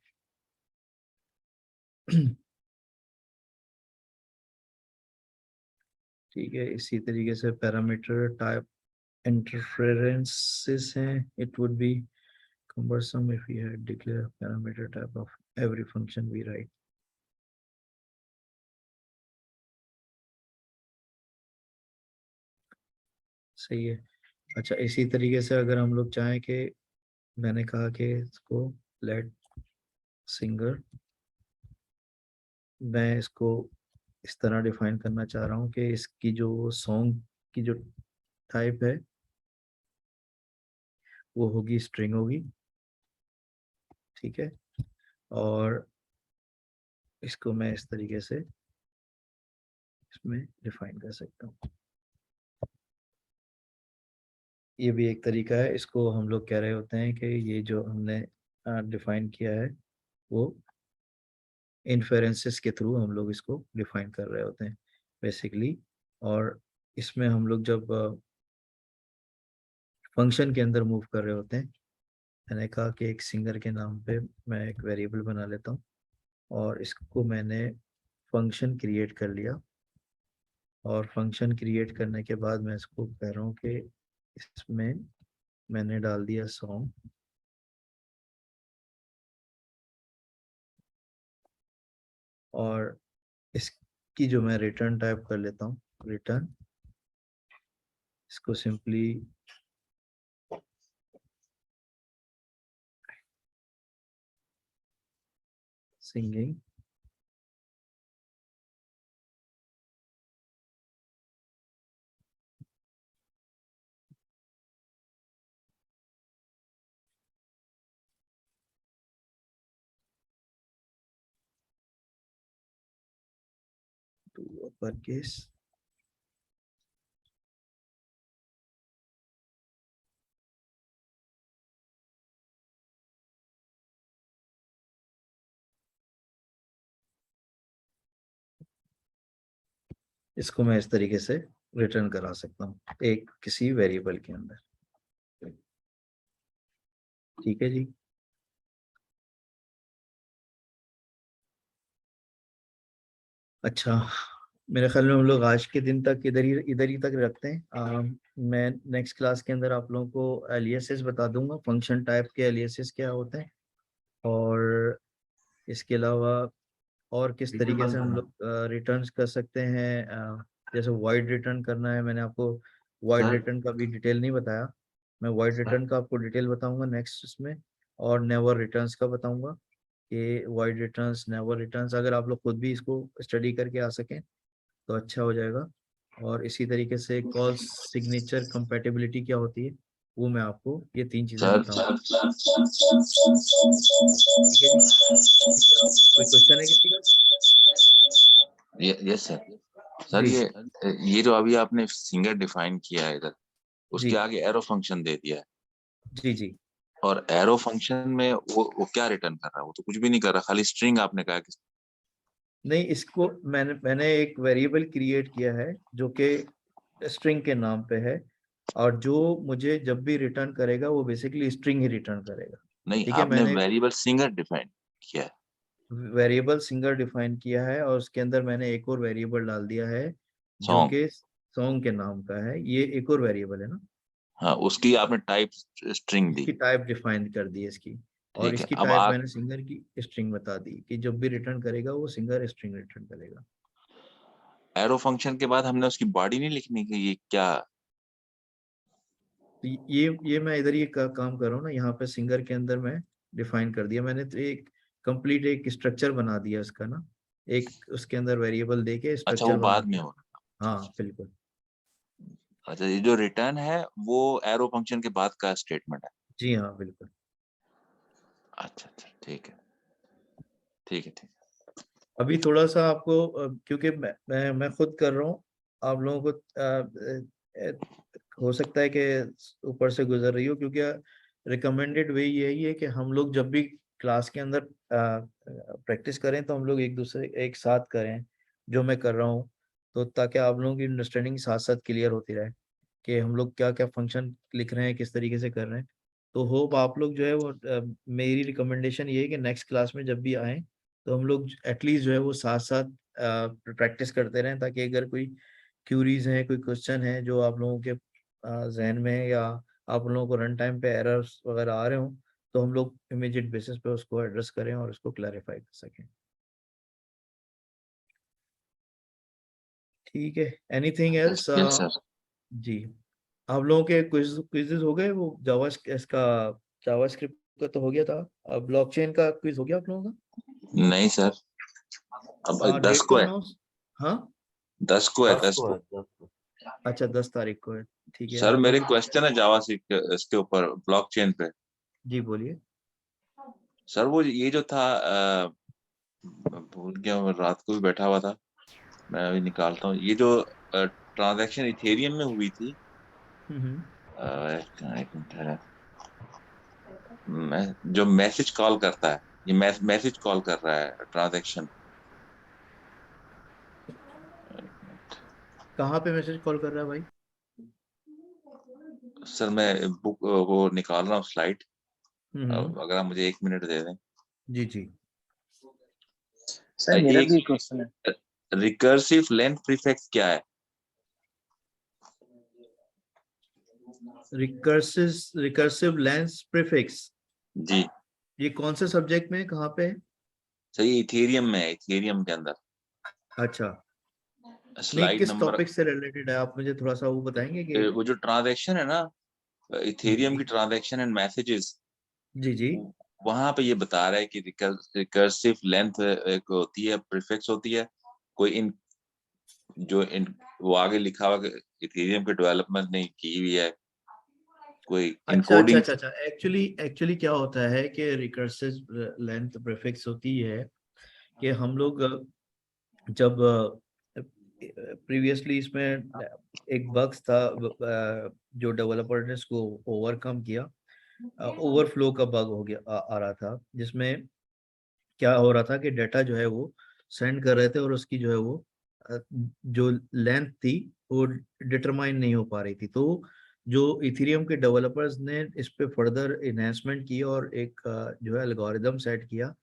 ठीक है, इसी तरीके से पैरामीटर टाइप interferences हैं, it would be cumbersome if we had declare parameter type of every function we write. सही है। अच्छा, इसी तरीके से अगर हम लोग चाहें कि मैंने कहा कि इसको लेट सिंगर, मैं इसको इस तरह डिफाइन करना चाह रहा हूँ कि इसकी जो सॉन्ग की जो टाइप है वो होगी स्ट्रिंग होगी, ठीक है। और इसको मैं इस तरीके से इसमें डिफाइन कर सकता हूँ। ये भी एक तरीका है, इसको हम लोग कह रहे होते हैं कि ये जो हमने डिफाइन किया है वो इन्फेरेंसेस के थ्रू हम लोग इसको डिफाइन कर रहे होते हैं बेसिकली। और इसमें हम लोग जब फंक्शन के अंदर मूव कर रहे होते हैं, मैंने कहा कि एक सिंगर के नाम पे मैं एक वेरिएबल बना लेता हूँ और इसको मैंने फंक्शन क्रिएट कर लिया। और फंक्शन क्रिएट करने के बाद मैं इसको कह रहा हूँ कि इसमें मैंने डाल दिया सॉन्ग, और इसकी जो मैं रिटर्न टाइप कर लेता हूँ रिटर्न, इसको simply singing to upper case इसको मैं इस तरीके से रिटर्न करा सकता हूँ एक किसी वेरिएबल के अंदर। ठीक है जी। अच्छा, मेरे ख्याल में हम लोग आज के दिन तक इधर ही तक रखते हैं। मैं नेक्स्ट क्लास के अंदर आप लोगों को एलियासेस बता दूंगा, फंक्शन टाइप के एलियासेस क्या होते हैं, और इसके अलावा और किस तरीके से हम लोग रिटर्न्स कर सकते हैं। जैसे वाइड रिटर्न करना है, मैंने आपको वाइड सर रिटर्न का भी डिटेल नहीं बताया। मैं वाइड रिटर्न का आपको डिटेल बताऊंगा नेक्स्ट इसमें, और नेवर रिटर्न्स का बताऊंगा कि वाइड रिटर्न्स, नेवर रिटर्न्स, अगर आप लोग खुद भी इसको स्टडी करके आ सकें तो अच्छा हो जाएगा। और इसी तरीके से कॉल सिग्नेचर कंपैटिबिलिटी क्या होती है, वो मैं आपको ये 3 चीजें सर बताऊंगा। ठीक है जी, कोई क्वेश्चन है किसी का? Yes sir. सर जी ये जो अभी आपने सिंगर डिफाइन किया है इधर, जी उसके आगे एरो फंक्शन दे दिया है, जी जी। और एरो फंक्शन में वो क्या रिटर्न कर रहा है? वो तो कुछ भी नहीं कर रहा, खाली स्ट्रिंग आपने कहा कि नहीं, इसको मैंने एक वेरिएबल क्रिएट किया है जो कि स्ट्रिंग के नाम पे है, और जो मुझे जब भी रिटर्न करेगा वो बेसिकली स्ट्रिंग ही रिटर्न करेगा। नहीं, ठीक है, आपने मैंने वेरिएबल सिंगर डिफाइन किया है। वेरिएबल सिंगर डिफाइन किया है, और उसके अंदर मैंने एक और वेरिएबल डाल दिया है जो सॉन्ग, कि सॉन्ग के नाम का है। ये एक और वेरिएबल है ना, हाँ, उसकी आपने टाइप स्ट्रिंग दी। इसकी टाइप डिफाइन कर दी है इसकी, और ठीक है, इसकी अब टाइप आप मैंने सिंगर की स्ट्रिंग बता दी कि जब भी रिटर्न करेगा वो सिंगर स्ट्रिंग रिटर्न करेगा। एरो फंक्शन के बाद हमने उसकी बॉडी नहीं लिखनी कि ये क्या। तो ये मैं इधर ये काम कर रहा हूँ ना, यहाँ पे सिंगर के अंदर मैं डिफाइन कर दिया मैंने, तो एक कंप्लीट एक स्ट्रक्चर बना दिया इसका ना, एक उसके अंदर वेरिएबल दे के अच्छा, वो स्ट्रक्चर बना बाद में दिया। होगा। हाँ बिल्कुल। अच्छा, ये जो रिटर्न है वो एरो फंक्शन के बाद का स्टेटमेंट है। जी हाँ बिल्कुल। अच्छा अच्छा, ठीक है ठीक है ठीक अभी थोड़ा सा आपको क्योंकि मैं खुद कर रहा हूँ, आप लोगों को हो सकता है कि ऊपर से गुजर रही हो, क्योंकि रिकमेंडेड वे यही है कि हम लोग जब भी क्लास के अंदर प्रैक्टिस करें तो हम लोग एक दूसरे एक साथ करें, जो मैं कर रहा हूँ, तो ताकि आप लोगों की अंडरस्टैंडिंग साथ साथ क्लियर होती रहे कि हम लोग क्या क्या फंक्शन लिख रहे हैं, किस तरीके से कर रहे हैं। तो होप आप लोग जो है वो मेरी रिकमेंडेशन ये है कि नेक्स्ट क्लास में जब भी आए तो हम लोग एटलीस्ट जो है वो साथ साथ प्रैक्टिस करते रहें, ताकि अगर कोई क्यूरीज हैं, कोई क्वेश्चन है जो आप लोगों के जहन में है, या आप लोगों को रन टाइम पे एरर्स वगैरह आ रहे हो, तो हम लोग इमीडिएट बेसिस पे उसको एड्रेस करें और उसको क्लैरिफाई कर सकें। ठीक है, एनीथिंग है। एल्स? Yes sir. जी, आप लोगों के क्विजेज हो गए? वो इसका जावास्क्रिप्ट का तो हो गया था, ब्लॉकचेन का क्विज हो गया आप लोगों नहीं सर, अब का? 10 डेट को तो है। अनाउंस, हाँ 10 को है, 10 को। अच्छा 10 तारीख को है। ठीक है, सर आप मेरे लोग क्वेश्चन है जावा इसके ऊपर, ब्लॉकचेन पे। जी बोलिए। सर वो ये जो था, मैं भूल गया, मैं रात को भी बैठा हुआ था, मैं अभी निकालता हूँ। ये जो ट्रांजैक्शन इथेरियम में हुई थी, हम्म। एक मिनट है, जो मैसेज कॉल करता है, ये मैसेज कॉल कर रहा है ट्रांजैक्शन। कहाँ पे मैसेज कॉल कर रहा है भाई? सर मैं बुक वो निकाल रहा हूँ स्लाइड, हम्म। अगर आप मुझे 1 मिनट दे दें। जी जी। सर मेरा एक भी क्वेश्चन है। रिकर्सिव लेंथ प्रीफिक्स क्या है? रिकर्सिव लेंस प्रीफिक्स, जी ये कौन से सब्जेक्ट में है, कहाँ पे है? सही, इथेरियम में है, इथेरियम के अंदर अच्छा, नहीं स्लाइड किस नंबर। टॉपिक से रिलेटेड है, आप मुझे थोड़ा सा वो बताएंगे कि? वो जो ट्रांजैक्शन है ना, इथेरियम जी की ट्रांजैक्शन एंड मैसेजेस, जी जी। वहां पे ये बता रहा है कि रिकर्सिव लेंथ एक होती है, प्रीफिक्स होती है, कोई इन जो इन वो आगे लिखा हुआ इथेरियम के डेवलपमेंट ने की हुई है, कोई अच्छा अच्छा इनकोडिंग। अच्छा अच्छा, एक्चुअली एक्चुअली क्या होता है कि रिकर्सिव लेंथ प्रीफिक्स होती है कि हम लोग जब प्रीवियसली इसमें एक बग्स था, जो डेवलपर ने इसको ओवरकम किया, ओवरफ्लो का बग हो गया, आ रहा था, जिसमें क्या हो रहा था कि डाटा जो है वो सेंड कर रहे थे और उसकी जो है वो जो लेंथ थी वो डिटरमाइन नहीं हो पा रही थी। तो जो इथेरियम के डेवलपर्स ने इस पे फर्दर इन्हेंसमेंट की और एक जो है एल्गोरिदम सेट किया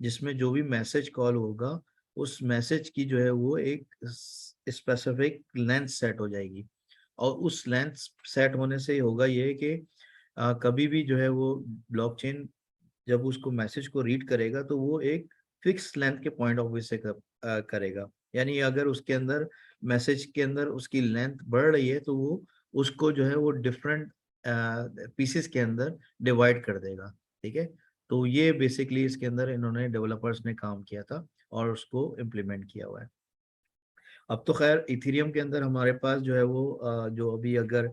जिसमें जो भी मैसेज कॉल होगा उस मैसेज की जो है वो एक स्पेसिफिक लेंथ सेट हो जाएगी। और उस लेंथ सेट होने से होगा ये कि कभी भी जो है वो ब्लॉकचेन जब उसको मैसेज को रीड करेगा तो वो एक फिक्स लेंथ के पॉइंट ऑफ व्यू से करेगा। यानी अगर उसके अंदर मैसेज के अंदर उसकी लेंथ बढ़ रही है तो वो उसको जो है वो डिफरेंट पीसेस के अंदर डिवाइड कर देगा। ठीक है, तो ये बेसिकली इसके अंदर इन्होंने डेवलपर्स ने काम किया था और उसको इम्प्लीमेंट किया हुआ है। अब तो खैर इथेरियम के अंदर हमारे पास जो है वो जो अभी अगर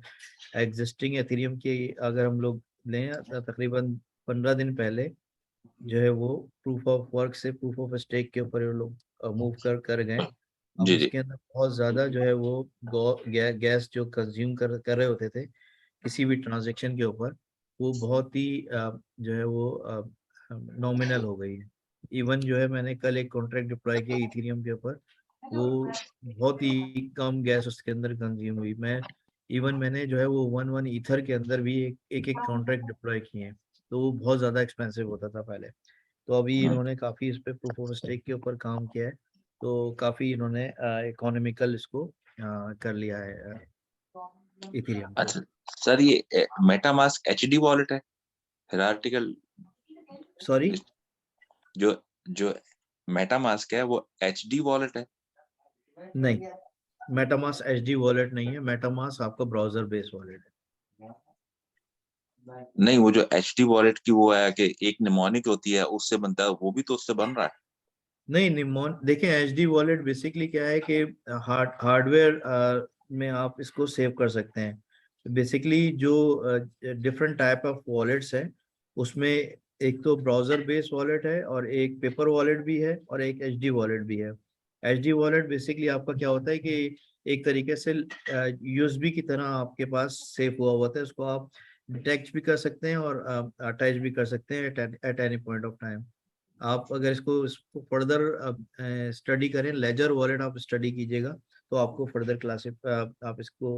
एग्जिस्टिंग इथेरियम की अगर हम लोग लें तकरीबन 15 दिन पहले जो है वो प्रूफ ऑफ वर्क से प्रूफ ऑफ स्टेक के ऊपर ये लोग मूव कर गए। अब जी जी। उसके अंदर बहुत ज़्यादा जो है वो गैस जो कंज्यूम कर रहे होते थे किसी भी ट्रांजैक्शन के ऊपर, वो बहुत ही जो है वो नॉमिनल हो गई है। इवन जो है मैंने कल एक कॉन्ट्रैक्ट डिप्लॉय किया इथेरियम के ऊपर, वो बहुत ही कम गैस उसके अंदर कंज्यूम हुई। मैंने जो है वो 1 ईथर के अंदर भी एक कॉन्ट्रैक्ट डिप्लॉय किए हैं, तो वो बहुत ज़्यादा एक्सपेंसिव होता था पहले। तो अभी इन्होंने काफ़ी इस पे प्रूफ ऑफ स्टेक के ऊपर काम किया है, तो काफ़ी इन्होंने इकोनॉमिकल इसको कर लिया है इथेरियम को। अच्छा सर, ये मेटामास्क एचडी वॉलेट है, हिरार्टिकल? सॉरी, जो जो मेटामास्क है वो एचडी वॉलेट है? नहीं, मेटामास्क एचडी वॉलेट नहीं है, मेटामास्क आपका ब्राउजर बेस्ड वॉलेट है। नहीं, वो जो एचडी वॉलेट की वो है कि एक निमोनिक होती है उससे बनता है, वो भी तो उससे बन रहा है। नहीं निमोन देखिए, एचडी वॉलेट बेसिकली क्या है कि हार्डवेयर में आप इसको सेव कर सकते हैं। बेसिकली जो डिफरेंट टाइप ऑफ वॉलेट्स है उसमें एक तो ब्राउजर बेस्ड वॉलेट है और एक पेपर वॉलेट भी है और एक एचडी वॉलेट भी है। एचडी वॉलेट बेसिकली आपका क्या होता है कि एक तरीके से यूएसबी की तरह आपके पास सेव हुआ होता है, उसको आप डिटेक्ट भी कर सकते हैं और अटैच भी कर सकते हैं at any point of time. आप अगर इसको फर्दर स्टडी करें, लेजर वॉलेट आप स्टडी कीजिएगा तो आपको फर्दर क्लासेस आप इसको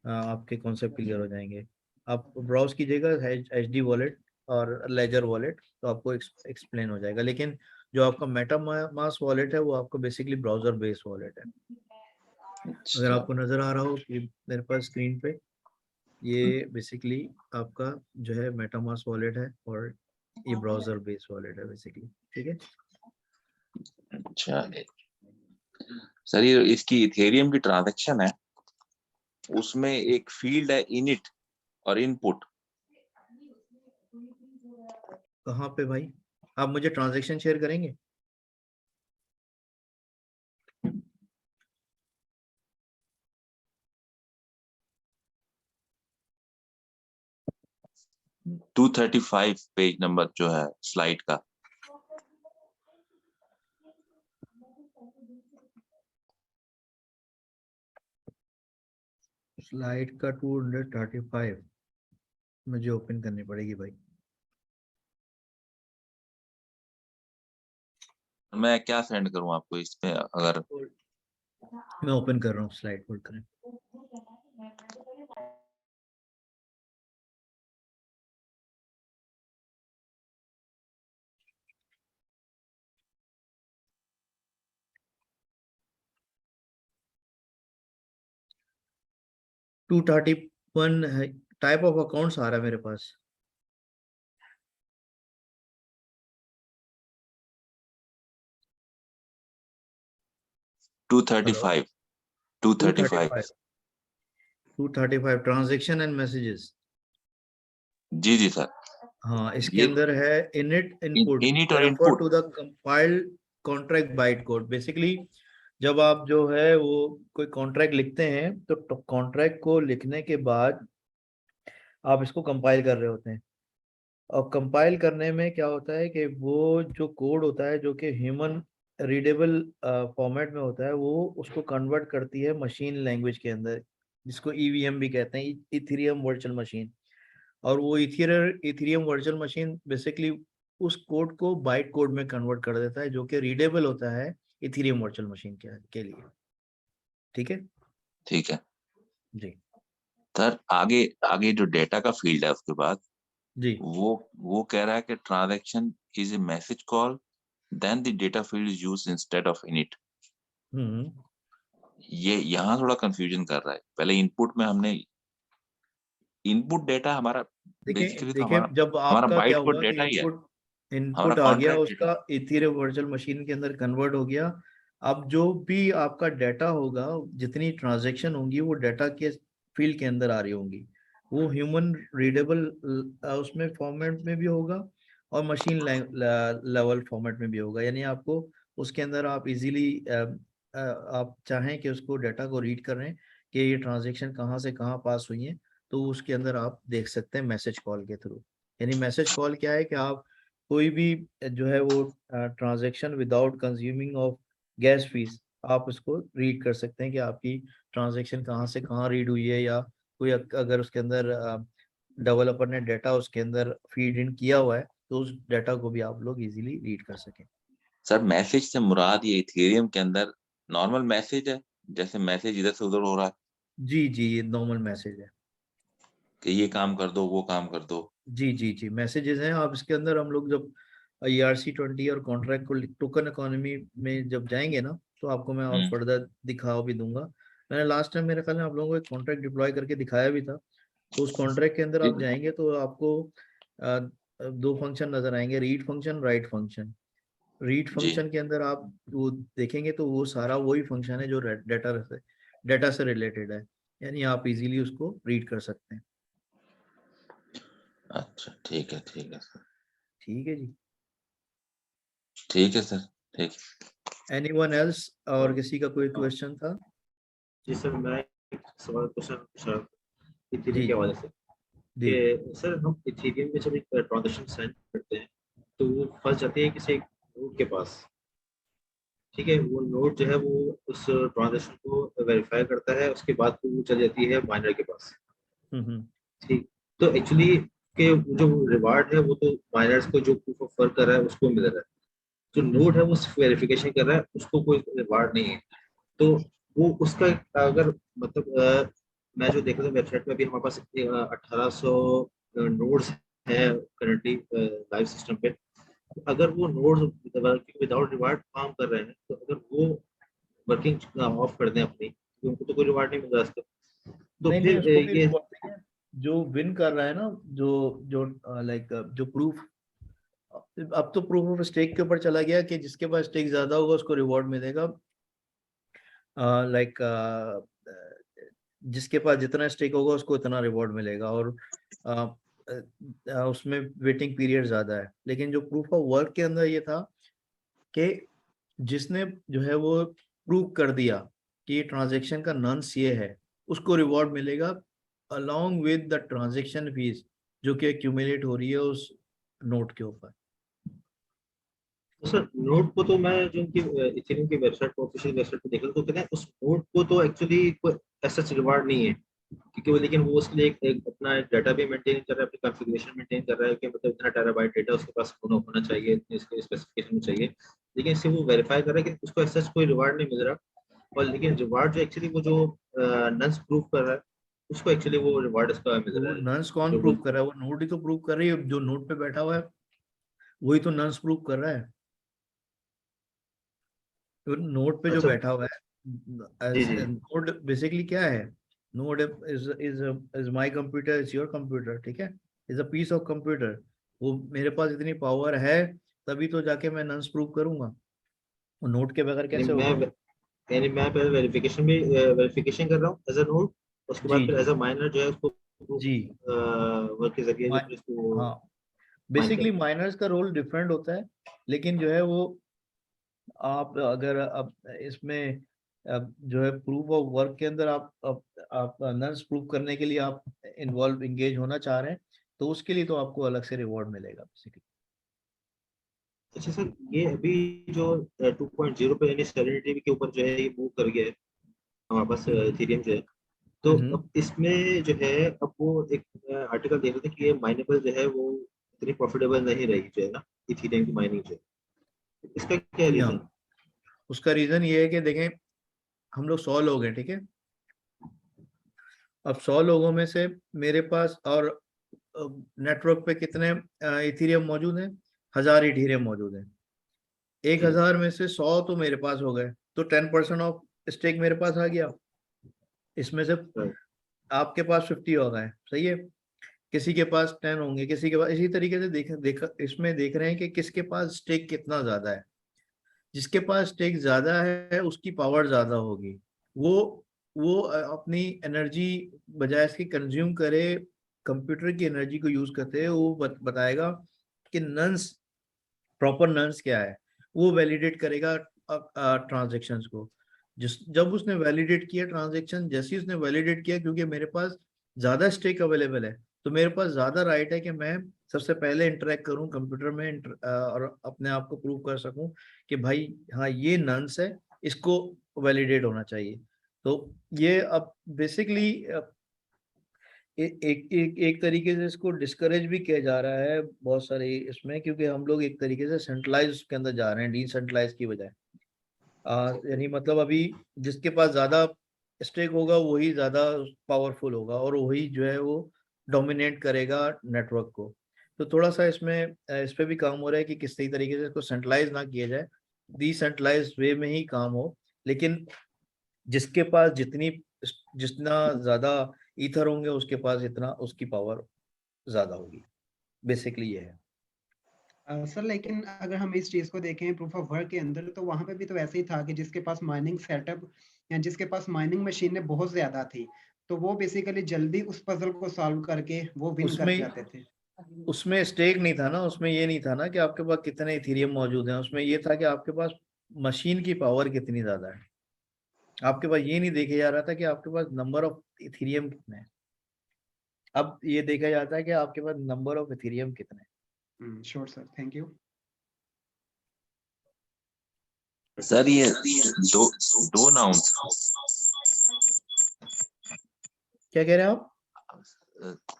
आपके कॉन्सेप्ट क्लियर हो जाएंगे। आप ब्राउज कीजिएगा एचडी वॉलेट और लेजर वॉलेट तो आपको एक्सप्लेन हो जाएगा। लेकिन जो आपका मेटामास्क वॉलेट है वो आपका बेसिकली ब्राउजर बेस्ड वॉलेट है। अगर अच्छा, आपको नजर आ रहा हो कि मेरे पास स्क्रीन पे, ये बेसिकली आपका जो है मेटामास्क वॉलेट है और ये ब्राउजर बेस्ड वॉलेट है बेसिकली। ठीक है, अच्छा सर, ये इसकी इथेरियम की ट्रांजैक्शन है, उसमें एक फील्ड है इनिट और इनपुट। कहाँ पे भाई? आप मुझे ट्रांजैक्शन शेयर करेंगे? हम्म। 235 पेज नंबर जो है स्लाइड का। स्लाइड का 235 मुझे ओपन करनी पड़ेगी भाई। मैं क्या सेंड करूं आपको इस पे? अगर मैं ओपन कर रहा हूँ, स्लाइड होल्ड करें। टू 231 टाइप ऑफ अकाउंट्स आ रहा है मेरे पास। 235 235 235 ट्रांजैक्शन एंड मैसेजेस। जी जी सर। हाँ, इसके ये अंदर है इनिट इनपुट इनिट और refer input. To the compiled contract byte code. Basically जब आप जो है वो कोई कॉन्ट्रैक्ट लिखते हैं तो कॉन्ट्रैक्ट को लिखने के बाद आप इसको कंपाइल कर रहे होते हैं। और कंपाइल करने में क्या होता है कि वो जो कोड होता है जो कि ह्यूमन रीडेबल फॉर्मेट में होता है, वो उसको कन्वर्ट करती है मशीन लैंग्वेज के अंदर, जिसको ईवीएम भी कहते हैं, इथेरियम वर्चुअल मशीन। और वो इथेरियम वर्चुअल मशीन बेसिकली उस कोड को बाइट कोड में कन्वर्ट कर देता है जो कि रीडेबल होता है इथेरियम वर्चुअल मशीन के लिए। ठीक है ठीक है जी सर। आगे आगे जो डेटा का फील्ड है उसके बाद जी वो कह रहा है कि transaction is a message call then the data field is used instead of init. Hmm ये यहाँ थोड़ा कंफ्यूजन कर रहा है। पहले इनपुट में हमने इनपुट डेटा हमारा देखिए बेसिकली तो देखिए जब हमारा आपका क्या बाइट कोड हुआ कि डेटा ही है, इनपुट हमारा इनपुट आ गया कॉन्ट्रैक्ट डेटा। उसका इथीरियम वर्चुअल मशीन के अंदर कन्वर्ट हो गया। अब जो भी आपका डाटा होगा, जितनी ट्रांजैक्शन होंगी वो डाटा के फील्ड के अंदर आ रही होंगी। वो ह्यूमन रीडेबल उसमें फॉर्मेट में भी होगा और मशीन लेवल फॉर्मेट में भी होगा। यानी आपको उसके अंदर आप इजीली आप चाहें कि उसको डाटा को रीड कर रहे हैं कि ये ट्रांजैक्शन कहाँ से कहाँ पास हुई है, तो उसके अंदर आप देख सकते हैं मैसेज कॉल के थ्रू। यानी मैसेज कॉल क्या है कि आप कोई भी जो है वो transaction without consuming of gas fees आप उसको रीड कर सकते हैं कि आपकी ट्रांजैक्शन कहाँ से कहाँ रीड हुई है, या कोई अगर उसके अंदर डेवलपर ने डाटा उसके अंदर फीड इन किया हुआ है तो उस डाटा को भी आप लोग इजीली रीड कर सकें। सर मैसेज से मुराद ये इथेरियम के अंदर नॉर्मल मैसेज है, जैसे मैसेज इधर से उधर हो रहा है जी जी ये नॉर्मल मैसेज है। कि ये काम कर दो वो काम कर दो। जी जी जी मैसेजेस हैं। आप इसके अंदर हम लोग जब ERC-20 और कॉन्ट्रैक्ट को टोकन इकोनॉमी में जब जाएंगे ना, तो आपको मैं और फर्दर दिखा भी दूंगा। मैंने लास्ट टाइम मेरे ख्याल में आप लोगों को एक कॉन्ट्रैक्ट डिप्लॉय करके दिखाया भी था। तो उस कॉन्ट्रैक्ट के अंदर आप जाएंगे तो आपको दो फंक्शन नजर आएंगे, read function, write function. Read जी फंक्शन के अंदर आप वो देखेंगे तो वो सारा वही फंक्शन है जो डाटा से रिलेटेड है। यानी आप इजीली उसको रीड कर सकते हैं। अच्छा ठीक है सर। ठीक है जी। ठीक है सर ठीक। Anyone else? और किसी का कोई क्वेश्चन था? जी सर, मैं एक सवाल क्वेश्चन पूछ रहा था इथेरियम जी के हवाले से जी कि सर हम इथेरियम में जब एक ट्रांजेक्शन सेंड करते हैं तो वो फंस जाती है किसी एक नोड के पास। ठीक है, वो नोड जो है वो उस ट्रांजेक्शन को वेरीफाई करता है, उसके बाद वो चली जाती है माइनर के पास। हम्म ठीक, तो एक्चुअली के जो रिवार्ड है वो तो माइनर्स को जो प्रूफ ऑफ वर्क कर रहा है उसको मिल रहा है। जो नोड है वो वेरिफिकेशन कर रहा है, उसको कोई रिवार्ड नहीं है। तो वो उसका अगर मतलब मैं जो देख रहा था वेबसाइट पे, अभी हमारे पास 1800 नोड्स है करंटली लाइव सिस्टम पे। अगर वो नोड्स विदाउट रिवार्ड काम कर रहे हैं, तो अगर वो वर्किंग ऑफ कर दें अपनी, तो उनको तो कोई रिवार्ड नहीं मिल रहा इसका। तो नहीं नहीं फिर उसको भी ये reward देंगे। जो विन कर रहा है ना, जो जो लाइक जो प्रूफ, अब तो प्रूफ ऑफ स्टेक के ऊपर चला गया कि जिसके पास स्टेक ज्यादा होगा उसको रिवॉर्ड मिलेगा। लाइक जिसके पास जितना स्टेक होगा उसको उतना रिवॉर्ड मिलेगा, और उसमें वेटिंग पीरियड ज्यादा है। लेकिन जो प्रूफ ऑफ वर्क के अंदर ये था कि जिसने जो है वो प्रूव कर दिया कि ये ट्रांजैक्शन का नंस ये है, उसको रिवॉर्ड मिलेगा along with the transaction fees जो कि एक्यूमुलेट हो रही है उस नोट के ऊपर। तो सर नोट को तो मैं जो उनकी इथेरियम की वेबसाइट पर, ऑफिशियल वेबसाइट पे देख रहा था, तो कहते हैं उस नोट को तो एक्चुअली कोई ऐसा रिवार्ड नहीं है, क्योंकि वो लेकिन वो उसके लिए एक अपना एक डाटा भी मेंटेन कर रहा है, अपनी कॉन्फ़िगरेशन मेंटेन कर रहा है कि मतलब इतना टेराबाइट डेटा उसके पास होना चाहिए, इतने इसके स्पेसिफिकेशन में चाहिए। लेकिन इससे वो वेरीफाई कर रहा है कि उसको ऐसा कोई रिवार्ड नहीं मिल रहा। और लेकिन रिवार्ड जो एक्चुअली वो जो नंस प्रूफ कर रहा है, उसको एक्चुअली वो रिवार्ड इसका मिल तो रहा वो है। नंस कौन जो प्रूव कर रहा है? वो नोट ही तो प्रूव कर रही है। जो नोट पे बैठा हुआ है वही तो नंस प्रूव कर रहा है। तो नोट पे जो अच्छा, बैठा हुआ है, जी जी, नोड बेसिकली क्या है? Node is my computer, is your computer, ठीक है, is a piece of computer. वो मेरे पास इतनी पावर है तभी तो जाके मैं नंस प्रूव करूंगा। वो नोट के बगैर यानी कैसे होगा? मैं पहले वेरिफिकेशन कर रहा हूँ एज अ नोड, उसके जी बाद फिर जी एज अ माइनर जो है उसको जी वर्क के जरिए जो मा- फिर इसको हाँ माइन बेसिकली करता है। माइनर्स का रोल डिफरेंट होता है। लेकिन जो है वो आप अगर अब इसमें अब जो है प्रूफ ऑफ वर्क के अंदर आप नंस प्रूफ करने के लिए आप इन्वॉल्व इंगेज होना चाह रहे हैं, तो उसके लिए तो आपको अलग से रिवॉर्ड मिलेगा बेसिकली। अच्छा सर, ये अभी जो 2.0 पे यानी सेरेनिटी के ऊपर जो है ये मूव कर गया है हमारे पास इथेरियम जो है। तो हम्म अब इसमें जो है, अब वो एक आर्टिकल देख रहे थे कि ये माइनेबल जो है वो इतनी प्रॉफिटेबल नहीं रही जो है ना, इथेरियम की माइनिंग जो है। इसका क्या जी रीजन? हाँ, उसका रीजन ये है कि देखें हम लोग 100 लोग हैं, ठीक है। अब 100 लोगों में से मेरे पास और नेटवर्क पे कितने इथेरियम मौजूद हैं? 1000 इथेरियम मौजूद हैं। 1000 में से 100 तो मेरे पास हो गए, तो 10% ऑफ स्टेक मेरे पास आ गया। इसमें से Right. आपके पास 50 हो गए, सही है। किसी के पास 10 होंगे, किसी के पास, इसी तरीके से देखा इसमें देख रहे हैं कि किसके पास स्टेक कितना ज्यादा है। जिसके पास स्टेक ज्यादा है उसकी पावर ज्यादा होगी। वो अपनी एनर्जी बजाय इसकी कंज्यूम करे, कंप्यूटर की एनर्जी को यूज करते हैं, वो बताएगा कि नंस, प्रॉपर नंस क्या है। वो वैलिडेट करेगा ट्रांजेक्शन्स को। जब उसने वैलिडेट किया ट्रांजेक्शन, जैसे ही उसने वैलिडेट किया, क्योंकि मेरे पास ज्यादा स्टेक अवेलेबल है तो मेरे पास ज्यादा राइट है कि मैं सबसे पहले इंटरेक्ट करूं कंप्यूटर में और अपने आप को प्रूव कर सकूं कि भाई हाँ ये नंस है, इसको वैलिडेट होना चाहिए। तो ये अब बेसिकली एक तरीके से इसको डिस्करेज भी किया जा रहा है बहुत सारे इसमें, क्योंकि हम लोग एक तरीके से सेंट्रलाइज के अंदर जा रहे हैं डिसेंट्रलाइज की बजाय। यानी मतलब अभी जिसके पास ज्यादा स्टेक होगा वही ज्यादा पावरफुल होगा और वही जो है वो डोमिनेट करेगा नेटवर्क को। तो थोड़ा सा इसमें इस पे भी काम हो रहा है कि किस तरीके से इसको सेंट्रलाइज ना किया जाए, डिसेंट्रलाइज वे में ही काम हो, लेकिन जिसके पास जितना ज्यादा ईथर होंगे उसके पास इतना उसकी पावर ज्यादा होगी। बेसिकली ये है। सर लेकिन अगर हम इस चीज को देखें प्रूफ ऑफ वर्क के अंदर, तो वहां पे भी तो ऐसे ही था कि जिसके पास माइनिंग सेटअप या जिसके पास माइनिंग मशीनें बहुत ज्यादा थी, तो वो बेसिकली जल्दी उस पजल को सॉल्व करके वो विन कर उसमें जाते थे। उसमें स्टेक नहीं था ना, उसमें ये नहीं था ना कि आपके पास कितने इथेरियम मौजूद हैं, उसमें ये था कि आपके पास मशीन की पावर कितनी ज्यादा है। आपके पास ये नहीं देखा जा रहा था कि आपके पास नंबर ऑफ इथेरियम कितने हैं। अब ये देखा जाता है कि आपके पास नंबर ऑफ इथेरियम कितने हैं। Sure sir, thank you. Sir ये दो नाउन्स, क्या कह रहे हैं आप?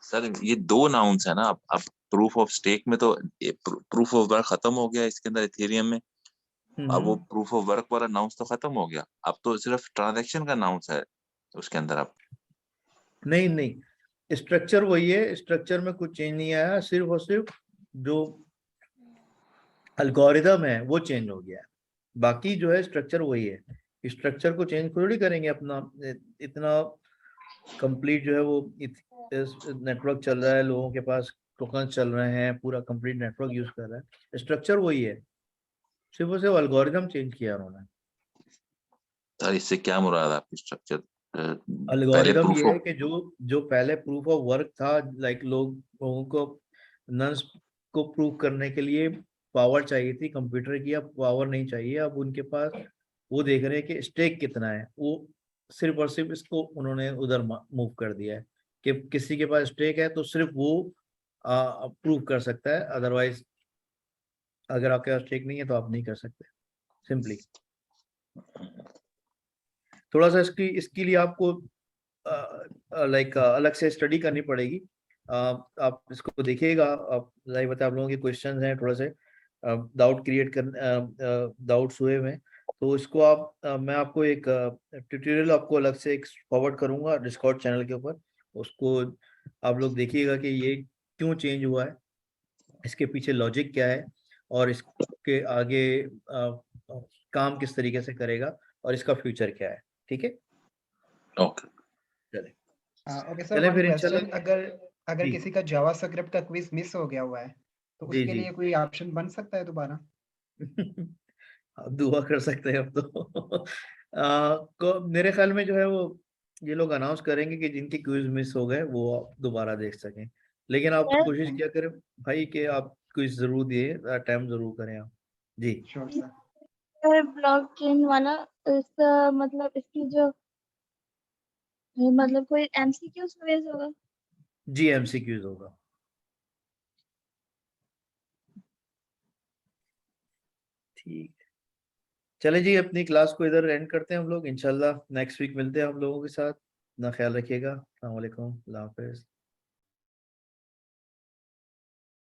सर ये दो नाउन्स है ना। अब प्रूफ ऑफ स्टेक में तो प्रूफ ऑफ वर्क खत्म हो गया इसके अंदर इथेरियम में। अब वो प्रूफ ऑफ वर्क वाला नाउन्स तो खत्म हो गया, अब तो सिर्फ ट्रांजैक्शन का नाउन्स है उसके अंदर। अब नहीं, स्ट्रक्चर वही है, स्ट्रक्चर में कुछ चेंज नहीं आया, सिर्फ और सिर्फ जो एल्गोरिदम है वो चेंज हो गया है। बाकी जो है स्ट्रक्चर वही है। स्ट्रक्चर को चेंज थोड़ी करेंगे अपना, इतना कंप्लीट जो है वो नेटवर्क चल रहा है, लोगों के पास टोकन चल रहे हैं, पूरा कंप्लीट नेटवर्क यूज कर रहा है, स्ट्रक्चर वही है, सिर्फ और सिर्फ एल्गोरिदम चेंज किया उन्होंने। सर इससे क्या मुराद है आपकी? स्ट्रक्चर पहले एल्गोरिदम प्रूफ ये है ऑफ, कि जो पहले प्रूफ ऑफ वर्क था, लाइक लोगों को नंस को प्रूव करने के लिए पावर चाहिए थी कंप्यूटर की, अब पावर नहीं चाहिए। अब उनके पास वो देख रहे हैं कि स्टेक कितना है, वो सिर्फ और सिर्फ इसको उन्होंने उधर मूव कर दिया है कि किसी के पास स्टेक है तो सिर्फ वो प्रूव कर सकता है, अदरवाइज अगर आपके पास स्टेक नहीं है तो आप नहीं कर सकते, सिंपली। थोड़ा सा इसके लिए आपको लाइक अलग से स्टडी करनी पड़ेगी। आप इसको देखिएगा, आप जाहिर बता, आप लोगों के क्वेश्चंस हैं थोड़े से डाउट क्रिएट कर डाउट्स हुए हैं, तो इसको आप मैं आपको एक ट्यूटोरियल आपको अलग से एक फॉरवर्ड करूंगा डिस्कॉर्ड चैनल के ऊपर। उसको आप लोग देखिएगा कि ये क्यों चेंज हुआ है, इसके पीछे लॉजिक क्या है, और इसके आगे काम किस तरीके से करेगा, और इसका फ्यूचर क्या है। ठीक है, ओके चले ओके सर, चले वन फिर क्वेश्चन, इंशाल्लाह। अगर जी किसी का जावास्क्रिप्ट का क्विज मिस हो गया हुआ है, तो जी उसके जी लिए कोई ऑप्शन बन सकता है दोबारा? आप दुआ कर सकते हैं अब तो मेरे ख्याल में जो है वो ये लोग अनाउंस करेंगे कि जिनके क्विज मिस हो गए वो आप दोबारा देख सकें, लेकिन आप कोशिश किया करें भाई कि आप क्विज जरूर दिए, टाइम जरूर करें आप। जी श्योर सर। ब्लॉकचेन वाला, इसका मतलब इसकी जो मतलब कोई एमसीक्यू बेस होगा? जी एमसीक्यूज होगा। ठीक है, चले जी अपनी क्लास को इधर एंड करते हैं हम लोग, इंशाल्लाह नेक्स्ट वीक मिलते हैं हम लोगों के साथ। अपना ख्याल रखिएगा। अस्सलाम वालेकुम, अल्लाह हाफिज।